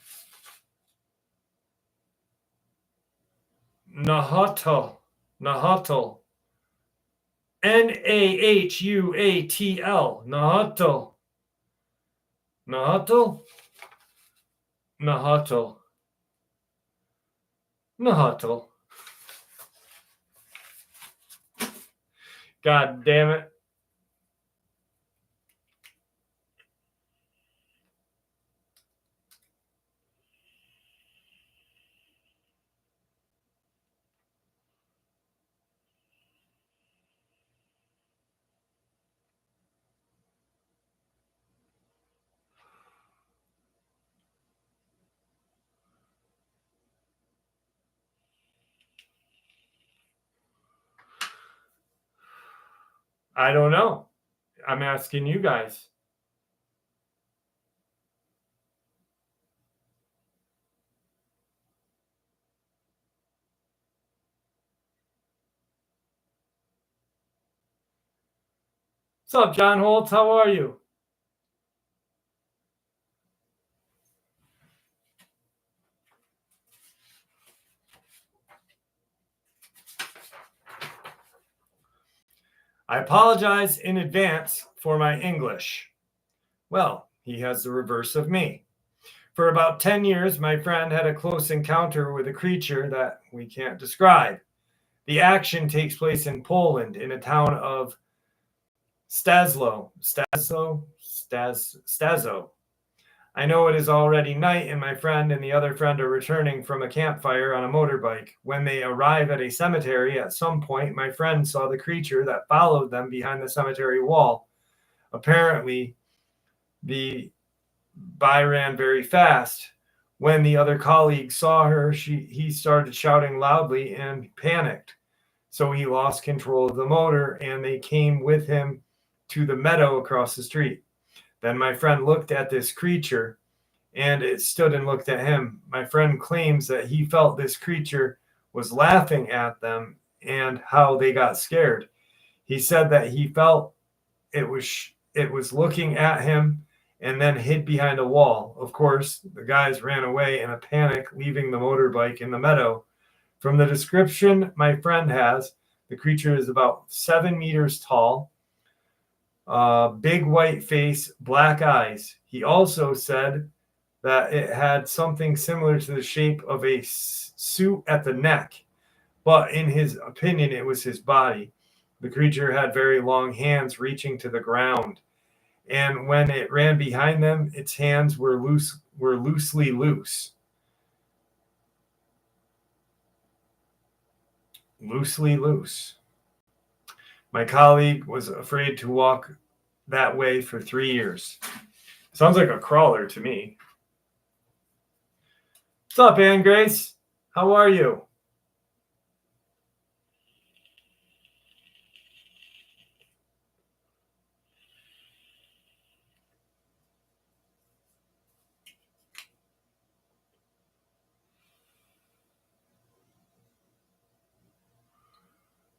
Nahuatl. Nahuatl. Nahuatl. Nahuatl. Nahuatl. Nahuatl. Nahuatl. God damn it. I don't know. I'm asking you guys. What's up, John Holtz? How are you? I apologize in advance for my English. Well, he has the reverse of me. For about 10 years, my friend had a close encounter with a creature that we can't describe. The action takes place in Poland in a town of Stazo. I know it is already night, and my friend and the other friend are returning from a campfire on a motorbike. When they arrive at a cemetery, at some point, my friend saw the creature that followed them behind the cemetery wall. Apparently, the by ran very fast. When the other colleague saw her, he started shouting loudly and panicked. So he lost control of the motor, and they came with him to the meadow across the street. Then my friend looked at this creature, and it stood and looked at him. My friend claims that he felt this creature was laughing at them and how they got scared. He said that he felt it was looking at him and then hid behind a wall. Of course, the guys ran away in a panic, leaving the motorbike in the meadow. From the description my friend has, the creature is about 7 meters tall, big white face, black eyes. He also said that it had something similar to the shape of a suit at the neck, but in his opinion, it was his body. The creature had very long hands reaching to the ground, and when it ran behind them, its hands were loosely loose. Loosely loose. My colleague was afraid to walk that way for 3 years. Sounds like a crawler to me. What's up, Ann Grace? How are you?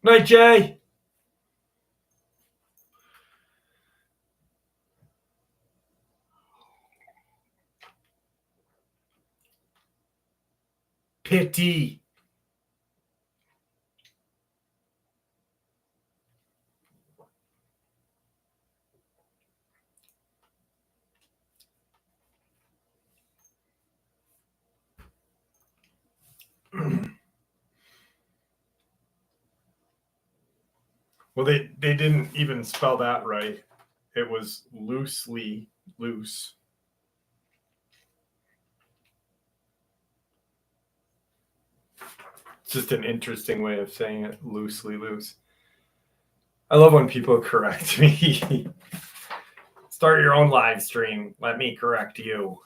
Night, Jay. Pity. Well, they didn't even spell that right. It was loosely loose. It's just an interesting way of saying it, loosely loose. I love when people correct me. Start your own live stream. Let me correct you.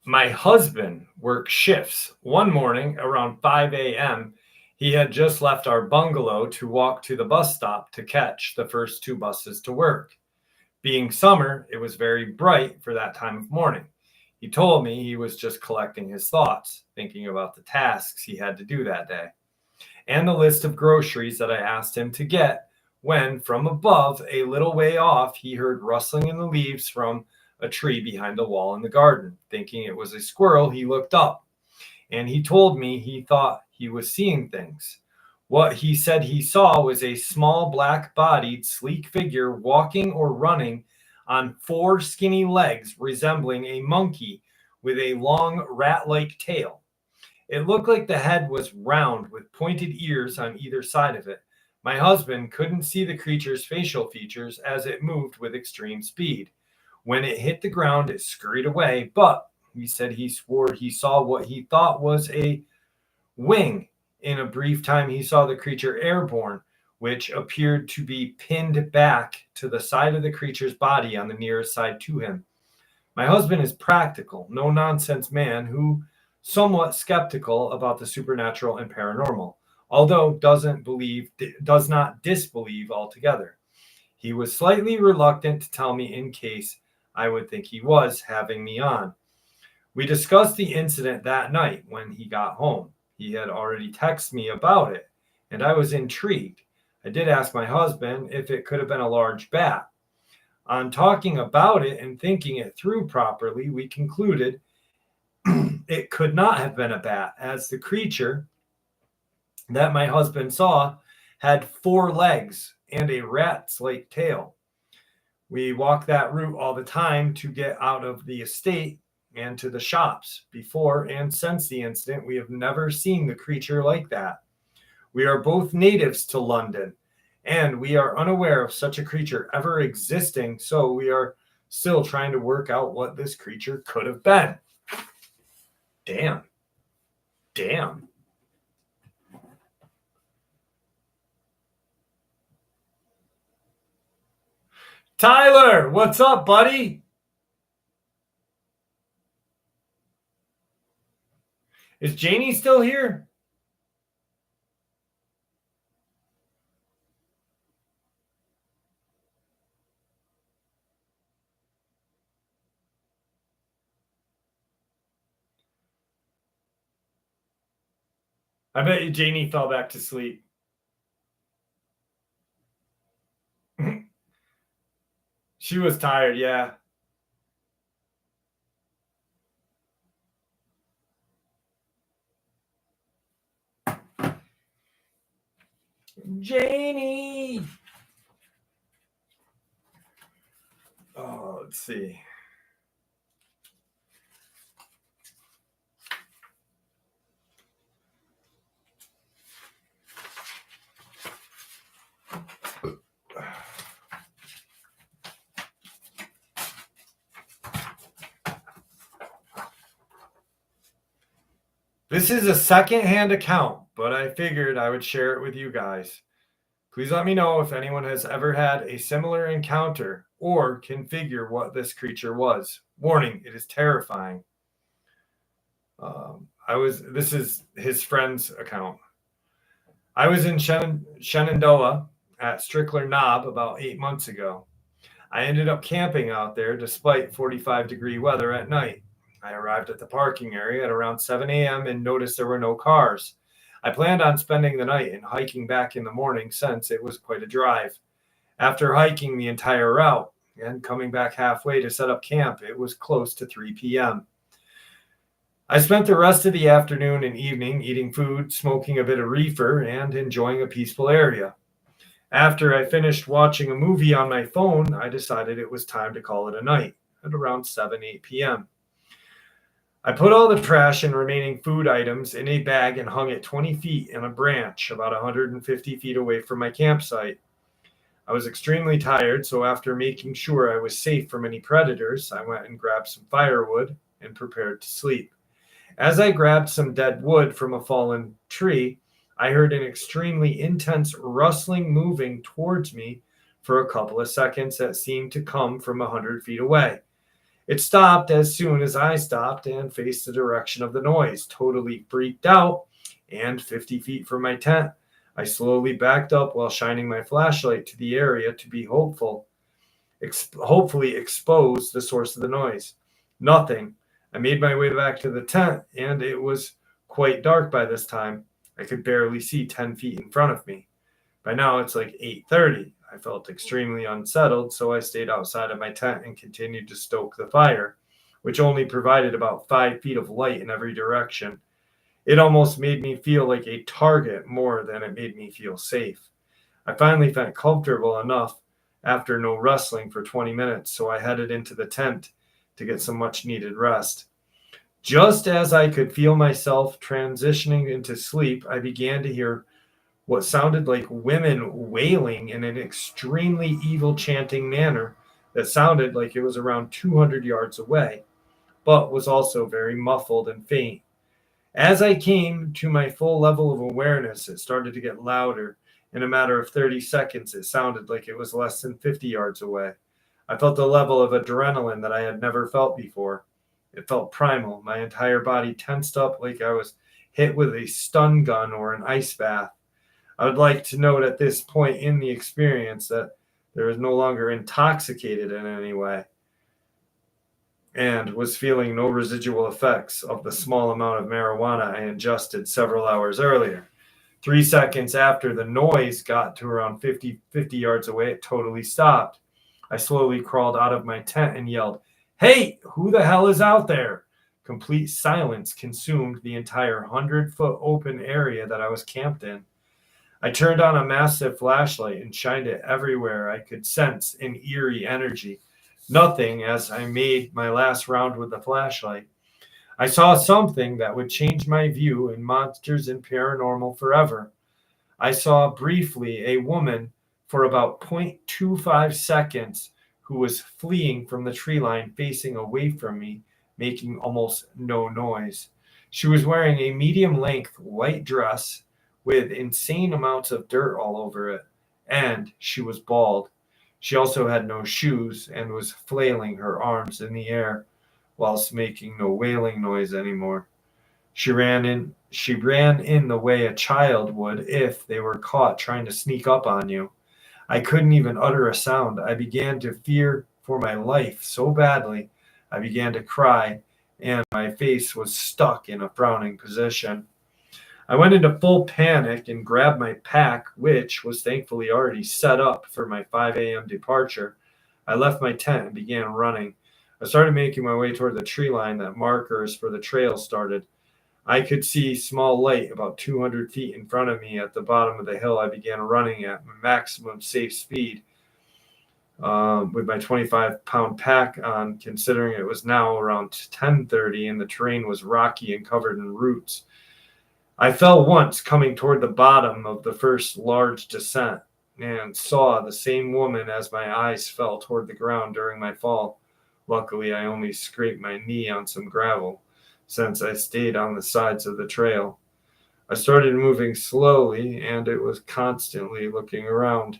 My husband works shifts. One morning around 5 a.m., he had just left our bungalow to walk to the bus stop to catch the first 2 buses to work. Being summer, it was very bright for that time of morning. He told me he was just collecting his thoughts, thinking about the tasks he had to do that day, and the list of groceries that I asked him to get, when from above, a little way off, he heard rustling in the leaves from a tree behind a wall in the garden. Thinking it was a squirrel, he looked up, and he told me he thought he was seeing things. What he said he saw was a small, black-bodied, sleek figure walking or running on 4 skinny legs, resembling a monkey with a long, rat-like tail. It looked like the head was round with pointed ears on either side of it. My husband couldn't see the creature's facial features as it moved with extreme speed. When it hit the ground, it scurried away, but he said he swore he saw what he thought was a wing. In a brief time, he saw the creature airborne, which appeared to be pinned back to the side of the creature's body on the nearest side to him. My husband is practical, no-nonsense man who somewhat skeptical about the supernatural and paranormal, although does not disbelieve altogether. He was slightly reluctant to tell me in case I would think he was having me on. We discussed the incident that night when he got home. He had already texted me about it, and I was intrigued. I did ask my husband if it could have been a large bat. On talking about it and thinking it through properly, we concluded it could not have been a bat, as the creature that my husband saw had 4 legs and a rat-like tail. We walk that route all the time to get out of the estate and to the shops. Before and since the incident, we have never seen the creature like that. We are both natives to London, and we are unaware of such a creature ever existing, so we are still trying to work out what this creature could have been. Damn. Tyler, what's up, buddy? Is Janie still here? I bet you Janie fell back to sleep. She was tired, yeah. Janie! Oh, let's see. This is a second-hand account, but I figured I would share it with you guys. Please let me know if anyone has ever had a similar encounter or can figure what this creature was. Warning, it is terrifying. This is his friend's account. I was in Shenandoah at Strickler Knob about 8 months ago. I ended up camping out there despite 45-degree weather at night. I arrived at the parking area at around 7 a.m. and noticed there were no cars. I planned on spending the night and hiking back in the morning since it was quite a drive. After hiking the entire route and coming back halfway to set up camp, it was close to 3 p.m. I spent the rest of the afternoon and evening eating food, smoking a bit of reefer, and enjoying a peaceful area. After I finished watching a movie on my phone, I decided it was time to call it a night at around 8 p.m. I put all the trash and remaining food items in a bag and hung it 20 feet in a branch about 150 feet away from my campsite. I was extremely tired, so after making sure I was safe from any predators, I went and grabbed some firewood and prepared to sleep. As I grabbed some dead wood from a fallen tree, I heard an extremely intense rustling moving towards me for a couple of seconds that seemed to come from 100 feet away. It stopped as soon as I stopped and faced the direction of the noise. Totally freaked out and 50 feet from my tent, I slowly backed up while shining my flashlight to the area to be hopefully expose the source of the noise. Nothing. I made my way back to the tent, and it was quite dark by this time. I could barely see 10 feet in front of me. By now, it's like 8:30. I felt extremely unsettled, so I stayed outside of my tent and continued to stoke the fire, which only provided about 5 feet of light in every direction. It almost made me feel like a target more than it made me feel safe. I finally felt comfortable enough after no wrestling for 20 minutes, so I headed into the tent to get some much needed rest. Just as I could feel myself transitioning into sleep, I began to hear what sounded like women wailing in an extremely evil chanting manner that sounded like it was around 200 yards away, but was also very muffled and faint. As I came to my full level of awareness, it started to get louder. In a matter of 30 seconds, it sounded like it was less than 50 yards away. I felt a level of adrenaline that I had never felt before. It felt primal. My entire body tensed up like I was hit with a stun gun or an ice bath. I would like to note at this point in the experience that there was no longer intoxicated in any way and was feeling no residual effects of the small amount of marijuana I ingested several hours earlier. 3 seconds after the noise got to around 50 yards away, it totally stopped. I slowly crawled out of my tent and yelled, "Hey, who the hell is out there?" Complete silence consumed the entire 100-foot open area that I was camped in. I turned on a massive flashlight and shined it everywhere I could sense an eerie energy. Nothing as I made my last round with the flashlight. I saw something that would change my view in monsters and paranormal forever. I saw briefly a woman for about 0.25 seconds who was fleeing from the tree line facing away from me, making almost no noise. She was wearing a medium-length white dress with insane amounts of dirt all over it, and she was bald. She also had no shoes and was flailing her arms in the air whilst making no wailing noise anymore. She ran in the way a child would if they were caught trying to sneak up on you. I couldn't even utter a sound. I began to fear for my life so badly. I began to cry, and my face was stuck in a frowning position. I went into full panic and grabbed my pack, which was thankfully already set up for my 5 a.m. departure. I left my tent and began running. I started making my way toward the tree line that markers for the trail started. I could see small light about 200 feet in front of me at the bottom of the hill. I began running at maximum safe speed with my 25-pound pack on, considering it was now around 10:30 and the terrain was rocky and covered in roots. I fell once coming toward the bottom of the first large descent and saw the same woman as my eyes fell toward the ground during my fall. Luckily, I only scraped my knee on some gravel, since I stayed on the sides of the trail. I started moving slowly, and it was constantly looking around,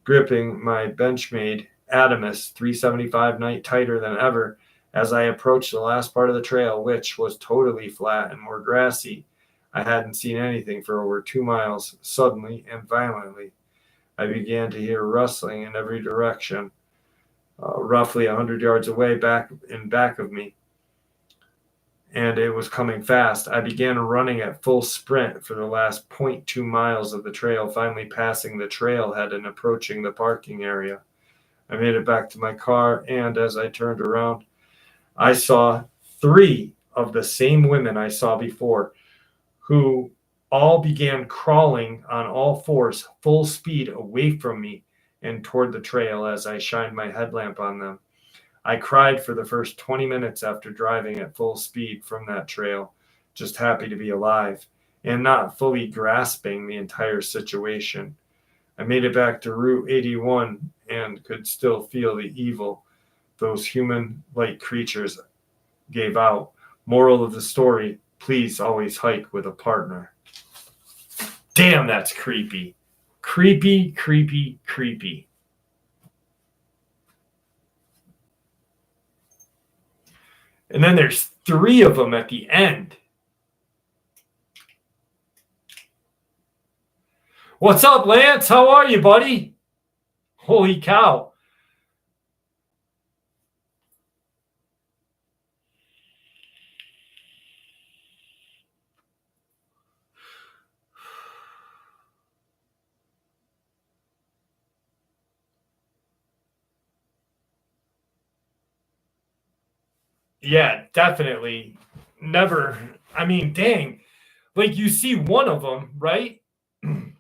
gripping my Benchmade Adamus 375 night tighter than ever as I approached the last part of the trail, which was totally flat and more grassy. I hadn't seen anything for over 2 miles. Suddenly and violently, I began to hear rustling in every direction, roughly 100 yards away back of me, and it was coming fast. I began running at full sprint for the last 0.2 miles of the trail, finally passing the trailhead and approaching the parking area. I made it back to my car, and as I turned around, I saw 3 of the same women I saw before, who all began crawling on all fours, full speed away from me and toward the trail as I shined my headlamp on them. I cried for the first 20 minutes after driving at full speed from that trail, just happy to be alive and not fully grasping the entire situation. I made it back to Route 81 and could still feel the evil those human-like creatures gave out. Moral of the story, please always hike with a partner. Damn, that's creepy. Creepy, creepy, creepy. And then there's 3 of them at the end. What's up, Lance? How are you, buddy? Holy cow. Yeah, definitely. Never. I mean, dang. Like, you see one of them, right? And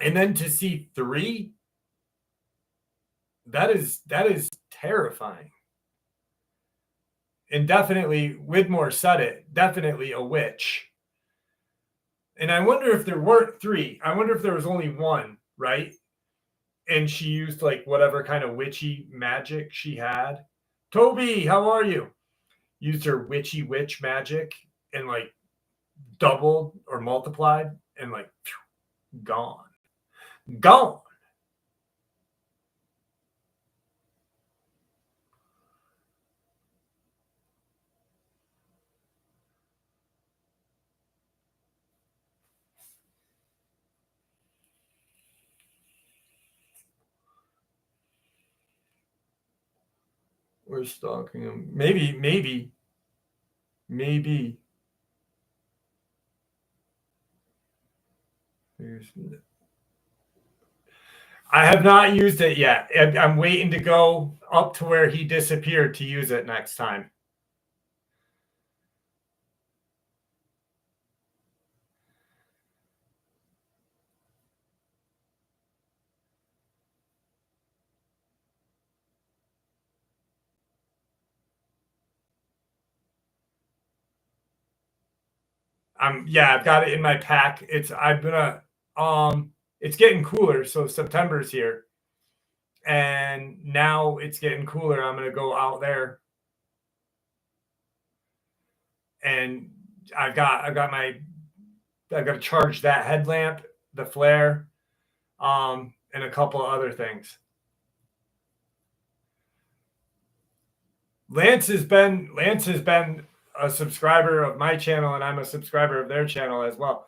then to see 3, that is terrifying. And definitely, Widmore said it, definitely a witch. And I wonder if there weren't 3. I wonder if there was only 1, right? And she used like whatever kind of witchy magic she had. Toby, how are you? Used her witchy witch magic and like doubled or multiplied and like gone. Gone. We're stalking him. Maybe. I have not used it yet. I'm waiting to go up to where he disappeared to use it next time. I've got it in my pack. It's it's getting cooler. So September's here. And now it's getting cooler. I'm going to go out there. And I've got to charge that headlamp, the flare, and a couple of other things. Lance has been a subscriber of my channel, and I'm a subscriber of their channel as well.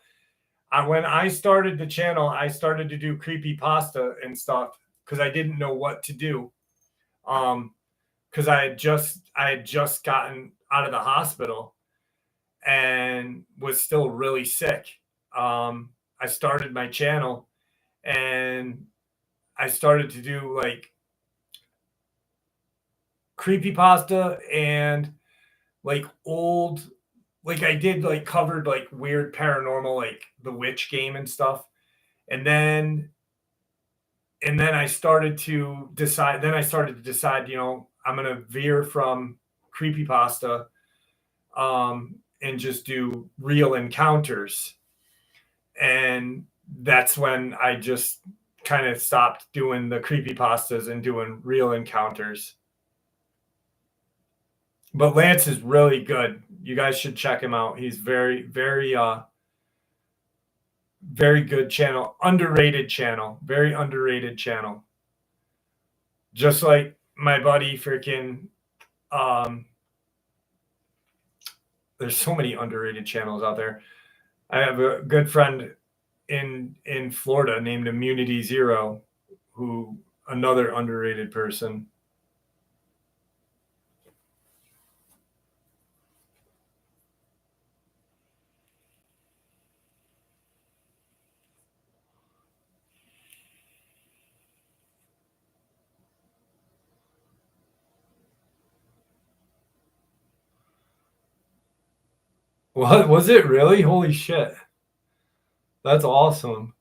When I started the channel, I started to do creepypasta and stuff because I didn't know what to do. Because I had just gotten out of the hospital and was still really sick. I started my channel and I started to do like creepypasta and like old, like I did like covered like weird paranormal, like the Witch game and stuff. And then I started to decide, you know, I'm going to veer from creepypasta and just do real encounters. And that's when I just kind of stopped doing the creepypastas and doing real encounters. But Lance is really good. You guys should check him out. He's very, very, very good channel. Underrated channel. Very underrated channel. Just like my buddy freaking, there's so many underrated channels out there. I have a good friend in Florida named Immunity Zero, who another underrated person. What was it really? Holy shit. That's awesome.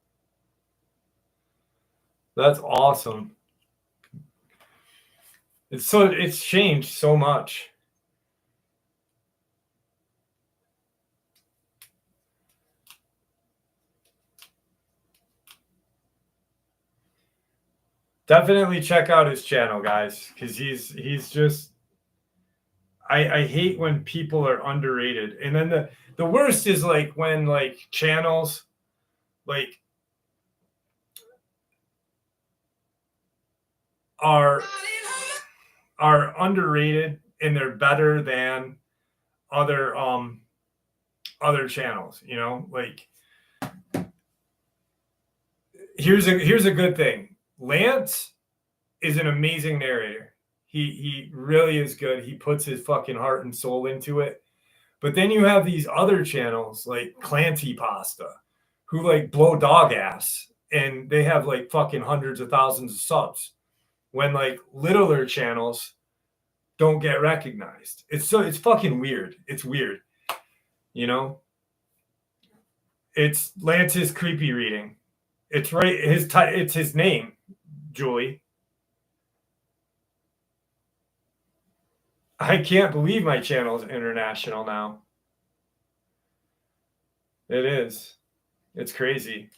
That's awesome. It's changed so much. Definitely check out his channel, guys, because he's just I hate when people are underrated. And then the worst is like when like channels like are underrated and they're better than other channels, you know? Like here's a good thing. Lance is an amazing narrator. He really is good. He puts his fucking heart and soul into it. But then you have these other channels like Clancy Pasta who like blow dog ass and they have like fucking hundreds of thousands of subs when like littler channels don't get recognized. It's fucking weird. It's weird. You know? It's Lance's creepy reading. It's right. It's his name, Julie. I can't believe my channel is international now. It is. It's crazy.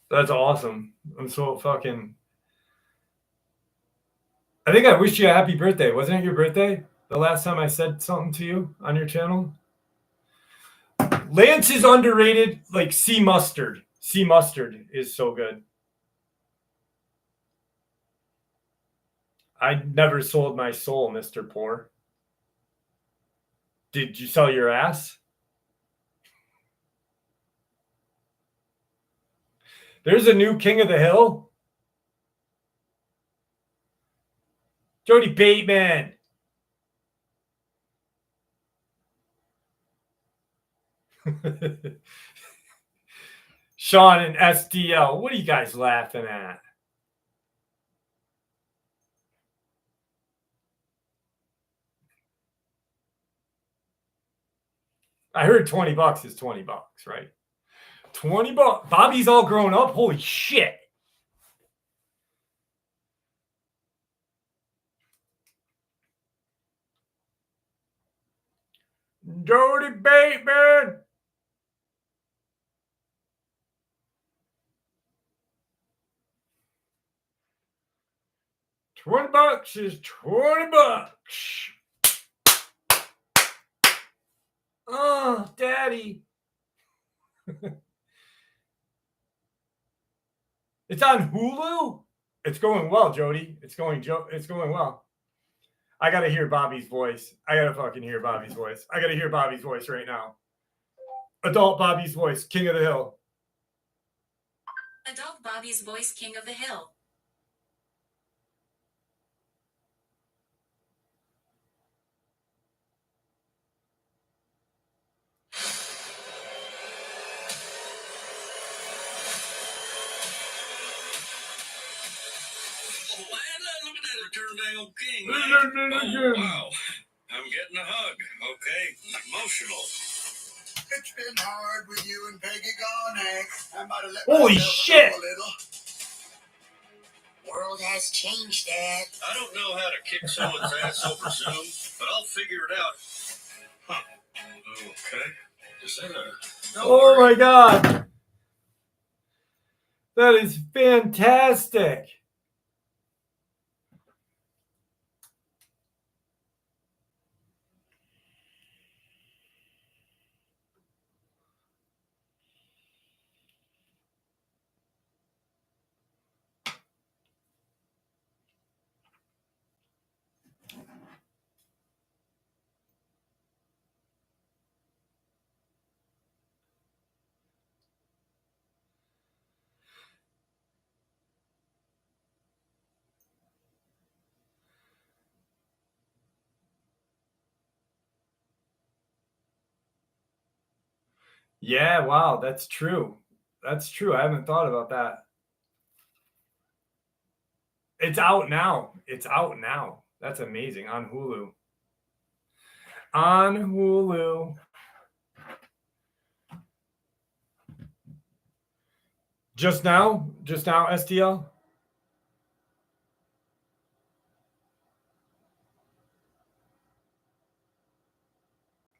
That's awesome. I'm so fucking... I think I wished you a happy birthday. Wasn't it your birthday? The last time I said something to you on your channel? Lance is underrated like Sea Mustard. Sea Mustard is so good. I never sold my soul, Mr. Poor. Did you sell your ass? There's a new King of the Hill. Jody Bateman. Sean and SDL. What are you guys laughing at? I heard $20 is $20, right? $20. Bobby's all grown up. Holy shit. Jody Bateman. $20 is $20. Oh, Daddy. It's on Hulu? It's going well, Jody. It's going well. I gotta hear Bobby's voice. I gotta fucking hear Bobby's voice. I gotta hear Bobby's voice right now. Adult Bobby's voice, King of the Hill. Adult Bobby's voice, King of the Hill. Look at that return down king, man. Oh, wow. I'm getting a hug. Okay. Emotional. It's been hard with you and Peggy gone, Hank. I might have let Holy myself shit. go a little. World has changed, Dad. I don't know how to kick someone's ass over Zoom, but I'll figure it out. Huh. Okay. Is that a... Oh my God. That is fantastic. Yeah, wow, that's true. That's true. I haven't thought about that. It's out now. It's out now. That's amazing. On Hulu. On Hulu. Just now? Just now, STL?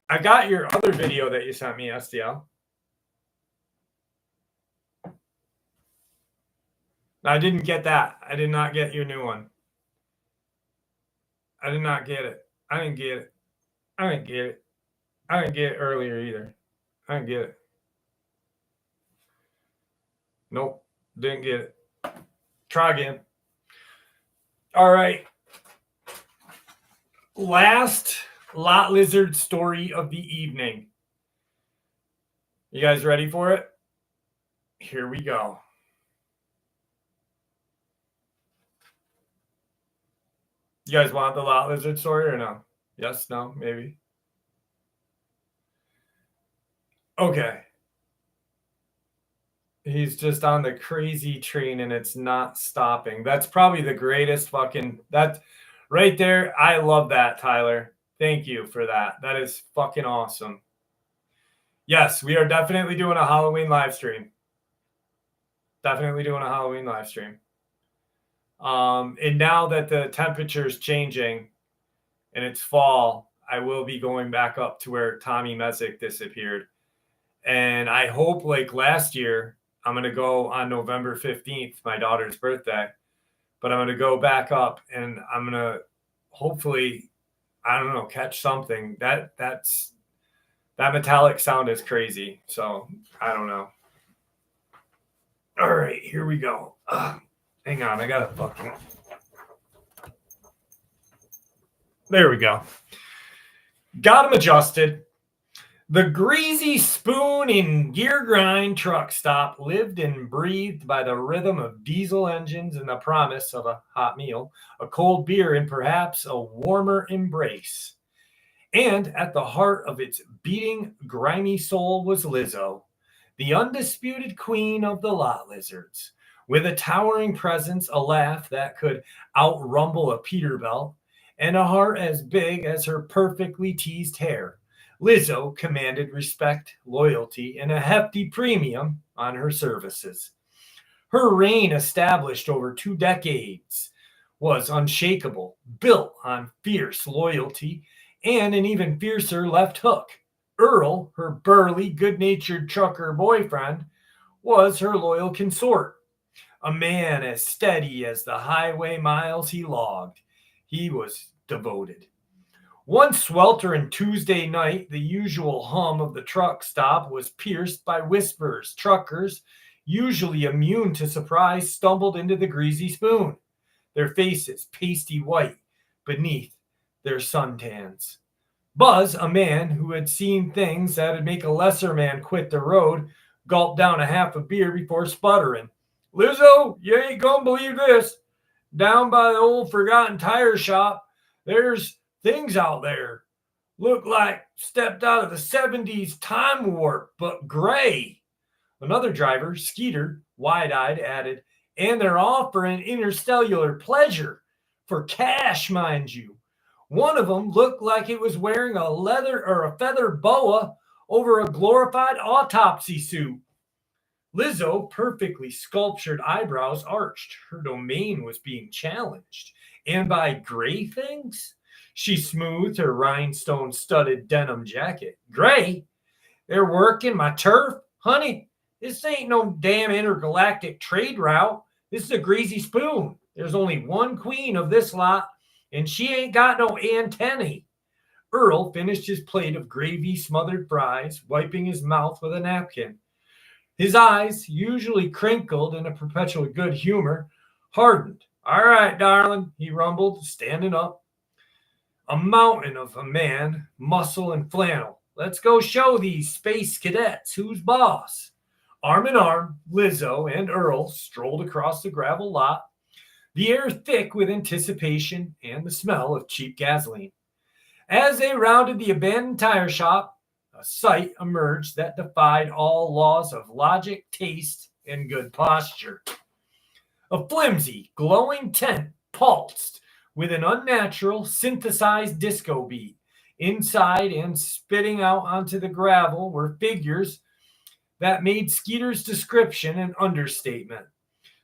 I got your other video that you sent me, STL. I didn't get that. I did not get your new one. I did not get it. I didn't get it. I didn't get it. I didn't get it earlier either. I didn't get it. Nope. Didn't get it. Try again. All right. Last lot lizard story of the evening. You guys ready for it? Here we go. You guys want the lot lizard story or no? Yes, no, maybe. Okay. He's just on the crazy train and it's not stopping. That's probably the greatest fucking... That right there, I love that, Tyler. Thank you for that. That is fucking awesome. Yes, we are definitely doing a Halloween live stream. Definitely doing a Halloween live stream. And now that the temperature is changing and it's fall, I will be going back up to where Tommy Messick disappeared. And I hope, like last year, I'm going to go on November 15th, my daughter's birthday. But I'm going to go back up and I'm going to hopefully, I don't know, catch something. That metallic sound is crazy. So I don't know. All right, here we go. Hang on, I got to fucking... There we go. Got him adjusted. The greasy spoon in gear grind truck stop lived and breathed by the rhythm of diesel engines and the promise of a hot meal, a cold beer, and perhaps a warmer embrace. And at the heart of its beating, grimy soul was Lizo, the undisputed queen of the lot lizards. With a towering presence, a laugh that could outrumble a Peterbilt, and a heart as big as her perfectly teased hair, Lizo commanded respect, loyalty, and a hefty premium on her services. Her reign, established over 2 decades, was unshakable, built on fierce loyalty and an even fiercer left hook. Earl, her burly, good-natured trucker boyfriend, was her loyal consort, a man as steady as the highway miles he logged. He was devoted. One sweltering Tuesday night, the usual hum of the truck stop was pierced by whispers. Truckers, usually immune to surprise, stumbled into the greasy spoon, their faces pasty white beneath their suntans. Buzz, a man who had seen things that'd make a lesser man quit the road, gulped down a half a beer before sputtering. Lizo, you ain't gonna believe this. Down by the old forgotten tire shop, there's things out there. Look like stepped out of the 70s time warp, but gray. Another driver, Skeeter, wide-eyed, added, and they're offering interstellar pleasure. For cash, mind you. One of them looked like it was wearing a leather or a feather boa over a glorified autopsy suit. Lizo, perfectly sculptured eyebrows arched. Her domain was being challenged. And by gray things? She smoothed her rhinestone-studded denim jacket. Gray? They're working my turf? Honey, this ain't no damn intergalactic trade route. This is a greasy spoon. There's only one queen of this lot, and she ain't got no antennae. Earl finished his plate of gravy-smothered fries, wiping his mouth with a napkin. His eyes, usually crinkled in a perpetual good humor, hardened. All right, darling, he rumbled, standing up. A mountain of a man, muscle and flannel. Let's go show these space cadets who's boss. Arm in arm, Lizo and Earl strolled across the gravel lot, the air thick with anticipation and the smell of cheap gasoline. As they rounded the abandoned tire shop, a sight emerged that defied all laws of logic, taste, and good posture. A flimsy, glowing tent pulsed with an unnatural, synthesized disco beat. Inside and spitting out onto the gravel were figures that made Skeeter's description an understatement.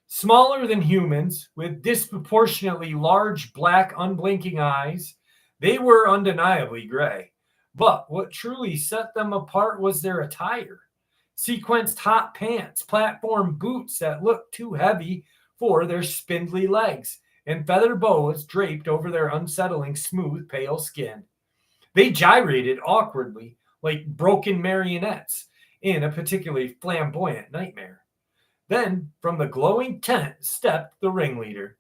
Smaller than humans, with disproportionately large black unblinking eyes, they were undeniably gray. But what truly set them apart was their attire. Sequenced hot pants, platform boots that looked too heavy for their spindly legs, and feather boas draped over their unsettling, smooth, pale skin. They gyrated awkwardly, like broken marionettes in a particularly flamboyant nightmare. Then, from the glowing tent stepped the ringleader.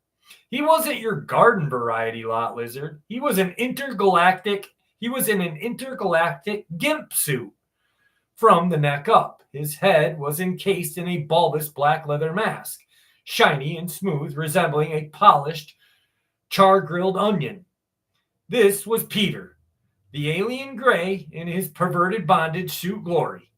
He wasn't your garden variety lot lizard. He was in an intergalactic gimp suit. From the neck up, his head was encased in a bulbous black leather mask, shiny and smooth, resembling a polished, char-grilled onion. This was Peter, the alien gray in his perverted bondage suit glory.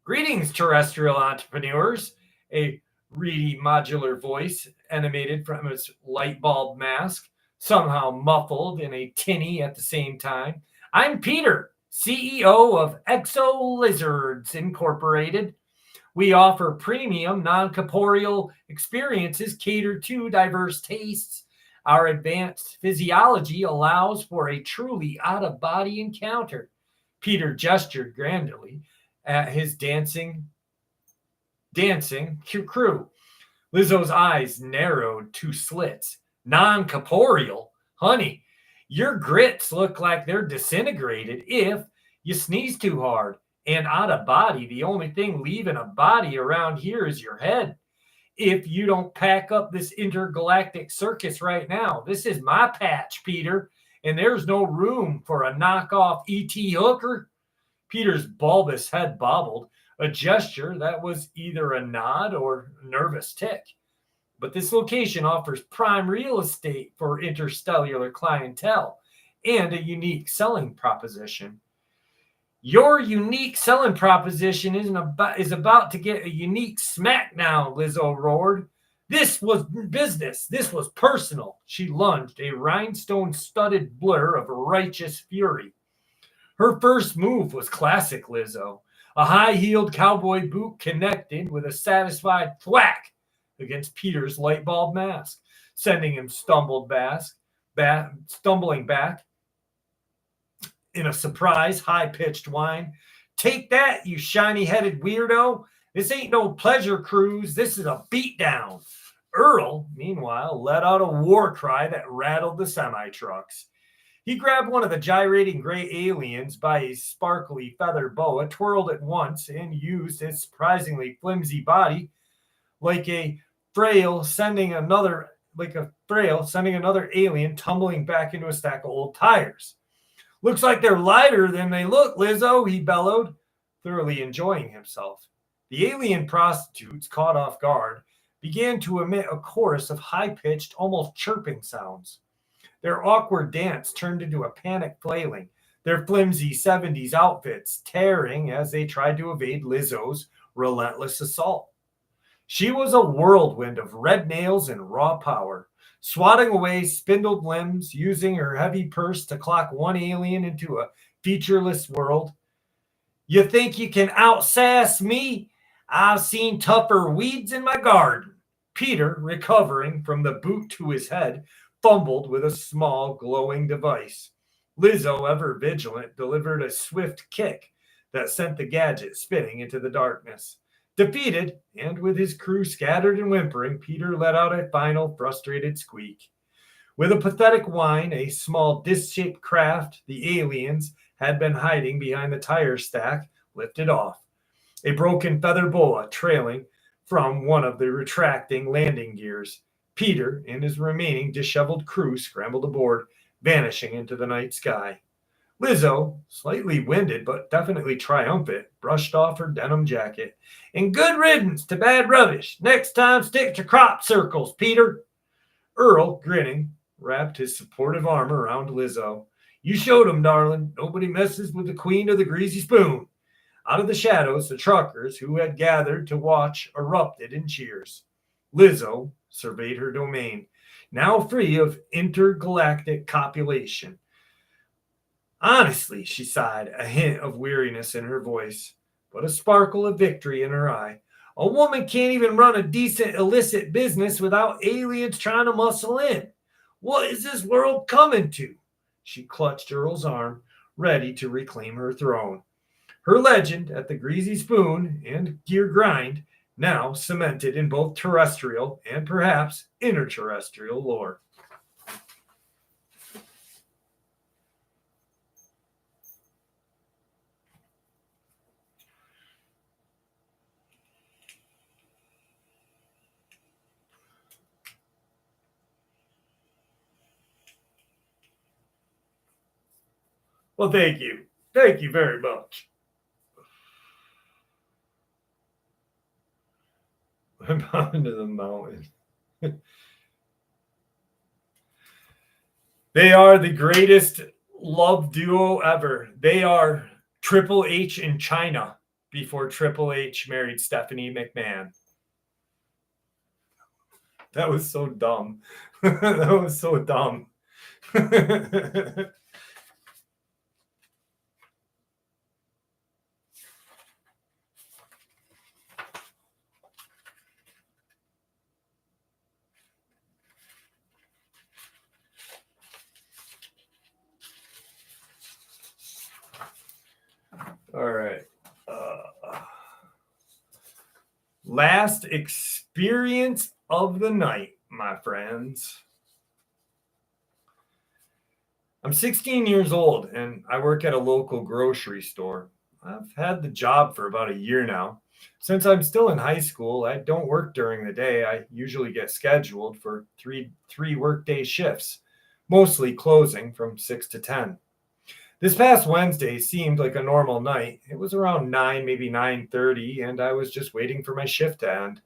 Greetings, terrestrial entrepreneurs, a reedy modular voice emanated from his light bulb mask, somehow muffled in a tinny at the same time. I'm Peter, CEO of Exo Lizards Incorporated. We offer premium, non-corporeal experiences catered to diverse tastes. Our advanced physiology allows for a truly out-of-body encounter. Peter gestured grandly at his dancing crew. Lizo's eyes narrowed to slits. Non-corporeal? Honey, your grits look like they're disintegrated if you sneeze too hard. And out of body, the only thing leaving a body around here is your head. If you don't pack up this intergalactic circus right now, this is my patch, Peter, and there's no room for a knockoff E.T. hooker. Peter's bulbous head bobbled, a gesture that was either a nod or a nervous tick. But this location offers prime real estate for interstellar clientele and a unique selling proposition. Your unique selling proposition is about to get a unique smackdown, Lizo roared. This was business. This was personal. She lunged, a rhinestone-studded blur of righteous fury. Her first move was classic Lizo. A high-heeled cowboy boot connected with a satisfied thwack against Peter's light bulb mask, sending him stumbling back. in a surprise, high-pitched whine. "Take that, you shiny-headed weirdo. This ain't no pleasure cruise. This is a beatdown." Earl, meanwhile, let out a war cry that rattled the semi-trucks. He grabbed one of the gyrating gray aliens by a sparkly feather boa, twirled it once, and used his surprisingly flimsy body like a frail, sending another alien tumbling back into a stack of old tires. "Looks like they're lighter than they look, Lizo," he bellowed, thoroughly enjoying himself. The alien prostitutes, caught off guard, began to emit a chorus of high-pitched, almost chirping sounds. Their awkward dance turned into a panic flailing, their flimsy 70s outfits tearing as they tried to evade Lizo's relentless assault. She was a whirlwind of red nails and raw power, swatting away spindled limbs, using her heavy purse to clock one alien into a featureless world. "You think you can outsass me? I've seen tougher weeds in my garden." Peter, recovering from the boot to his head, fumbled with a small glowing device. Lizo, ever vigilant, delivered a swift kick that sent the gadget spinning into the darkness. Defeated, and with his crew scattered and whimpering, Peter let out a final frustrated squeak. With a pathetic whine, a small disc-shaped craft the aliens had been hiding behind the tire stack lifted off, a broken feather boa trailing from one of the retracting landing gears. Peter and his remaining disheveled crew scrambled aboard, vanishing into the night sky. Lizo, slightly winded but definitely triumphant, brushed off her denim jacket. "And good riddance to bad rubbish. Next time, stick to crop circles, Peter." Earl, grinning, wrapped his supportive arm around Lizo. "You showed 'em, darling. Nobody messes with the queen of the greasy spoon." Out of the shadows, the truckers who had gathered to watch erupted in cheers. Lizo surveyed her domain, now free of intergalactic copulation. "Honestly," she sighed, a hint of weariness in her voice, but a sparkle of victory in her eye, "a woman can't even run a decent illicit business without aliens trying to muscle in. What is this world coming to?" She clutched Earl's arm, ready to reclaim her throne. Her legend at the Greasy Spoon and Gear Grind now cemented in both terrestrial and perhaps interterrestrial lore. Well, thank you. Thank you very much. I'm bound to the mountain. They are the greatest love duo ever. They are Triple H in China before Triple H married Stephanie McMahon. That was so dumb. That was so dumb. All right. Last experience of the night, my friends. I'm 16 years old and I work at a local grocery store. I've had the job for about a year now. Since I'm still in high school, I don't work during the day. I usually get scheduled for three workday shifts, mostly closing from 6 to 10. This past Wednesday seemed like a normal night. It was around 9, maybe 9:30, and I was just waiting for my shift to end.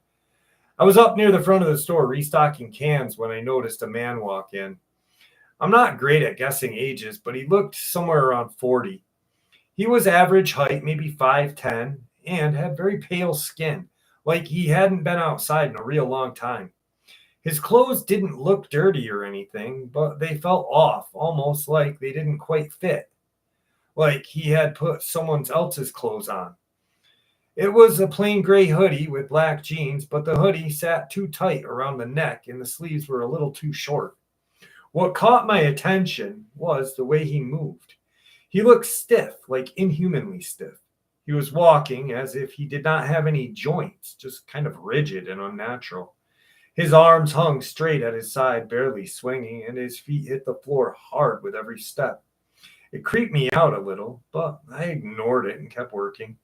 I was up near the front of the store restocking cans when I noticed a man walk in. I'm not great at guessing ages, but he looked somewhere around 40. He was average height, maybe 5'10", and had very pale skin, like he hadn't been outside in a real long time. His clothes didn't look dirty or anything, but they felt off, almost like they didn't quite fit, like he had put someone else's clothes on. It was a plain gray hoodie with black jeans, but the hoodie sat too tight around the neck and the sleeves were a little too short. What caught my attention was the way he moved. He looked stiff, like inhumanly stiff. He was walking as if he did not have any joints, just kind of rigid and unnatural. His arms hung straight at his side, barely swinging, and his feet hit the floor hard with every step. It creeped me out a little, but I ignored it and kept working.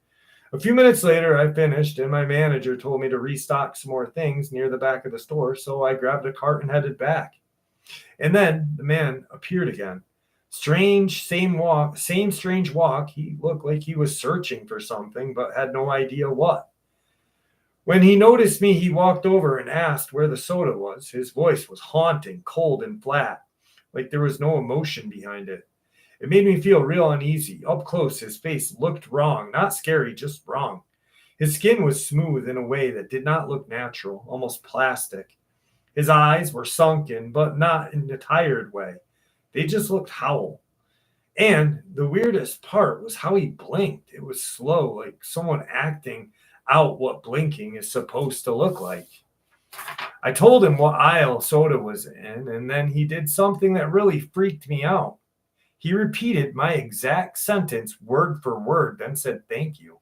A few minutes later, I finished, and my manager told me to restock some more things near the back of the store, so I grabbed a cart and headed back. And then the man appeared again. Strange, same strange walk. He looked like he was searching for something, but had no idea what. When he noticed me, he walked over and asked where the soda was. His voice was haunting, cold, and flat, like there was no emotion behind it. It made me feel real uneasy. Up close, his face looked wrong, not scary, just wrong. His skin was smooth in a way that did not look natural, almost plastic. His eyes were sunken, but not in a tired way. They just looked howl. And the weirdest part was how he blinked. It was slow, like someone acting out what blinking is supposed to look like. I told him what aisle soda was in, and then he did something that really freaked me out. He repeated my exact sentence word for word, then said thank you.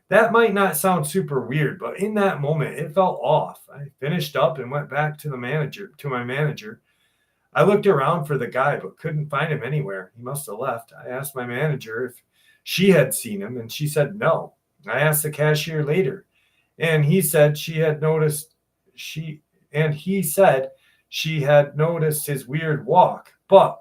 That might not sound super weird, but in that moment, it felt off. I finished up and went back to my manager. I looked around for the guy, but couldn't find him anywhere. He must have left. I asked my manager if she had seen him, and she said no. I asked the cashier later, and he said she had noticed she had noticed his weird walk, but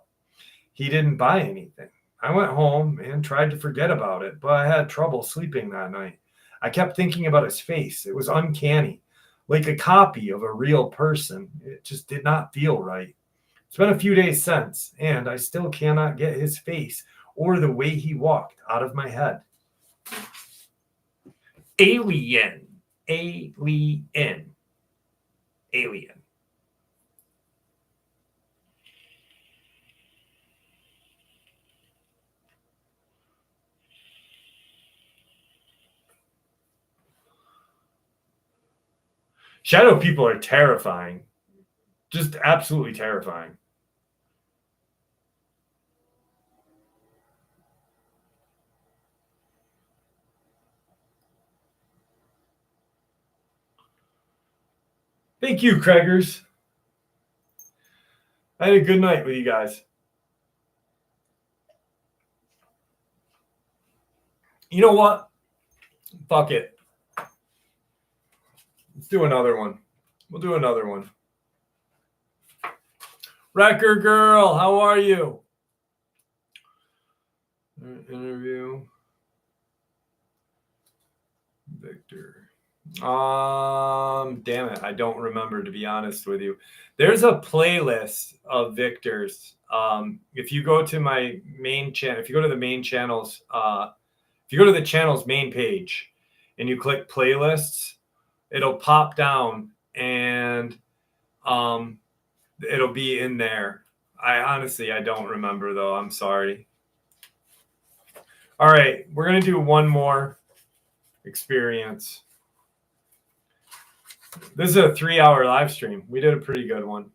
he didn't buy anything. I went home and tried to forget about it, but I had trouble sleeping that night. I kept thinking about his face. It was uncanny, like a copy of a real person. It just did not feel right. It's been a few days since, and I still cannot get his face or the way he walked out of my head. Alien. Alien. Alien. Shadow people are terrifying. Just absolutely terrifying. Thank you, Craigers. I had a good night with you guys. You know what? Fuck it. Let's do another one. We'll do another one. Wrecker Girl, how are you? Interview. Victor. Damn it. I don't remember, to be honest with you. There's a playlist of Victor's. If you go to my main channel, if you go to the main channels, if you go to the channel's main page and you click playlists, it'll pop down and it'll be in there. I don't remember though. I'm sorry. All right, we're going to do one more experience. This is a 3-hour live stream. We did a pretty good one.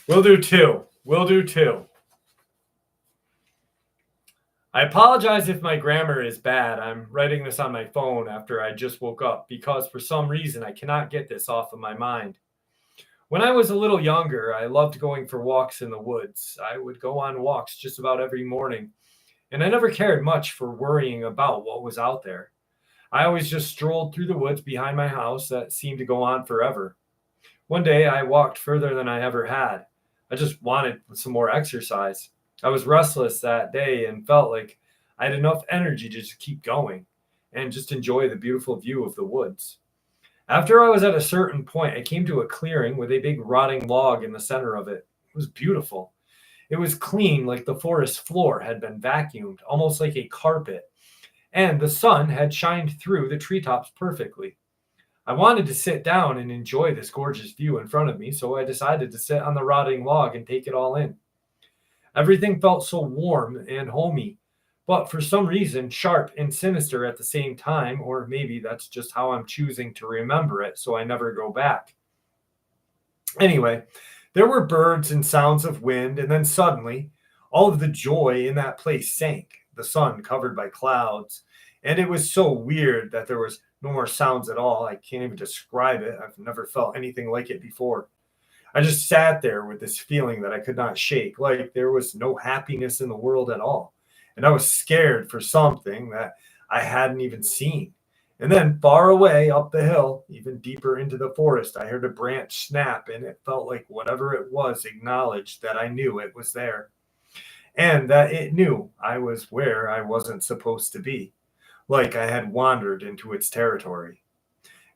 We'll do two. We'll do two. I apologize if my grammar is bad. I'm writing this on my phone after I just woke up because for some reason I cannot get this off of my mind. When I was a little younger, I loved going for walks in the woods. I would go on walks just about every morning, and I never cared much for worrying about what was out there. I always just strolled through the woods behind my house that seemed to go on forever. One day I walked further than I ever had. I just wanted some more exercise. I was restless that day and felt like I had enough energy to just keep going and just enjoy the beautiful view of the woods. After I was at a certain point, I came to a clearing with a big rotting log in the center of it. It was beautiful. It was clean, like the forest floor had been vacuumed, almost like a carpet, and the sun had shined through the treetops perfectly. I wanted to sit down and enjoy this gorgeous view in front of me, so I decided to sit on the rotting log and take it all in. Everything felt so warm and homey, but for some reason sharp and sinister at the same time, or maybe that's just how I'm choosing to remember it so I never go back. Anyway, there were birds and sounds of wind, and then suddenly all of the joy in that place sank, the sun covered by clouds, and it was so weird that there was no more sounds at all. I can't even describe it. I've never felt anything like it before. I just sat there with this feeling that I could not shake, like there was no happiness in the world at all. And I was scared for something that I hadn't even seen. And then far away up the hill, even deeper into the forest, I heard a branch snap, and it felt like whatever it was acknowledged that I knew it was there, and that it knew I was where I wasn't supposed to be, like I had wandered into its territory.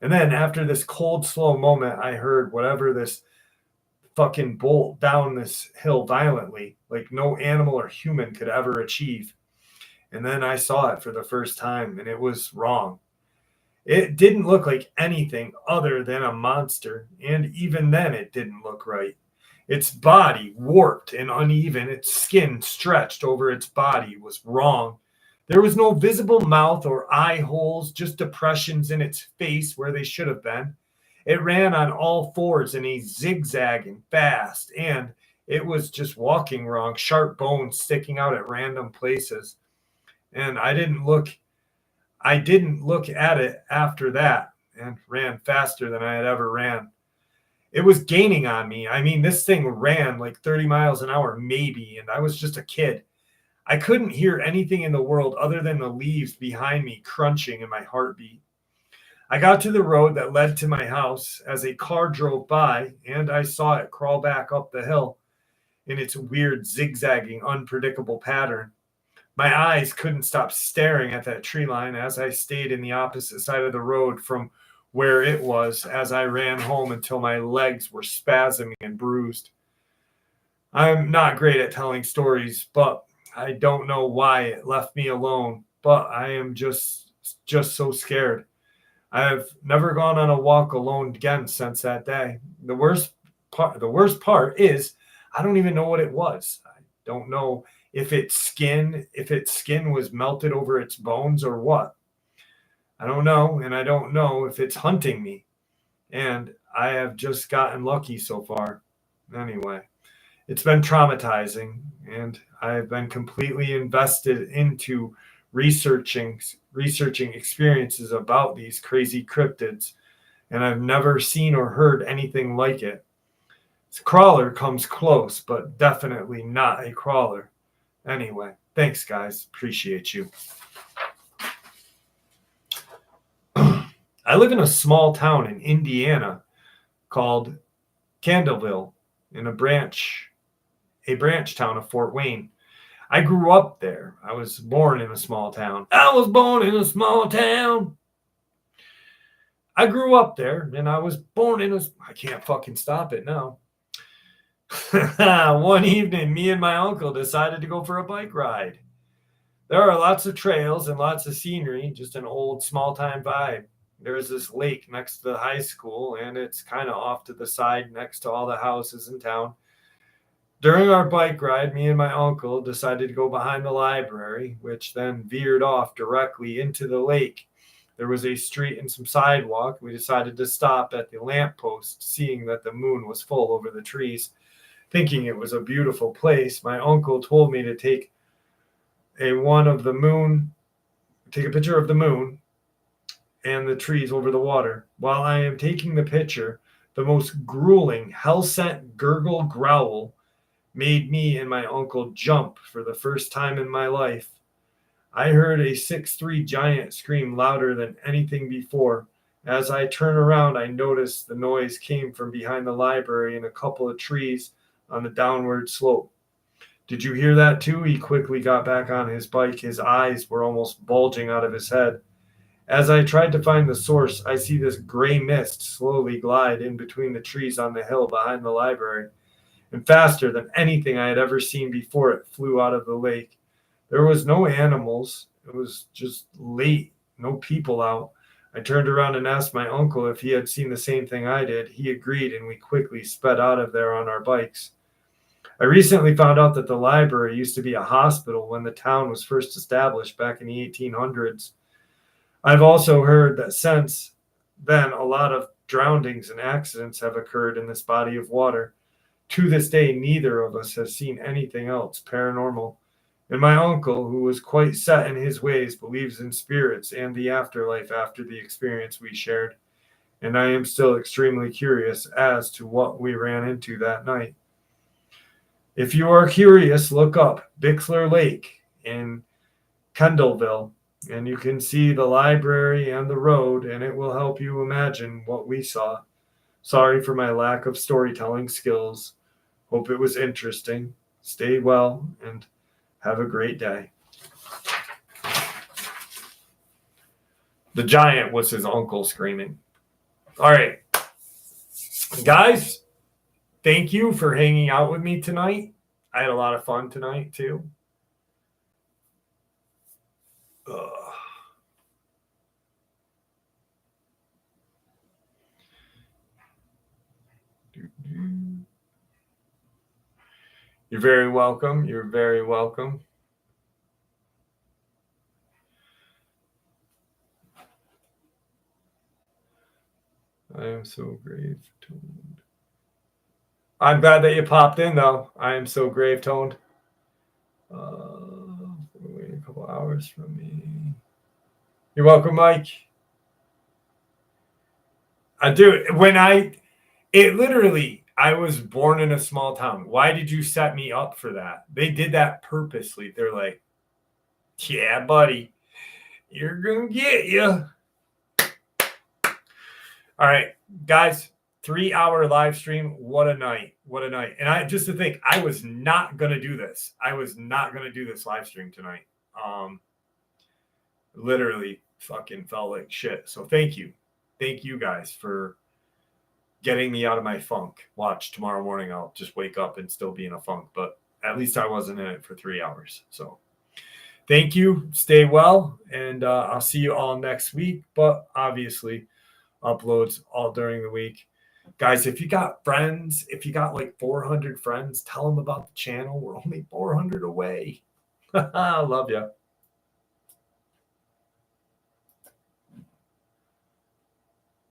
And then after this cold, slow moment, I heard whatever this fucking bolt down this hill violently, like no animal or human could ever achieve. And then I saw it for the first time, and it was wrong. It didn't look like anything other than a monster, and even then it didn't look right. Its body, warped and uneven, its skin stretched over its body, was wrong. There was no visible mouth or eye holes, just depressions in its face where they should have been. It ran on all fours in a zigzagging fast, and it was just walking wrong, sharp bones sticking out at random places. And I didn't look at it after that, and ran faster than I had ever ran. It was gaining on me. I mean, this thing ran like 30 miles an hour, maybe, and I was just a kid. I couldn't hear anything in the world other than the leaves behind me crunching and my heartbeat. I got to the road that led to my house as a car drove by, and I saw it crawl back up the hill in its weird, zigzagging, unpredictable pattern. My eyes couldn't stop staring at that tree line as I stayed in the opposite side of the road from where it was as I ran home until my legs were spasming and bruised. I'm not great at telling stories, but I don't know why it left me alone, but I am just so scared. I have never gone on a walk alone again since that day. The worst part is I don't even know what it was. I don't know if its skin was melted over its bones or what. I don't know, and I don't know if it's hunting me. And I have just gotten lucky so far. Anyway, it's been traumatizing, and I've been completely invested into researching experiences about these crazy cryptids, and I've never seen or heard anything like it. This crawler comes close, but definitely not a crawler. Anyway, thanks, guys. Appreciate you. I live in a small town in Indiana called Candleville, in a branch town of Fort Wayne. I grew up there. I was born in a small town. I grew up there, and I was born in I can't fucking stop it now. One evening, me and my uncle decided to go for a bike ride. There are lots of trails and lots of scenery, just an old small-time vibe. There's this lake next to the high school, and it's kind of off to the side next to all the houses in town. During our bike ride, me and my uncle decided to go behind the library, which then veered off directly into the lake. There was a street and some sidewalk. We decided to stop at the lamppost, seeing that the moon was full over the trees. Thinking it was a beautiful place, my uncle told me to take a picture of the moon and the trees over the water. While I am taking the picture, the most grueling, hell-sent gurgle growl made me and my uncle jump for the first time in my life. I heard a 6'3" giant scream louder than anything before. As I turned around, I noticed the noise came from behind the library and a couple of trees on the downward slope. Did you hear that too? He quickly got back on his bike. His eyes were almost bulging out of his head. As I tried to find the source, I see this gray mist slowly glide in between the trees on the hill behind the library. And faster than anything I had ever seen before, it flew out of the lake. There was no animals. It was just late. No people out. I turned around and asked my uncle if he had seen the same thing I did. He agreed, and we quickly sped out of there on our bikes. I recently found out that the library used to be a hospital when the town was first established back in the 1800s. I've also heard that since then, a lot of drownings and accidents have occurred in this body of water. To this day, neither of us has seen anything else paranormal. And my uncle, who was quite set in his ways, believes in spirits and the afterlife after the experience we shared. And I am still extremely curious as to what we ran into that night. If you are curious, look up Bixler Lake in Kendallville, and you can see the library and the road, and it will help you imagine what we saw. Sorry for my lack of storytelling skills. Hope it was interesting. Stay well and have a great day. The giant was his uncle screaming. All right. Guys, thank you for hanging out with me tonight. I had a lot of fun tonight, too. You're very welcome. You're very welcome. I am so grave toned. I'm glad that you popped in, though. I am so grave toned. Wait a couple hours from me. You're welcome, Mike. I do. I was born in a small town. Why did you set me up for that? They did that purposely. They're like, yeah, buddy, you're going to get you. All right, guys, 3-hour live stream. What a night. What a night. And just to think, I was not going to do this. I was not going to do this live stream tonight. Literally fucking felt like shit. So thank you. Thank you guys for getting me out of my funk. Watch, tomorrow morning I'll just wake up and still be in a funk, but at least I wasn't in it for 3 hours. So thank you. Stay well, and I'll see you all next week, but obviously uploads all during the week. Guys, if you got friends, if you got like 400 friends, tell them about the channel. We're only 400 away. I love you.